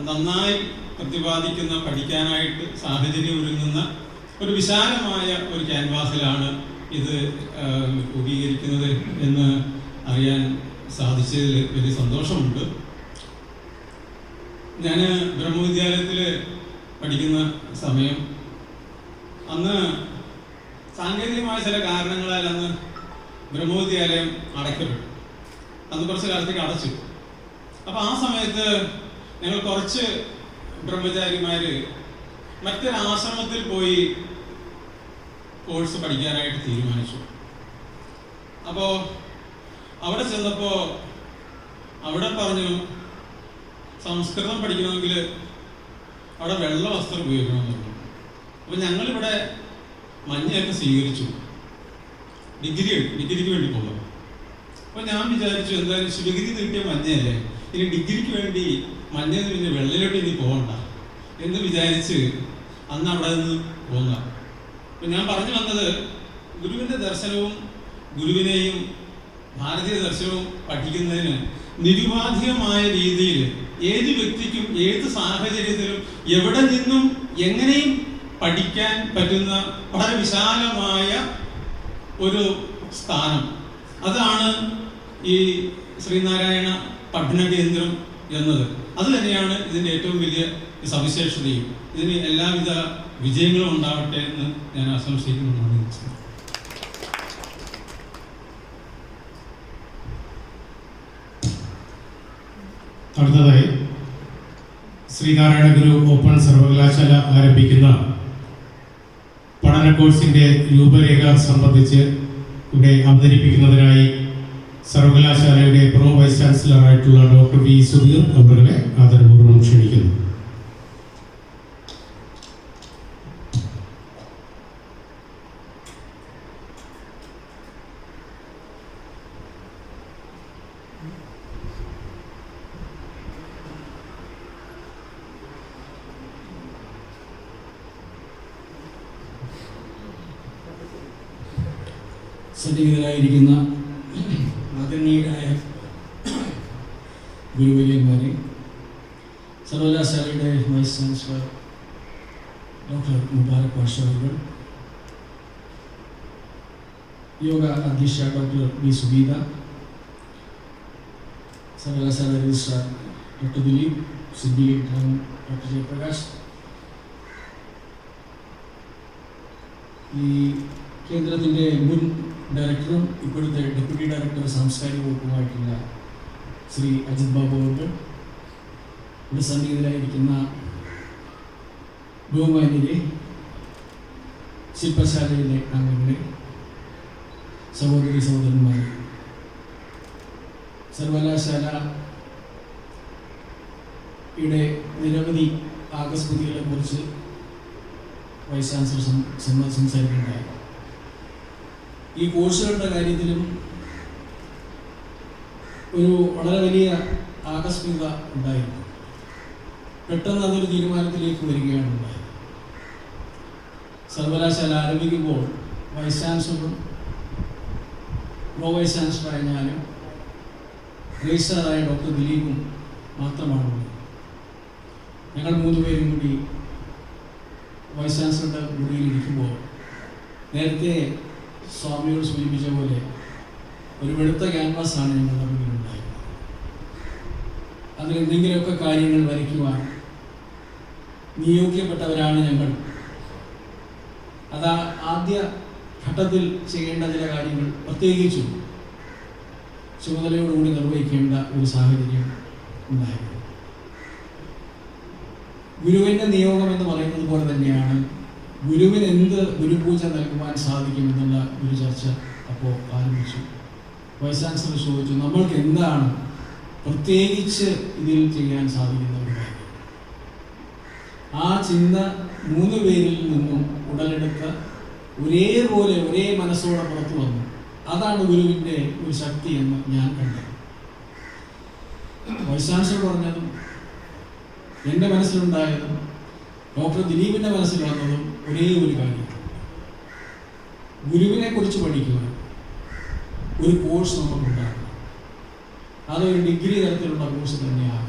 നന്നായി പ്രതിപാദിക്കുന്ന, പഠിക്കാനായിട്ട് സാഹചര്യം ഒരുങ്ങുന്ന ഒരു വിശാലമായ ഒരു ക്യാൻവാസിലാണ് ഇത് രൂപീകരിക്കുന്നത് എന്ന് അറിയാൻ സാധിച്ചതിൽ വലിയ സന്തോഷമുണ്ട്. ഞാൻ ബ്രഹ്മവിദ്യാലയത്തിൽ പഠിക്കുന്ന സമയം അന്ന് സാങ്കേതികമായ ചില കാരണങ്ങളാൽ അന്ന് ബ്രഹ്മവിദ്യാലയം അടയ്ക്കപ്പെട്ടു. അന്ന് കുറച്ച് കാലത്തേക്ക് അടച്ചു. അപ്പോൾ ആ സമയത്ത് ഞങ്ങൾ കുറച്ച് ബ്രഹ്മചാരിമാർ മറ്റൊരു ആശ്രമത്തിൽ പോയി കോഴ്സ് പഠിക്കാനായിട്ട് തീരുമാനിച്ചു. അപ്പോൾ അവിടെ ചെന്നപ്പോൾ അവിടെ പറഞ്ഞു സംസ്കൃതം പഠിക്കണമെങ്കിൽ അവിടെ വെള്ള വസ്ത്രം ഉപയോഗിക്കണമെന്ന് പറഞ്ഞു. അപ്പോൾ ഞങ്ങളിവിടെ മഞ്ഞയൊക്കെ സ്വീകരിച്ചു, ഡിഗ്രിക്ക് വേണ്ടി പോകും. അപ്പോൾ ഞാൻ വിചാരിച്ചു എന്തായാലും ശിവഗിരി കിട്ടിയ മഞ്ഞയല്ലേ, ഇനി ഡിഗ്രിക്ക് വേണ്ടി മഞ്ഞയിൽ പിന്നെ വെള്ളയിലോട്ട് ഇനി പോകണ്ട എന്ന് വിചാരിച്ച് അന്ന് അവിടെ നിന്ന് പോകുക. അപ്പം ഞാൻ പറഞ്ഞു വന്നത് ഗുരുവിൻ്റെ ദർശനവും ഗുരുവിനെയും ഭാരതീയ ദർശനവും പഠിക്കുന്നതിന് നിരുപാധികമായ രീതിയിൽ ഏത് വ്യക്തിക്കും ഏത് സാഹചര്യത്തിലും എവിടെ നിന്നും എങ്ങനെയും പഠിക്കാൻ പറ്റുന്ന വളരെ വിശാലമായ ഒരു സ്ഥാനം, അതാണ് ഈ ശ്രീനാരായണ പഠന കേന്ദ്രം എന്നത്. അത് തന്നെയാണ് ഇതിൻ്റെ ഏറ്റവും വലിയ സവിശേഷതയും. ഇതിന് എല്ലാവിധ വിജയങ്ങളും ഉണ്ടാവട്ടെ എന്ന് ഞാൻ ആശംസിക്കുന്നു. അടുത്തതായി ശ്രീനാരായണ ഗുരു ഓപ്പൺ സർവകലാശാല ആരംഭിക്കുന്ന പഠന കോഴ്സിൻ്റെ രൂപരേഖ സംബന്ധിച്ച് ഇവിടെ അവതരിപ്പിക്കുന്നതിനായി സർവകലാശാലയുടെ പ്രോ വൈസ് ചാൻസലറായിട്ടുള്ള ഡോക്ടർ വി സുധീർ അവരുടെ ആദരപൂർവ്വം ക്ഷണിക്കുന്നു. സന്നിഹിതരായിരിക്കുന്ന ആദരണീയരായ ഗുരുവര്യന്മാരെ, സർവകലാശാലയുടെ വൈസ് ചാൻസലർ ഡോക്ടർ മുബാറക് പാഷാവുകൾ, യോഗ അധ്യക്ഷ ഡോക്ടർ ബി സുഗീത, സർവകലാശാല രജിസ്ട്രാർ ഡോക്ടർ ദിലീപ്, സിദ്ധി ഡോക്ടർ ജയപ്രകാശ്, ഈ കേന്ദ്രത്തിൻ്റെ മുൻ ഡയറക്ടറും ഇപ്പോഴത്തെ ഡെപ്യൂട്ടി ഡയറക്ടർ സാംസ്കാരിക വകുപ്പുമായിട്ടുള്ള ശ്രീ അജിത് ബാബു അവർ, ഇവിടെ സന്നിഹിതരായിരിക്കുന്ന ബഹുമാന്യരെ, ശില്പശാലയിലെ അംഗങ്ങളെ, സഹോദരി സഹോദരന്മാരെ, സർവകലാശാലയുടെ നിരവധി ആകസ്മികതകളെക്കുറിച്ച് വൈസ് ചാൻസലർ സംസാരിക്കുകയുണ്ടായി. ഈ കോഴ്സുകളുടെ കാര്യത്തിലും ഒരു വളരെ വലിയ ആകസ്മികത ഉണ്ടായിരുന്നു. പെട്ടെന്ന് അതൊരു തീരുമാനത്തിലേക്ക് വരികയാണ് ഉണ്ടായത്. സർവകലാശാല ആരംഭിക്കുമ്പോൾ വൈസ് ചാൻസലറും പ്രോ വൈസ് ചാൻസലറായ ഞാനും രജിസ്ട്രാറായ ഡോക്ടർ ദിലീപും മാത്രമാണ്. ഞങ്ങൾ 3 പേരും കൂടി വൈസ് ചാൻസലറുടെ മുറിയിൽ ഇരിക്കുമ്പോൾ നേരത്തെ സ്വാമിയോട് സൂചിപ്പിച്ച പോലെ ഒരു വെളുത്ത ക്യാൻവാസാണ് ഞങ്ങളുടെ മുന്നിലുണ്ടായിരുന്നത്. അതിലെന്തെങ്കിലുമൊക്കെ കാര്യങ്ങൾ വരയ്ക്കുവാൻ നിയോഗിക്കപ്പെട്ടവരാണ് ഞങ്ങൾ. അത് ആദ്യ ഘട്ടത്തിൽ ചെയ്യേണ്ട ചില കാര്യങ്ങൾ പ്രത്യേകിച്ചും ചുമതലയോടുകൂടി നിർവഹിക്കേണ്ട ഒരു സാഹചര്യം ഉണ്ടായിരുന്നു. ഗുരുവിൻ്റെ നിയോഗം എന്ന് പറയുന്നത് പോലെ തന്നെയാണ് ഗുരുവിന് എന്ത് ഗുരുപൂജ നൽകുവാൻ സാധിക്കുമെന്നുള്ള ഒരു ചർച്ച അപ്പോൾ ആരംഭിച്ചു. വൈസ് ചാൻസലർ ചോദിച്ചു, നമ്മൾക്ക് എന്താണ് പ്രത്യേകിച്ച് ഇതിൽ ചെയ്യാൻ സാധിക്കുന്ന ഒരു കാര്യം? ആ ചിന്ത 3 പേരിൽ നിന്നും ഉടലെടുത്ത ഒരേപോലെ ഒരേ മനസ്സോടെ പുറത്തു വന്നു. അതാണ് ഗുരുവിൻ്റെ ഒരു ശക്തി എന്ന് ഞാൻ കണ്ടത്. വൈസ് ചാൻസലർ പറഞ്ഞതും എൻ്റെ മനസ്സിലുണ്ടായതും ഡോക്ടർ ദിലീപിൻ്റെ മനസ്സിൽ വന്നതും ഒരേ ഒരു കാര്യം. ഗുരുവിനെ കുറിച്ച് പഠിക്കുക ഒരു കോഴ്സ് നമുക്കുണ്ടാകും. അതൊരു ഡിഗ്രി തരത്തിലുള്ള കോഴ്സ് തന്നെയാണ്.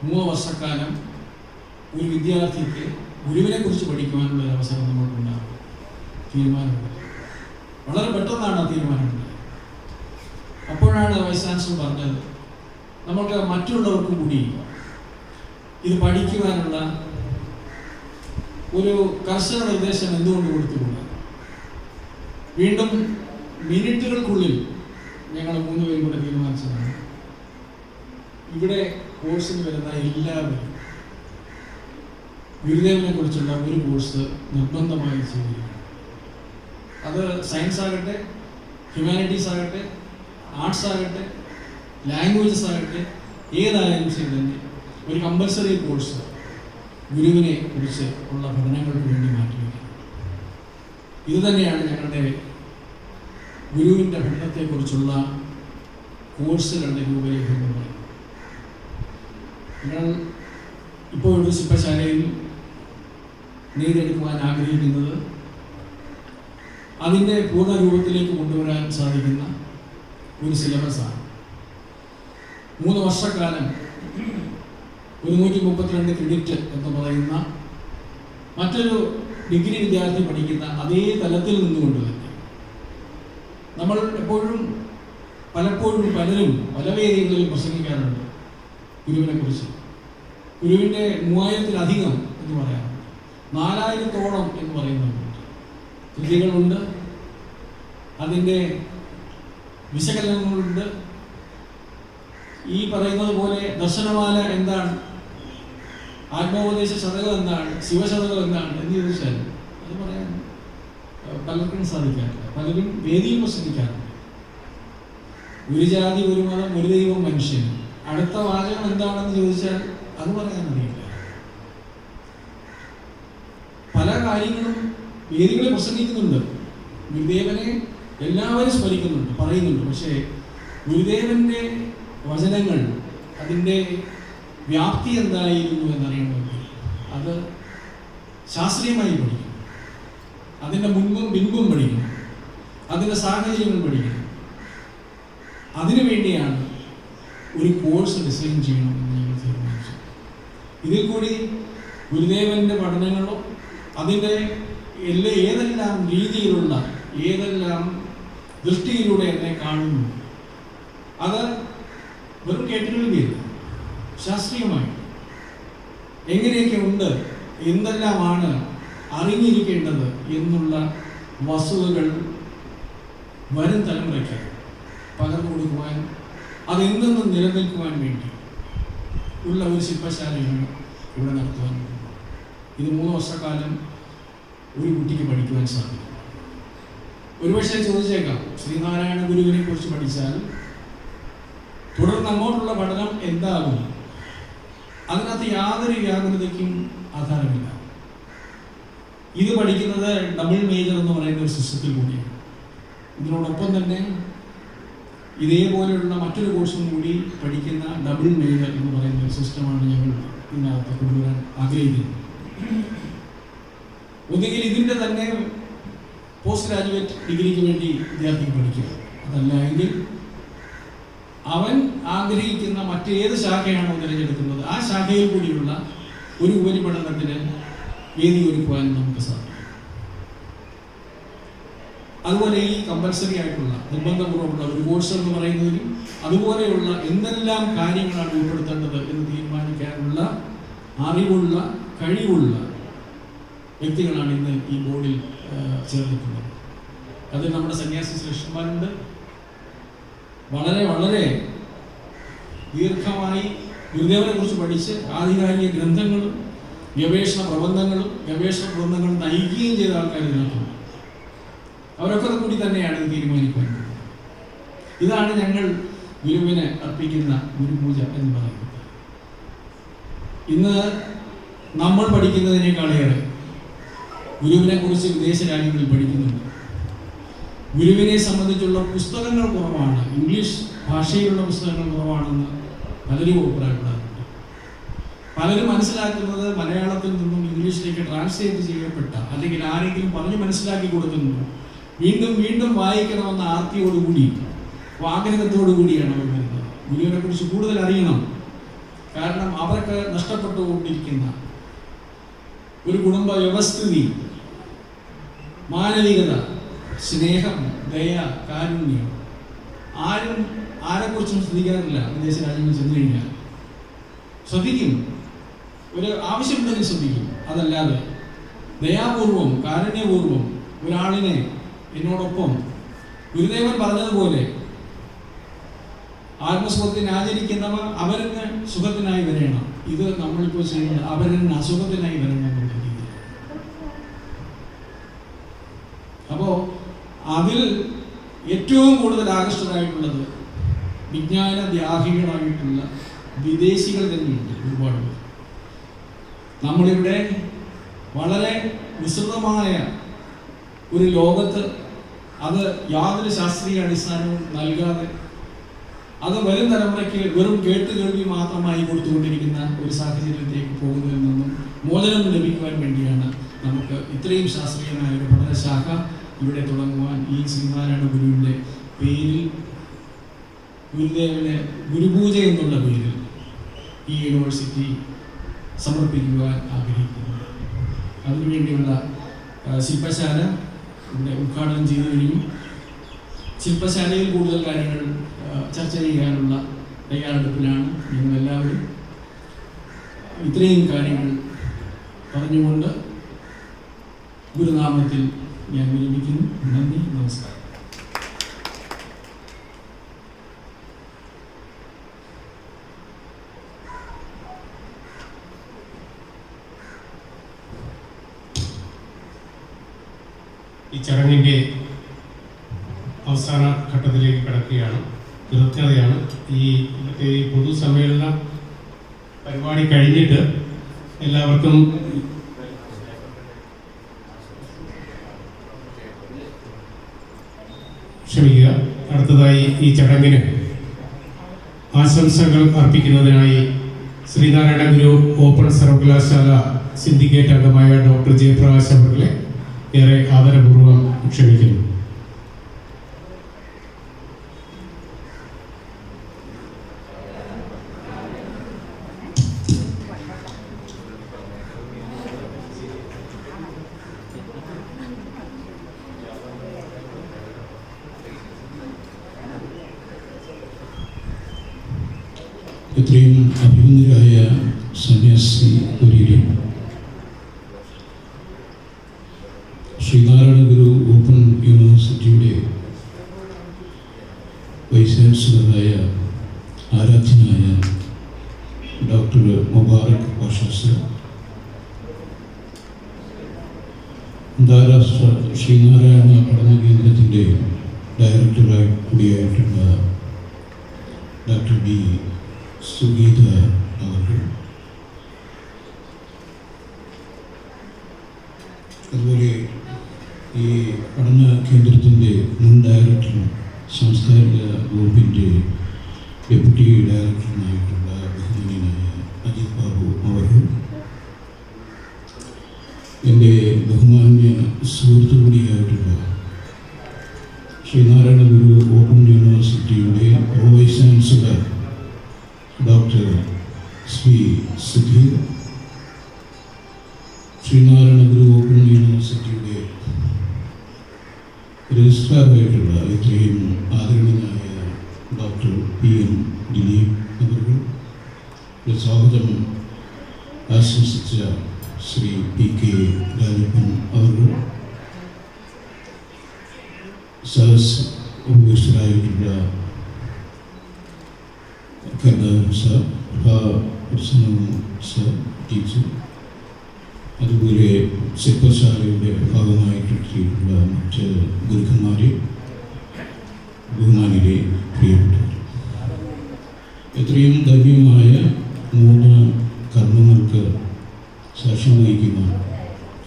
3 വർഷക്കാലം ഒരു വിദ്യാർത്ഥിക്ക് ഗുരുവിനെ കുറിച്ച് പഠിക്കുവാനുള്ള ഒരു അവസരം നമുക്കുണ്ടാകും. തീരുമാനമുണ്ട്. വളരെ പെട്ടെന്നാണ് ആ തീരുമാനമുണ്ടായത്. അപ്പോഴാണ് വൈസ് ചാൻസലർ പറഞ്ഞത്, നമുക്ക് മറ്റുള്ളവർക്കും കൂടി ഇത് പഠിക്കുവാനുള്ള ഒരു കർശന നിർദ്ദേശം എന്തുകൊണ്ട് കൊടുത്തുകൂടാ. വീണ്ടും മിനിറ്റുകൾക്കുള്ളിൽ ഞങ്ങൾ 3 പേരും കൂടെ തീരുമാനിച്ചതാണ്, ഇവിടെ കോഴ്സിന് വരുന്ന എല്ലാവരും ഗുരുദേവനെ കുറിച്ചുള്ള ഒരു കോഴ്സ് നിർബന്ധമായി ചെയ്യുക. അത് സയൻസ് ആകട്ടെ, ഹ്യൂമാനിറ്റീസ് ആകട്ടെ, ആർട്സ് ആകട്ടെ, ലാംഗ്വേജസ് ആകട്ടെ, ഏതായാലും ശരി തന്നെ ഒരു കമ്പൽസറി കോഴ്സ് ഗുരുവിനെ കുറിച്ച് ഉള്ള പഠനങ്ങൾക്ക് വേണ്ടി മാറ്റിവെക്കുക. ഇത് തന്നെയാണ് ഞങ്ങളുടെ ഗുരുവിൻ്റെ പഠനത്തെക്കുറിച്ചുള്ള കോഴ്സുകളുടെ രൂപരേഖ എന്ന് പറയുന്നത്. ഞങ്ങൾ ഇപ്പോൾ ഒരു ശില്പശാലയിൽ നേടിയെടുക്കുവാൻ ആഗ്രഹിക്കുന്നത് അതിൻ്റെ പൂർണ്ണ രൂപത്തിലേക്ക് കൊണ്ടുവരാൻ സാധിക്കുന്ന ഒരു സിലബസാണ്. 3 വർഷക്കാലം 132 ക്രെഡിറ്റ് എന്ന് പറയുന്ന മറ്റൊരു ഡിഗ്രി വിദ്യാർത്ഥി പഠിക്കുന്ന അതേ തലത്തിൽ നിന്നുകൊണ്ട് തന്നെ നമ്മൾ പലപ്പോഴും പലരും പല വേദികളിൽ പ്രസംഗിക്കാറുണ്ട് ഗുരുവിനെ കുറിച്ച്. ഗുരുവിൻ്റെ 3000-ലധികം എന്ന് പറയാറുണ്ട്, 4000-ഓളം എന്ന് പറയുന്നുണ്ട്. കൃതികളുണ്ട്, അതിൻ്റെ വിശകലനങ്ങളുണ്ട്. ഈ പറയുന്നത് പോലെ ദർശനമാല എന്താണ്, ആത്മോപദേശ ശതകം എന്താണ്, ശിവശതകം എന്താണ് എന്ന് ചോദിച്ചാൽ അത് പറയാൻ പലർക്കും സാധിക്കാറില്ല. പലരും വേദിയിൽ പ്രസംഗിക്കാറുണ്ട്. ഒരു ജാതി, ഒരു മതം, ഒരു ദൈവം, മനുഷ്യൻ. അടുത്ത വാചകം എന്താണെന്ന് ചോദിച്ചാൽ അത് പറയാൻ അറിയില്ല. പല കാര്യങ്ങളും വേദികളിൽ പ്രസംഗിക്കുന്നുണ്ട്, ഗുരുദേവനെ എല്ലാവരും സ്മരിക്കുന്നുണ്ട്, പറയുന്നുണ്ട്. പക്ഷേ ഗുരുദേവന്റെ വചനങ്ങൾ, അതിൻ്റെ വ്യാപ്തി എന്തായിരുന്നു എന്നറിയണമെങ്കിൽ അത് ശാസ്ത്രീയമായി പഠിക്കണം. അതിൻ്റെ മുൻപും പിൻപും പഠിക്കണം, അതിൻ്റെ സാഹചര്യങ്ങൾ പഠിക്കണം. അതിനു വേണ്ടിയാണ് ഒരു കോഴ്സ് ഡിസൈൻ ചെയ്യണമെന്ന് ഞങ്ങൾ തീരുമാനിച്ചു. ഇതിൽ കൂടി ഗുരുദേവന്റെ പഠനങ്ങളോ അതിൻ്റെ ഏതെല്ലാം രീതിയിലുള്ള ഏതെല്ലാം ദൃഷ്ടിയിലൂടെ എന്നെ കാണുന്നു, അത് വെറും കേട്ടുകേൾവിയല്ല, ശാസ്ത്രീയമായി എങ്ങനെയൊക്കെ ഉണ്ട്, എന്തെല്ലാമാണ് അറിഞ്ഞിരിക്കേണ്ടത് എന്നുള്ള വസ്തുതകൾ വരും തലമുറയ്ക്ക് പകർന്നു കൊടുക്കുവാൻ, അതെന്നും നിലനിൽക്കുവാൻ വേണ്ടി ഉള്ള ഒരു ശില്പശാലയാണ് ഇവിടെ നടത്തുവാൻ. ഇത് 3 വർഷക്കാലം ഒരു കുട്ടിക്ക് പഠിക്കുവാൻ സാധിക്കും. ഒരുപക്ഷെ ചോദിച്ചേക്കാം, ശ്രീനാരായണ ഗുരുവിനെ കുറിച്ച് പഠിച്ചാൽ തുടർന്ന് അങ്ങോട്ടുള്ള പഠനം എന്താകും? അതിനകത്ത് യാതൊരു വ്യാകുലതയ്ക്കും ആധാരമില്ല. ഇത് പഠിക്കുന്നത് ഡബിൾ മേജർ എന്ന് പറയുന്ന ഒരു സിസ്റ്റത്തിൽ കൂടിയാണ്. ഇതിനോടൊപ്പം തന്നെ ഇതേപോലെയുള്ള മറ്റൊരു കോഴ്സും കൂടി പഠിക്കുന്ന ഡബിൾ മേജർ എന്ന് പറയുന്ന ഒരു സിസ്റ്റമാണ് ഞങ്ങൾ ഇതിനകത്ത് കൊണ്ടുവരാൻ ആഗ്രഹിക്കുന്നത്. ഒന്നുകിൽ ഇതിൻ്റെ തന്നെ പോസ്റ്റ് ഗ്രാജുവേറ്റ് ഡിഗ്രിക്ക് വേണ്ടി വിദ്യാർത്ഥിക്ക് പഠിക്കുക, അതല്ല എങ്കിൽ അവൻ ആഗ്രഹിക്കുന്ന മറ്റേത് ശാഖയാണോ തിരഞ്ഞെടുക്കുന്നത് ആ ശാഖയിൽ കൂടിയുള്ള ഒരു ഉപരിപഠനത്തിന് വേദി ഒരുക്കുവാൻ നമുക്ക് സാധിക്കും. അതുപോലെ ഈ കമ്പൽസറി ആയിട്ടുള്ള നിർബന്ധപൂർവ്വമുള്ള ഒരു കോഴ്സ് എന്ന് പറയുന്നതിലും അതുപോലെയുള്ള എന്തെല്ലാം കാര്യങ്ങളാണ് ഉൾപ്പെടുത്തേണ്ടത് എന്ന് തീരുമാനിക്കാനുള്ള അറിവുള്ള, കഴിവുള്ള വ്യക്തികളാണ് ഇന്ന് ഈ ബോർഡിൽ ചേർന്നിട്ടുള്ളത്. അതിൽ നമ്മുടെ സന്യാസി ശ്രേഷ്ഠന്മാരുണ്ട്. വളരെ വളരെ ദീർഘമായി ഗുരുദേവനെ കുറിച്ച് പഠിച്ച് ആധികാരിക ഗ്രന്ഥങ്ങളും ഗവേഷണ പ്രബന്ധങ്ങളും നയിക്കുകയും ചെയ്ത ആൾക്കാർ ഇതിനകത്തുണ്ട്. അവരൊക്കെ കൂടി തന്നെയാണ് ഇത് തീരുമാനിക്കുന്നത്. ഇതാണ് ഞങ്ങൾ ഗുരുവിന് അർപ്പിക്കുന്ന ഗുരുപൂജ എന്ന് പറയുന്നത്. ഇന്ന് നമ്മൾ പഠിക്കുന്നതിനേക്കാളേറെ ഗുരുവിനെ കുറിച്ച് വിദേശ രാജ്യങ്ങളിൽ പഠിക്കുന്നുണ്ട്. ഗുരുവിനെ സംബന്ധിച്ചുള്ള പുസ്തകങ്ങൾ കുറവാണ്, ഇംഗ്ലീഷ് ഭാഷയിലുള്ള പുസ്തകങ്ങൾ കുറവാണെന്ന് പലരും അഭിപ്രായപ്പെടാറുണ്ട്. പലരും മനസ്സിലാക്കുന്നത് മലയാളത്തിൽ നിന്നും ഇംഗ്ലീഷിലേക്ക് ട്രാൻസ്ലേറ്റ് ചെയ്യപ്പെട്ട അല്ലെങ്കിൽ ആരെങ്കിലും പറഞ്ഞ് മനസ്സിലാക്കി കൊടുക്കുന്നു വീണ്ടും വീണ്ടും വായിക്കണമെന്ന ആർത്തിയോടുകൂടി ആഗ്രഹത്തോടു കൂടിയാണ് അവർ വരുന്നത്. ഗുരുവിനെ കുറിച്ച് കൂടുതൽ അറിയണം. കാരണം അവർക്ക് നഷ്ടപ്പെട്ടുകൊണ്ടിരിക്കുന്ന ഒരു കുടുംബ വ്യവസ്ഥിതി, മാനവികത, സ്നേഹം, ദയ, കാരുണ്യം ആരെക്കുറിച്ചും ശ്രദ്ധിക്കാറില്ല. വിദേശ രാജ്യങ്ങളിൽ ചെന്ന് കഴിഞ്ഞാൽ ശ്രദ്ധിക്കും, ഒരു ആവശ്യമുണ്ടെങ്കിൽ ശ്രദ്ധിക്കും. അതല്ലാതെ ദയാപൂർവം കാരുണ്യപൂർവം ഒരാളിനെ എന്നോടൊപ്പം ഗുരുദേവൻ പറഞ്ഞതുപോലെ ആത്മസുഖത്തിന് ആചരിക്കുന്നവർ അവരന് സുഖത്തിനായി വരണം. ഇത് നമ്മളിപ്പോൾ ചെയ്യുന്നത് അവരന് അസുഖത്തിനായി വരണം എന്നുള്ള രീതി. അപ്പോൾ അതിൽ ഏറ്റവും കൂടുതൽ ആകർഷ്ടരായിട്ടുള്ളത് വിജ്ഞാന ദ്യാഹികളായിട്ടുള്ള വിദേശികൾ തന്നെയുണ്ട് ഒരുപാട് പേർ. നമ്മളിവിടെ വളരെ വിസ്തൃതമായ ഒരു ലോകത്ത് അത് യാതൊരു ശാസ്ത്രീയ അടിസ്ഥാനവും നൽകാതെ അത് വരും തലമുറയ്ക്ക് വെറും കേൾവി മാത്രമായി കൊടുത്തുകൊണ്ടിരിക്കുന്ന ഒരു സാഹചര്യത്തിലേക്ക് പോകുന്നതിൽ നിന്നും മോചനം ലഭിക്കുവാൻ വേണ്ടിയാണ് നമുക്ക് ഇത്രയും ശാസ്ത്രീയമായ ഒരു പഠനശാഖ ഇവിടെ തുടങ്ങുവാൻ ഈ ശ്രീനാരായണ ഗുരുവിൻ്റെ പേരിൽ, ഗുരുദേവന് ഗുരുപൂജ എന്നുള്ള പേരിൽ ഈ യൂണിവേഴ്സിറ്റി സമർപ്പിക്കുവാൻ ആഗ്രഹിക്കുന്നു. അതിനുവേണ്ടിയുള്ള ശില്പശാല ഇവിടെ ഉദ്ഘാടനം ചെയ്തു കഴിഞ്ഞു. ശില്പശാലയിൽ കൂടുതൽ കാര്യങ്ങൾ ചർച്ച ചെയ്യാനുള്ള തയ്യാറെടുപ്പിലാണ് ഞങ്ങളെല്ലാവരും. ഇത്രയും കാര്യങ്ങൾ പറഞ്ഞുകൊണ്ട് ഗുരുനാമത്തിൽ ഞാൻ വിരമിക്കുന്നു. നന്ദി, നമസ്കാരം. ഈ ചടങ്ങിൻ്റെ അവസാന ഘട്ടത്തിലേക്ക് കടക്കുകയാണ്. കൃത്യതയാണ്. ഈ പൊതുസമ്മേളന പരിപാടി കഴിഞ്ഞിട്ട് എല്ലാവർക്കും ക്ഷമിക്കുക. അടുത്തതായി ഈ ചടങ്ങിന് ആശംസകൾ അർപ്പിക്കുന്നതിനായി ശ്രീനാരായണ ഗുരു ഓപ്പൺ സർവകലാശാല സിൻഡിക്കേറ്റ് അംഗമായ ഡോക്ടർ ജയപ്രകാശ് അവരെ ഏറെ ആദരപൂർവ്വം ക്ഷണിക്കുന്നു. ഇത്രയും അഭിമന്യരായ സന്യാസി കുര്യരും ശ്രീനാരായണ ഗുരു ഓപ്പൺ യൂണിവേഴ്സിറ്റിയുടെ വൈസ് ചാൻസലറായ ആരാധ്യനായ ഡോക്ടർ മുബാറക് പാഷ സർ, അന്താരാഷ്ട്ര ശ്രീനാരായണ പഠന കേന്ദ്രത്തിൻ്റെ ഡയറക്ടറായി കൂടിയായിട്ടുള്ള ഡോക്ടർ ബി സുഗീത അവർ, അതുപോലെ ഈ പഠന കേന്ദ്രത്തിൻ്റെ മുൻ ഡയറക്ടറും സാംസ്കാരിക വകുപ്പിൻ്റെ ഡെപ്യൂട്ടി ഡയറക്ടറുമായിട്ടുള്ള ബഹുമാന്യനായ അജിത് ബാബു അവർ, എൻ്റെ ബഹുമാന്യ സുഹൃത്തു കൂടിയായിട്ടുള്ള ശ്രീനാരായണ ഗുരു ഓപ്പൺ യൂണിവേഴ്സിറ്റിയുടെ vice chancellor doctor Shri Sudheer, Sreenarayana Guru open യൂണിവേഴ്സിറ്റിയുടെ രജിസ്ട്രാറായിട്ടുള്ള ഇത്രയും ആദരണീയനായ ഡോക്ടർ പി എൻ ദിലീപ് അവരുടെ സ്വാഗതം ആശംസിച്ച ശ്രീ പി കെ രാജപ്പൻ അവർ, സദസ് ഉപവിഷ്ടരായിട്ടുള്ള കർദാർ സാർ, സർ, ടീച്ചർ, അതുപോലെ ശില്പശാലയുടെ ഭാഗമായിട്ടുള്ള മറ്റ് ഗുരുക്കന്മാരെ, ബഹുമാനിരെ, പ്രിയപ്പെട്ടവർ, എത്രയും ധന്യമായ 3 കർമ്മങ്ങൾക്ക് സാക്ഷ്യം വഹിക്കുവാൻ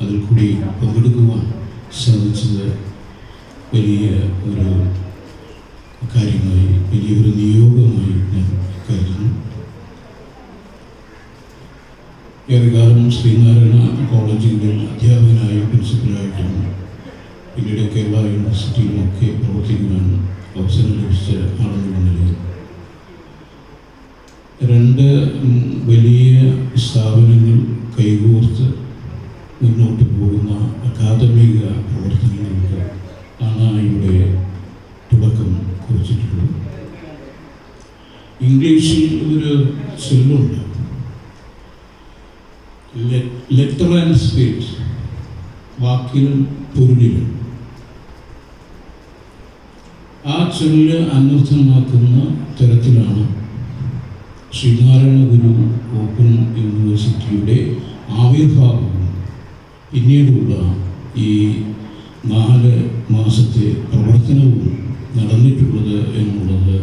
അതിൽ കൂടി പങ്കെടുക്കുവാൻ സാധിച്ചത് വലിയ ഒരു കാര്യമായി, വലിയൊരു നിയോഗമായി ഞാൻ കരുതുന്നു. ഏറെക്കാലം ശ്രീനാരായണ കോളേജിൻ്റെ അധ്യാപകനായും പ്രിൻസിപ്പലായിട്ടും പിന്നീട് കേരള യൂണിവേഴ്സിറ്റിയിലുമൊക്കെ പ്രവർത്തിക്കുവാൻ അവസരം ലഭിച്ച ആളെന്ന നിലയിൽ 2 വലിയ സ്ഥാപനങ്ങൾ കൈകോർത്ത് മുന്നോട്ട് പോകുന്ന അക്കാദമിക പ്രവർത്തനങ്ങൾക്ക് ആണ് ഇവിടെ തുടക്കം കുറിച്ചിട്ടുള്ളത്. ഇംഗ്ലീഷിൽ ഒരു ചൊല്ലുണ്ട്, ലെറ്റർ ആൻഡ് സ്പിരിറ്റ്, വാക്കിലും പൊരുളിലും. ആ ചൊല്ല് അനർത്ഥമാക്കുന്ന തരത്തിലാണ് ശ്രീനാരായണ ഗുരു ഓപ്പൺ യൂണിവേഴ്സിറ്റിയുടെ ആവിർഭാവവും പിന്നീടുള്ള ഈ 4 മാസത്തെ പ്രവർത്തനവും നടന്നിട്ടുള്ളത് എന്നുള്ളത്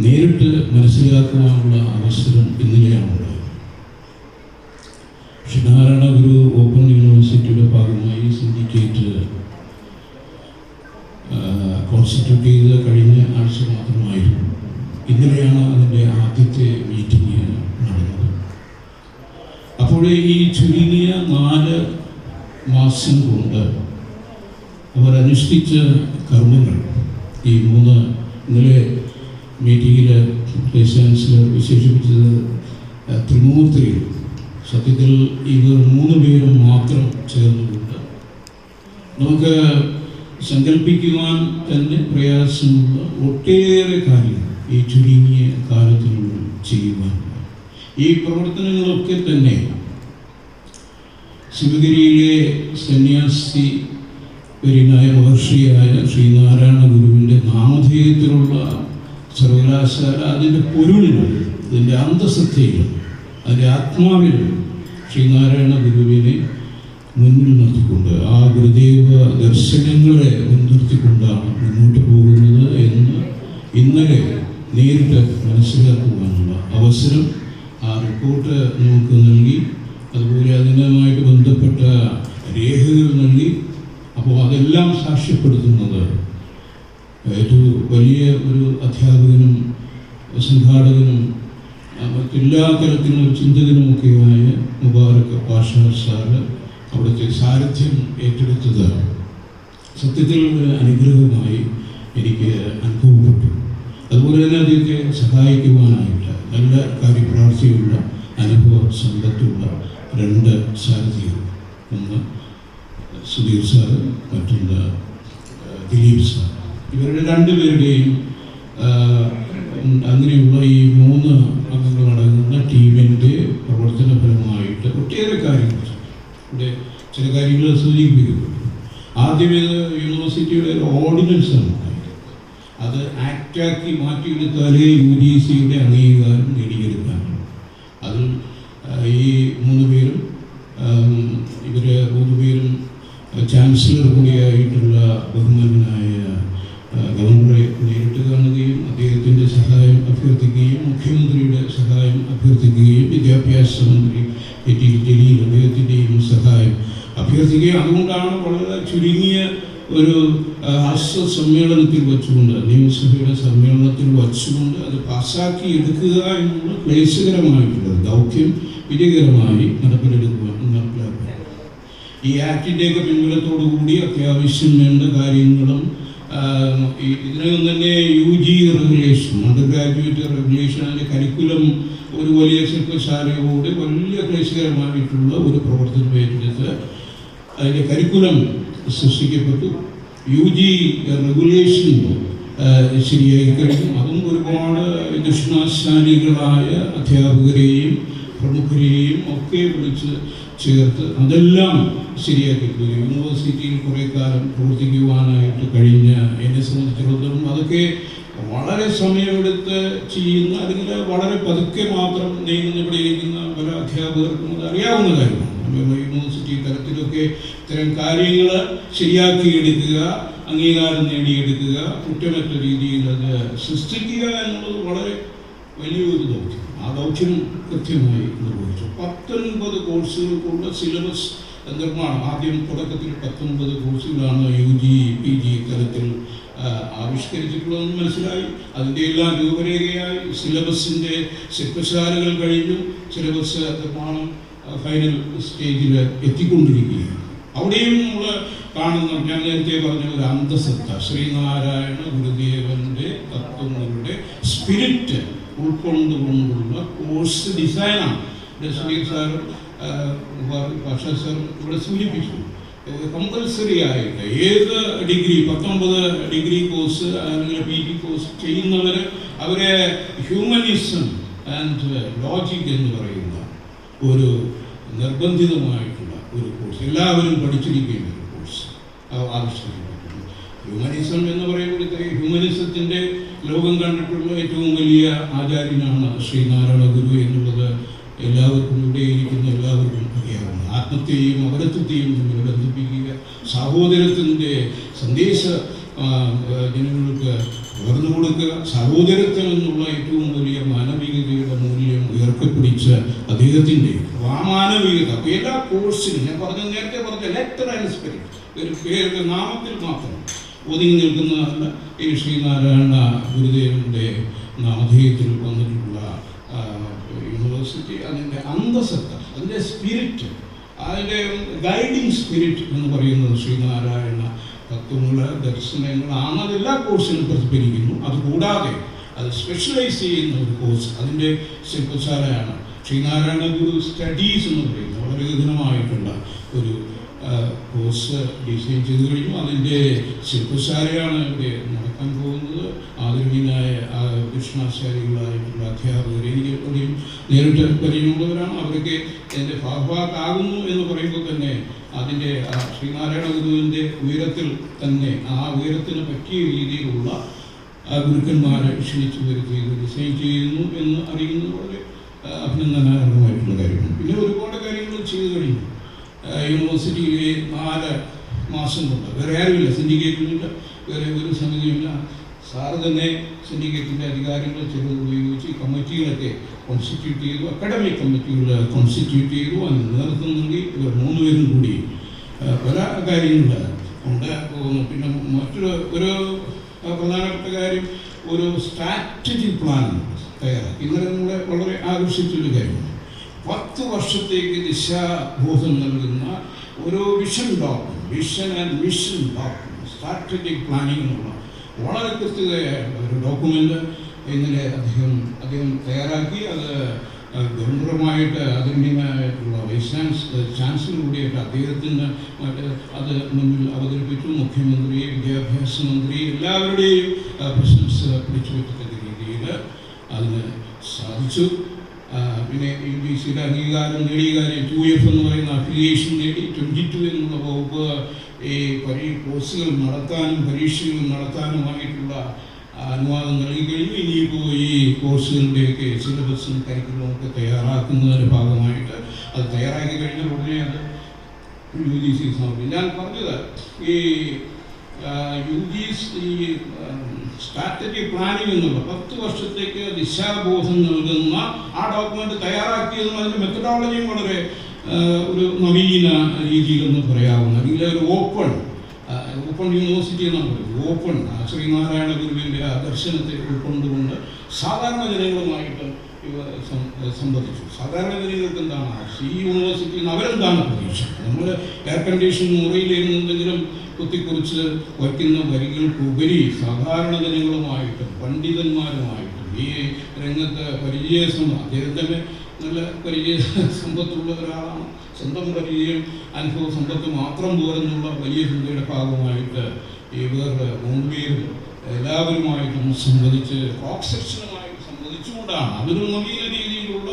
നേരിട്ട് മനസ്സിലാക്കുവാനുള്ള അവസരം ഇന്നലെയാണുള്ളത്. ശ്രീനാരായണ ഗുരു ഓപ്പൺ യൂണിവേഴ്സിറ്റിയുടെ ഭാഗമായി സിൻഡിക്കേറ്റ് കോൺസ്റ്റിറ്റ്യൂട്ട് ചെയ്ത് കഴിഞ്ഞ ആഴ്ച മാത്രമായിരുന്നു. ഇന്നലെയാണ് അതിൻ്റെ ആദ്യത്തെ മീറ്റിംഗ് നടന്നത്. അപ്പോൾ ഈ ചുരുങ്ങിയ 4 മാസം കൊണ്ട് അവർ അനുഷ്ഠിച്ച കർമ്മങ്ങൾ, ഈ 3 ഇന്നലെ മീറ്റിങ്ങിൽ വൈസ് ചാൻസലർ വിശേഷിപ്പിച്ചത് ത്രിമൂർത്തിയിൽ, സത്യത്തിൽ ഇവർ 3 പേരും മാത്രം ചേർന്നുകൊണ്ട് നമുക്ക് സങ്കല്പിക്കുവാൻ തന്നെ പ്രയാസമുള്ള ഒട്ടേറെ കാര്യങ്ങൾ ഈ ചുരുങ്ങിയ കാലത്തിനുള്ളിൽ ചെയ്യുവാൻ. ഈ പ്രവർത്തനങ്ങളൊക്കെ തന്നെ ശിവഗിരിയിലെ സന്യാസി വര്യനായ മഹർഷിയായ ശ്രീനാരായണ ഗുരുവിൻ്റെ നാമധേയത്തിലുള്ള സർവകലാശാല അതിൻ്റെ പൊരുളിലും അതിൻ്റെ അന്തസത്തയിലും അതിൻ്റെ ആത്മാവിലും ശ്രീനാരായണ ഗുരുവിനെ മുന്നിൽ നിർത്തിക്കൊണ്ട് ആ ഗുരുദേവ ദർശനങ്ങളെ മുൻനിർത്തിക്കൊണ്ടാണ് മുന്നോട്ട് പോകുന്നത് എന്ന് ഇന്നലെ നേരിട്ട് മനസ്സിലാക്കുവാനുള്ള അവസരം ആ റിപ്പോർട്ട് നമുക്ക് നൽകി. അതുപോലെ അതിനുമായിട്ട് ബന്ധപ്പെട്ട രേഖകൾ നൽകി. അപ്പോൾ അതെല്ലാം സാക്ഷ്യപ്പെടുത്തുന്നത് ഏറ്റവും വലിയ ഒരു അധ്യാപകനും സംഘാടകനും മറ്റെല്ലാ തരത്തിലും ഒരു ചിന്തകനുമൊക്കെയായ മുബാറക് പാഷ സാറ് അവിടുത്തെ സാരഥ്യം ഏറ്റെടുത്തത് സത്യത്തിൽ അനുഗ്രഹമായി എനിക്ക് അനുഭവപ്പെട്ടു. അതുപോലെ തന്നെ അദ്ദേഹത്തെ സഹായിക്കുവാനായിട്ട് നല്ല കാര്യപ്രാർത്ഥിയുള്ള അനുഭവ സമ്പത്തുള്ള 2 സാരഥികൾ, ഒന്ന് സുധീർ സാറ്, മറ്റൊന്ന് ദിലീപ് സാർ. ഇവരുടെ 2 പേരുടെയും അങ്ങനെയുള്ള ഈ 3 അംഗങ്ങളടങ്ങുന്ന ടീമിൻ്റെ പ്രവർത്തന ഫലമായിട്ട് ഒട്ടേറെ കാര്യങ്ങൾ ഇവിടെ ചില കാര്യങ്ങൾ സൂചിപ്പിക്കുന്നു. ആദ്യം ഇത് യൂണിവേഴ്സിറ്റിയുടെ ഒരു ഓർഡിനൻസ് ആണ്. അത് ആക്റ്റാക്കി മാറ്റിയെടുത്താലേ UGCയുടെ അംഗീകാരം നേടിയെടുക്കാനാണ്. അതിൽ ഈ 3 പേരും ഇവർ 3 പേരും ചാൻസലർ കൂടിയായിട്ടുള്ള ബഹുമാനായ ഗവർണറെ നേരിട്ട് കാണുകയും അദ്ദേഹത്തിൻ്റെ സഹായം അഭ്യർത്ഥിക്കുകയും മുഖ്യമന്ത്രിയുടെ സഹായം അഭ്യർത്ഥിക്കുകയും വിദ്യാഭ്യാസ മന്ത്രി ടി ജലീൽ അദ്ദേഹത്തിൻ്റെയും സഹായം അഭ്യർത്ഥിക്കുകയും അതുകൊണ്ടാണ് വളരെ ചുരുങ്ങിയ ഒരു ഹാസ്യ സമ്മേളനത്തിൽ വെച്ചുകൊണ്ട്, നിയമസഭയുടെ സമ്മേളനത്തിൽ വച്ചുകൊണ്ട് അത് പാസ്സാക്കി എടുക്കുക എന്നുള്ള ക്ലേശകരമായിട്ടുള്ള ദൗത്യം വിജയകരമായി നടപ്പിലാക്കുക. ഈ ആക്ടിൻ്റെയൊക്കെ പിൻബലത്തോടുകൂടി അത്യാവശ്യം വേണ്ട കാര്യങ്ങളും ഇതിനകം തന്നെ UG regulation, under graduate regulation, അതിൻ്റെ കരിക്കുലം ഒരു വലിയ ശില്പശാലയോടെ വലിയ ക്ലേശകരമായിട്ടുള്ള ഒരു പ്രവർത്തനം ഏറ്റെടുത്ത് അതിൻ്റെ കരിക്കുലം സൃഷ്ടിക്കപ്പെട്ടു. UG റെഗുലേഷൻ ശരിയായി കഴിഞ്ഞു. അതും ഒരുപാട് ദക്ഷിണാശാലികളായ അധ്യാപകരെയും പ്രമുഖരെയും ഒക്കെ വിളിച്ച് ചേർത്ത് അതെല്ലാം ശരിയാക്കിയിട്ടു. യൂണിവേഴ്സിറ്റിയിൽ കുറേ കാലം പ്രവർത്തിക്കുവാനായിട്ട് കഴിഞ്ഞ എന്നെ സംബന്ധിച്ചിടത്തോളം അതൊക്കെ വളരെ സമയമെടുത്ത് ചെയ്യുന്ന, അല്ലെങ്കിൽ വളരെ പതുക്കെ മാത്രം നീങ്ങുന്ന ഇവിടെ ഇരിക്കുന്ന പല അധ്യാപകർക്കും അത് അറിയാവുന്ന കാര്യമാണ്. യൂണിവേഴ്സിറ്റി തലത്തിലൊക്കെ ഇത്തരം കാര്യങ്ങൾ ശരിയാക്കിയെടുക്കുക, അംഗീകാരം നേടിയെടുക്കുക, കുറ്റമറ്റ രീതിയിൽ അത് സൃഷ്ടിക്കുക എന്നുള്ളത് വളരെ വലിയൊരു ദൗത്യം. ആ ദൗത്യം കൃത്യമായി നിർവഹിച്ചു. 19 കോഴ്സുകൾക്കുള്ള സിലബസ് നിർമ്മാണം ആദ്യം തുടക്കത്തിൽ 19 കോഴ്സുകളാണ് UG PG തലത്തിൽ ആവിഷ്കരിച്ചിട്ടുള്ളതെന്ന് മനസ്സിലായി. അതിൻ്റെ എല്ലാം രൂപരേഖയായി സിലബസിൻ്റെ ശില്പശാലകൾ കഴിഞ്ഞു. സിലബസ് നിർമ്മാണം ഫൈനൽ സ്റ്റേജിൽ എത്തിക്കൊണ്ടിരിക്കുകയാണ്. അവിടെയും നമ്മൾ കാണുന്ന ഞാൻ നേരത്തെ പറഞ്ഞ ഒരു അന്തസത്ത, ശ്രീനാരായണ ഗുരുദേവൻ്റെ തത്വങ്ങളുടെ സ്പിരിറ്റ് ഉൾക്കൊണ്ടുകൊണ്ടുള്ള കോഴ്സ് ഡിസൈനാണ്. സുധീർ സാർ, ഭാഷ സാർ ഇവിടെ സൂചിപ്പിച്ചു. കമ്പൽസറി ആയിട്ട് ഏത് ഡിഗ്രി 19 ഡിഗ്രി കോഴ്സ് അല്ലെങ്കിൽ PG കോഴ്സ് ചെയ്യുന്നവർ അവരെ ഹ്യൂമനിസം ആൻഡ് ലോജിക് എന്ന് പറയുന്ന ഒരു നിർബന്ധിതമായിട്ടുള്ള ഒരു കോഴ്സ് എല്ലാവരും പഠിച്ചിരിക്കേണ്ട ഒരു കോഴ്സ് ആവിഷ്കരിക്കുന്നു. ഹ്യൂമനിസം എന്ന് പറയുമ്പോഴത്തെ ഹ്യൂമനിസത്തിൻ്റെ ലോകം കണ്ടിട്ടുള്ള ഏറ്റവും വലിയ ആചാര്യനാണ് ശ്രീനാരായണ ഗുരു എന്നുള്ളത് എല്ലാവർക്കും ഇവിടെ ഇരിക്കുന്ന എല്ലാവർക്കും അറിയാവുന്ന. ആത്മത്തെയും അപരത്വത്തെയും തമ്മിൽ ബന്ധിപ്പിക്കുക, സഹോദരത്തിൻ്റെ സന്ദേശ ജനങ്ങൾക്ക് പകർന്നു കൊടുക്കുക, സഹോദരത്വം എന്നുള്ള ഏറ്റവും വലിയ മാനവികതയുടെ മൂല്യം ഉയർത്തിപ്പിടിച്ച അദ്ദേഹത്തിൻ്റെ ആ മാനവികത അപ്പോൾ എല്ലാ കോഴ്സിനും ഞാൻ നേരത്തെ പറഞ്ഞ ലെറ്റർ ആൻഡ് സ്പിരിറ്റ് ഒരു പേരുടെ നാമത്തിൽ മാത്രം ഒതുങ്ങി നിൽക്കുന്നതല്ല. ഈ ശ്രീനാരായണ ഗുരുദേവൻ്റെ നാമധേയത്തിൽ വന്നിട്ടുള്ള യൂണിവേഴ്സിറ്റി, അതിൻ്റെ അന്തസത്ത, അതിൻ്റെ സ്പിരിറ്റ്, അതിൻ്റെ ഗൈഡിങ് സ്പിരിറ്റ് എന്ന് പറയുന്നത് ശ്രീനാരായണ തത്വങ്ങൾ, ദർശനങ്ങളാണ്. അതെല്ലാ കോഴ്സിനും പ്രതിഫലിക്കുന്നു. അതുകൂടാതെ അത് സ്പെഷ്യലൈസ് ചെയ്യുന്ന ഒരു കോഴ്സ് അതിൻ്റെ ശില്പശാലയാണ്. ശ്രീനാരായണ ഗുരു സ്റ്റഡീസ് എന്ന് പറയുന്നത് വളരെ ഗഹനമായിട്ടുള്ള ഒരു കോഴ്സ് ഡിസൈൻ ചെയ്ത് കഴിഞ്ഞു. അതിൻ്റെ ശില്പശാലയാണ് ഇവിടെ നടക്കാൻ പോകുന്നത്. ആദരണീയനായ കൃഷ്ണാചാര്യകളായിട്ടുള്ള അധ്യാപകർ എനിക്ക് എപ്പോഴും നേരിട്ട് പരിചയമുള്ളവരാണ്. അവരൊക്കെ എൻ്റെ ഭാഗമാകുന്നു എന്ന് പറയുമ്പോൾ തന്നെ അതിൻ്റെ ശ്രീനാരായണ ഗുരുവിൻ്റെ ഉയരത്തിൽ തന്നെ ആ ഉയരത്തിന് പറ്റിയ രീതിയിലുള്ള ഗുരുക്കന്മാരെ ക്ഷണിച്ചു വരുത്തി ഡിസൈൻ ചെയ്യുന്നു എന്ന് അറിയുന്നത് വളരെ അഭിനന്ദനാർഹമായിട്ടുള്ള കാര്യമാണ്. പിന്നെ ഒരുപാട് കാര്യങ്ങൾ ചെയ്തു കഴിഞ്ഞു. യൂണിവേഴ്സിറ്റിയിലെ 4 മാസം കൊണ്ട് വേറെ ആരുമില്ല, സിൻഡിക്കേറ്റുമില്ല, വേറെ ഒരു സമിതിയുമില്ല. സാറ് തന്നെ സിൻഡിക്കേറ്റിൻ്റെ അധികാരങ്ങൾ ചിലത് ഉപയോഗിച്ച് കമ്മിറ്റികളൊക്കെ കോൺസ്റ്റിറ്റ്യൂട്ട് ചെയ്തു, അക്കാഡമിക് കമ്മിറ്റികൾ കോൺസ്റ്റിറ്റ്യൂട്ട് ചെയ്തു. അതിന് നേതൃത്വം നൽകി ഇവർ 3 പേരും കൂടി പല കാര്യങ്ങൾ ഉണ്ട് പോകുന്നു. പിന്നെ മറ്റൊരു ഒരു പ്രധാനപ്പെട്ട കാര്യം ഒരു സ്ട്രാറ്റജിക് പ്ലാൻ തയ്യാറാക്കി. ഇന്നലെ നമ്മളെ വളരെ ആകർഷിച്ചൊരു കാര്യമാണ്. 10 വർഷത്തേക്ക് ദിശാബോധം നൽകുന്ന ഒരു vision document, vision and mission document, strategic planning എന്നുള്ള വളരെ കൃത്യതയായിട്ടുള്ള ഒരു ഡോക്യുമെന്റ് ഇന്നലെ അദ്ദേഹം തയ്യാറാക്കി. അത് ഗവർണറുമായിട്ട് ആദരണീയമായിട്ടുള്ള വൈസ് ചാൻസലർ കൂടിയായിട്ട് അദ്ദേഹത്തിന് അത് മുന്നിൽ അവതരിപ്പിച്ചു. മുഖ്യമന്ത്രി, വിദ്യാഭ്യാസ മന്ത്രി എല്ലാവരുടെയും പ്രശംസ പിടിച്ചു പറ്റത്തക്ക രീതിയിൽ അതിന് സാധിച്ചു. പിന്നെ UGCയുടെ അംഗീകാരം നേടിയ കാര്യം 2F എന്ന് പറയുന്ന അഫിലിയേഷൻ നേടി. 22 എന്നുള്ള വകുപ്പ് ഈ കോഴ്സുകൾ നടത്താനും പരീക്ഷകൾ നടത്താനുമായിട്ടുള്ള അനുവാദം നൽകി കഴിഞ്ഞു. ഇനിയിപ്പോൾ ഈ കോഴ്സുകളുടെയൊക്കെ സിലബസും കരിക്കുലവും ഒക്കെ തയ്യാറാക്കുന്നതിൻ്റെ ഭാഗമായിട്ട് അത് തയ്യാറാക്കി കഴിഞ്ഞാൽ ഉടനെ അത് UGC സമർപ്പിക്കും. ഞാൻ പറഞ്ഞത് ഈ സ്ട്രാറ്റജിക് പ്ലാനിംഗ് എന്നുള്ള 10 വർഷത്തേക്ക് ദിശാബോധം നൽകുന്ന ആ ഡോക്യുമെന്റ് തയ്യാറാക്കിയതും അതിൻ്റെ മെത്തഡോളജിയും വളരെ ഒരു നവീന രീതിയിലൊന്നും പറയാവുന്ന അല്ലെങ്കിൽ ഒരു ഓപ്പൺ യൂണിവേഴ്സിറ്റി എന്നാണ് പറയുന്നത്. ഓപ്പൺ ശ്രീനാരായണ ഗുരുവിൻ്റെ ആ ദർശനത്തെ ഉൾക്കൊണ്ടുകൊണ്ട് സാധാരണ ജനങ്ങളുമായിട്ട് ഇവ സംവദിച്ചു. സാധാരണ ജനങ്ങൾക്ക് എന്താണ് ഈ യൂണിവേഴ്സിറ്റിയിൽ നിന്ന് അവരെന്താണ് പ്രതീക്ഷ? നമ്മൾ എയർ കണ്ടീഷൻ മുറിയിലിരുന്നെന്തെങ്കിലും കുത്തിക്കുറിച്ച് വയ്ക്കുന്ന വരികൾക്കുപരി സാധാരണ ജനങ്ങളുമായിട്ടും പണ്ഡിതന്മാരുമായിട്ടും ഈ രംഗത്ത് അദ്ദേഹത്തിന് നല്ല പരിചയ സമ്പത്തുള്ള ഒരാളാണ്. സ്വന്തം പരിചയം അനുഭവ സമ്പത്ത് മാത്രം പോരെന്നുള്ള വലിയ ചിന്തയുടെ ഭാഗമായിട്ട് ഇവർ 3 പേരും എല്ലാവരുമായിട്ടും സംവദിച്ച് ക്രോസ് സെക്ഷനുമായിട്ട് സംവദിച്ചുകൊണ്ടാണ് അതൊരു നവീന രീതിയിലുള്ള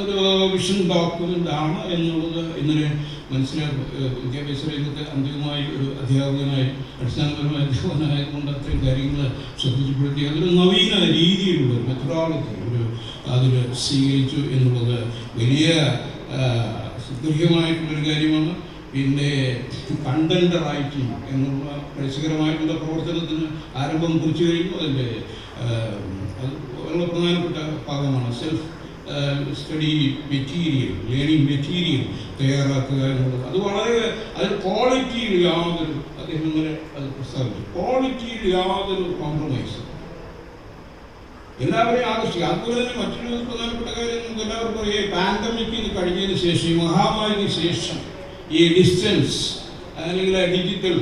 ഒരു വിഷൻ ഡോക്യുമെൻ്റ് ആണ് എന്നുള്ളത് ഇന്നലെ മനസ്സിലാക്കി. വിദ്യാഭ്യാസ രംഗത്തെ അന്തിമമായി ഒരു അധ്യാപകനായി അടിസ്ഥാനപരമായ അധ്യാപകനായതുകൊണ്ട് അത്രയും കാര്യങ്ങൾ ശ്രദ്ധിച്ചപ്പെടുത്തി അതൊരു നവീന രീതിയിലുള്ള ഒരു മെത്തഡോളജി അതിൽ സ്വീകരിച്ചു എന്നുള്ളത് വലിയ സുദീർഘമായിട്ടുള്ളൊരു കാര്യമാണ്. പിന്നെ കണ്ടന്റ് റൈറ്റിംഗ് എന്നുള്ള രസകരമായിട്ടുള്ള പ്രവർത്തനത്തിന് ആരംഭം കുറിച്ചു കഴിഞ്ഞു. അതിൻ്റെ അത് വളരെ പ്രധാനപ്പെട്ട ഭാഗമാണ്. Self study material, learning material തയ്യാറാക്കുക എന്നുള്ളത് അത് വളരെ അതിൽ ക്വാളിറ്റിയിൽ യാതൊരു അദ്ദേഹം ഇങ്ങനെ അത് പ്രസ്താവിച്ചു, ക്വാളിറ്റിയിൽ യാതൊരു കോംപ്രമൈസ്. എല്ലാവരെയും ആകർഷിക്കുക. അതുപോലെ തന്നെ മറ്റൊരു പ്രധാനപ്പെട്ട കാര്യം നമുക്ക് എല്ലാവർക്കും അറിയാം, പാൻഡമിക് കഴിഞ്ഞതിന് ശേഷം, ഈ മഹാമാരിക്ക് ശേഷം ഈ ഡിസ്റ്റൻസ് അല്ലെങ്കിൽ ഡിജിറ്റൽ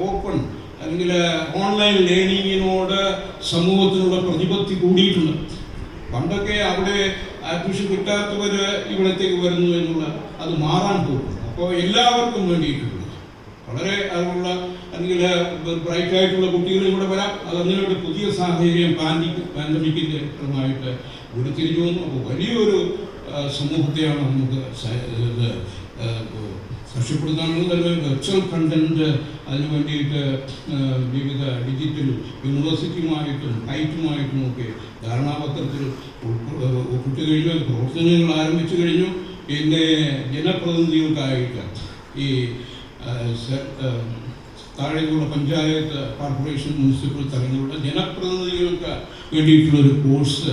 ഓപ്പൺ അല്ലെങ്കിൽ ഓൺലൈൻ ലേണിങ്ങിനോട് സമൂഹത്തിനുള്ള പ്രതിപത്തി കൂടിയിട്ടുണ്ട്. പണ്ടൊക്കെ അവിടെ അഡ്മിഷൻ കിട്ടാത്തവർ ഇവിടത്തേക്ക് വരുന്നു എന്നുള്ള അത് മാറാൻ പോകുന്നു. അപ്പോൾ എല്ലാവർക്കും വേണ്ടിയിട്ടുള്ള വളരെ അറിവുള്ള അല്ലെങ്കിൽ ബ്രൈറ്റ് ആയിട്ടുള്ള കുട്ടികൾ ഇവിടെ വരാം. അത് അങ്ങനെ ഒരു പുതിയ സാഹചര്യം പാൻഡമിക്കിൻ്റെ ഫലമായിട്ട് ഉരുത്തിരിഞ്ഞു വന്നു. അപ്പോൾ വലിയൊരു സമൂഹത്തെയാണ് നമുക്ക് സാക്ഷ്യപ്പെടുത്താനുള്ളത്. അതിന് വെർച്വൽ കണ്ടന്റ് അതിന് വേണ്ടിയിട്ട് വിവിധ ഡിജിറ്റൽ യൂണിവേഴ്സിറ്റിയുമായിട്ടും ഹൈറ്റുമായിട്ടും ഒക്കെ ധാരണാപത്രത്തിൽ ഒപ്പിട്ട് കഴിഞ്ഞു, പ്രവർത്തനങ്ങൾ ആരംഭിച്ചു കഴിഞ്ഞു. പിന്നെ ജനപ്രതിനിധികൾക്കായിട്ട് ഈ താഴെയുള്ള പഞ്ചായത്ത്, കോർപ്പറേഷൻ, മുനിസിപ്പൽ തലങ്ങളിലുള്ള ജനപ്രതിനിധികൾക്ക് വേണ്ടിയിട്ടുള്ളൊരു കോഴ്സ്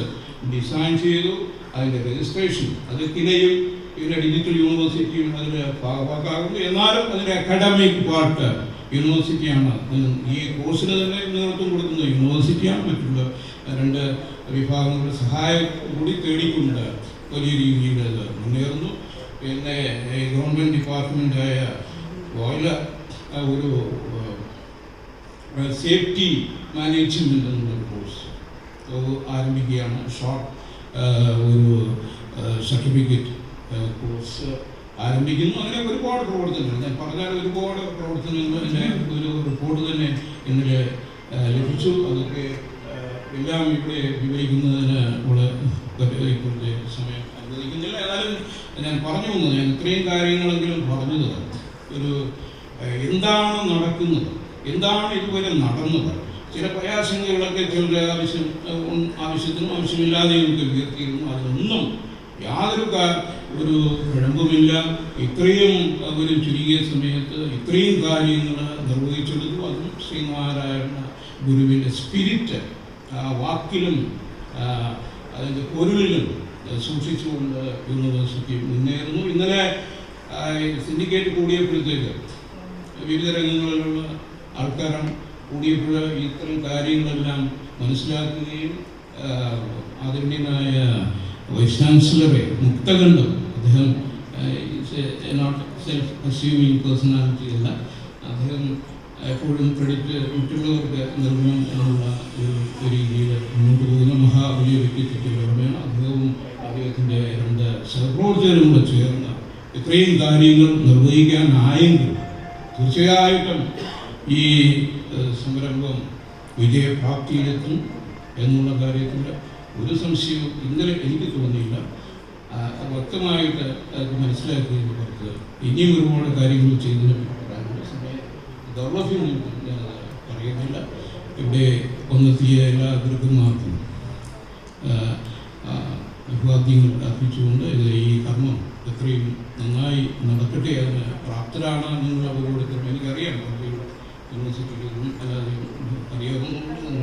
ഡിസൈൻ ചെയ്തു. അതിൻ്റെ രജിസ്ട്രേഷൻ അത് കിലയും പിന്നെ ഡിജിറ്റൽ യൂണിവേഴ്സിറ്റിയും അതിൽ ഭാഗമാക്കാറുണ്ട്. എന്നാലും അതിൻ്റെ അക്കാഡമിക് പാർട്ട് യൂണിവേഴ്സിറ്റിയാണ്. ഈ കോഴ്സിന് തന്നെ നേതൃത്വം കൊടുക്കുന്ന യൂണിവേഴ്സിറ്റിയാണ്. മറ്റുള്ള 2 വിഭാഗങ്ങളുടെ സഹായം കൂടി തേടിക്കൊണ്ട് വലിയ രീതിയിൽ അത് മുന്നേറുന്നു. പിന്നെ ഗവൺമെൻറ് ഡിപ്പാർട്ട്മെൻറ്റായ ഓയിൽ ഒരു സേഫ്റ്റി മാനേജ്മെൻറ്റ് എന്നുള്ള കോഴ്സ് ആരംഭിക്കുകയാണ്. ഷോർട്ട് ഒരു സർട്ടിഫിക്കറ്റ് കോഴ്സ് ആരംഭിക്കുന്നു. അങ്ങനെ ഒരുപാട് പ്രവർത്തനങ്ങൾ, ഞാൻ പറഞ്ഞാൽ ഒരുപാട് പ്രവർത്തനങ്ങൾ എൻ്റെ ഒരു റിപ്പോർട്ട് തന്നെ ഇന്നലെ ലഭിച്ചു. അതൊക്കെ എല്ലാം ഇവിടെ വിവരിക്കുന്നതിന് ഇപ്പോഴത്തെ സമയം അനുവദിക്കുന്നില്ല. ഏതായാലും ഞാൻ പറഞ്ഞു വന്നത്, ഞാൻ ഇത്രയും കാര്യങ്ങളെങ്കിലും പറഞ്ഞത് ഒരു എന്താണ് നടക്കുന്നത്, എന്താണ് ഇതുവരെ നടന്നത്, ചില പ്രയാസങ്ങളൊക്കെ ചിലരുടെ ആവശ്യത്തിനും ആവശ്യമില്ലാതെയൊക്കെ ഉയർത്തിയിരുന്നു. അതിനൊന്നും യാതൊരു ഒരു കുഴമ്പുമില്ല. ഇത്രയും ഒരു ചുരുങ്ങിയ സമയത്ത് ഇത്രയും കാര്യങ്ങൾ നിർവഹിച്ചെടുത്തു. അതും ശ്രീനാരായണ ഗുരുവിൻ്റെ സ്പിരിറ്റ് ആ വാക്കിലും അതിൻ്റെ പൊരുളിലും സൂക്ഷിച്ചുകൊണ്ട് യൂണിവേഴ്സിറ്റി മുന്നേറുന്നു. ഇന്നലെ സിൻഡിക്കേറ്റ് കൂടിയപ്പോഴത്തേക്ക് വിവിധ രംഗങ്ങളിലുള്ള ആൾക്കാരാണ് കൂടിയപ്പോൾ ഇത്തരം കാര്യങ്ങളെല്ലാം മനസ്സിലാക്കുകയും ആദരണീയനായ വൈസ് ചാൻസലറെ മുക്തകണ്ഠം, അദ്ദേഹം നോട്ട് സെൽഫ് അസ്യൂമിങ് പേഴ്സണാലിറ്റി അല്ല, അദ്ദേഹം എപ്പോഴും ക്രെഡിറ്റ് മറ്റുള്ളവർക്ക് നൽകണം എന്നുള്ള ഒരു രീതിയിൽ മുന്നോട്ട് പോകുന്ന വലിയ വ്യക്തിത്വത്തിൻ്റെ ഉടമയാണ്. അദ്ദേഹവും അദ്ദേഹത്തിൻ്റെ 2 സഹപ്രവർത്തകരും കൂടെ ചേർന്ന് ഇത്രയും കാര്യങ്ങൾ നിർവഹിക്കാനായെങ്കിൽ തീർച്ചയായിട്ടും ഈ സംരംഭം വിജയപ്രാപ്തിയിലെത്തും എന്നുള്ള കാര്യത്തിൽ ഒരു സംശയവും ഇന്നലെ എനിക്ക് തോന്നിയില്ല. വ്യക്തമായിട്ട് അത് മനസ്സിലാക്കുകയും പുറത്ത് ഇനിയും ഒരുപാട് കാര്യങ്ങൾ ചെയ്തതിന് പറയാനുള്ള സമയം ദൗർലഭ്യമൊന്നും ഞാൻ പറയുന്നില്ല. ഇവിടെ വന്നെത്തിയ എല്ലാ ഗുരുക്കന്മാർക്കും അഭിവാദ്യങ്ങൾ അർപ്പിച്ചുകൊണ്ട് ഈ കർമ്മം എത്രയും നന്നായി നടക്കട്ടെ, അതിന് പ്രാപ്തരാണ് എന്നുള്ള ഓരോരുത്തരും എനിക്കറിയാം. യൂണിവേഴ്സിറ്റിയിലും അല്ലാതെ അറിയാവുന്ന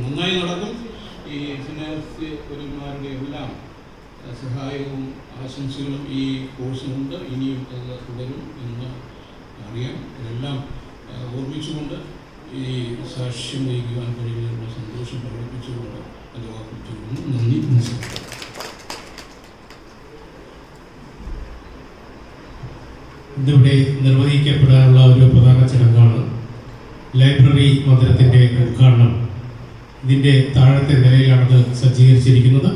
നന്നായി നടക്കും. ഈ ഫിനാൻസുമാരുടെ എല്ലാം സഹായവും ആശംസകളും ഈ കോഴ്സിനുണ്ട്. ഇനിയും അത് തുടരും എന്ന് അറിയാം. ഇതെല്ലാം ഓർമ്മിച്ചുകൊണ്ട് ഈ സാക്ഷ്യം വഹിക്കുവാൻ കഴിയുന്നതിനുള്ള സന്തോഷം പ്രകടിപ്പിച്ചുകൊണ്ട് അത് ഓർമ്മിച്ചുകൊണ്ട് നന്ദി, നമസ്കാരം. ഇന്നിവിടെ നിർവഹിക്കപ്പെടാനുള്ള ഒരു പ്രധാന ചടങ്ങാണ് ലൈബ്രറി മന്ദിരത്തിൻ്റെ ഉദ്ഘാടനം. ഇതിൻ്റെ താഴത്തെ നിലയിലാണത് സജ്ജീകരിച്ചിരിക്കുന്നത്.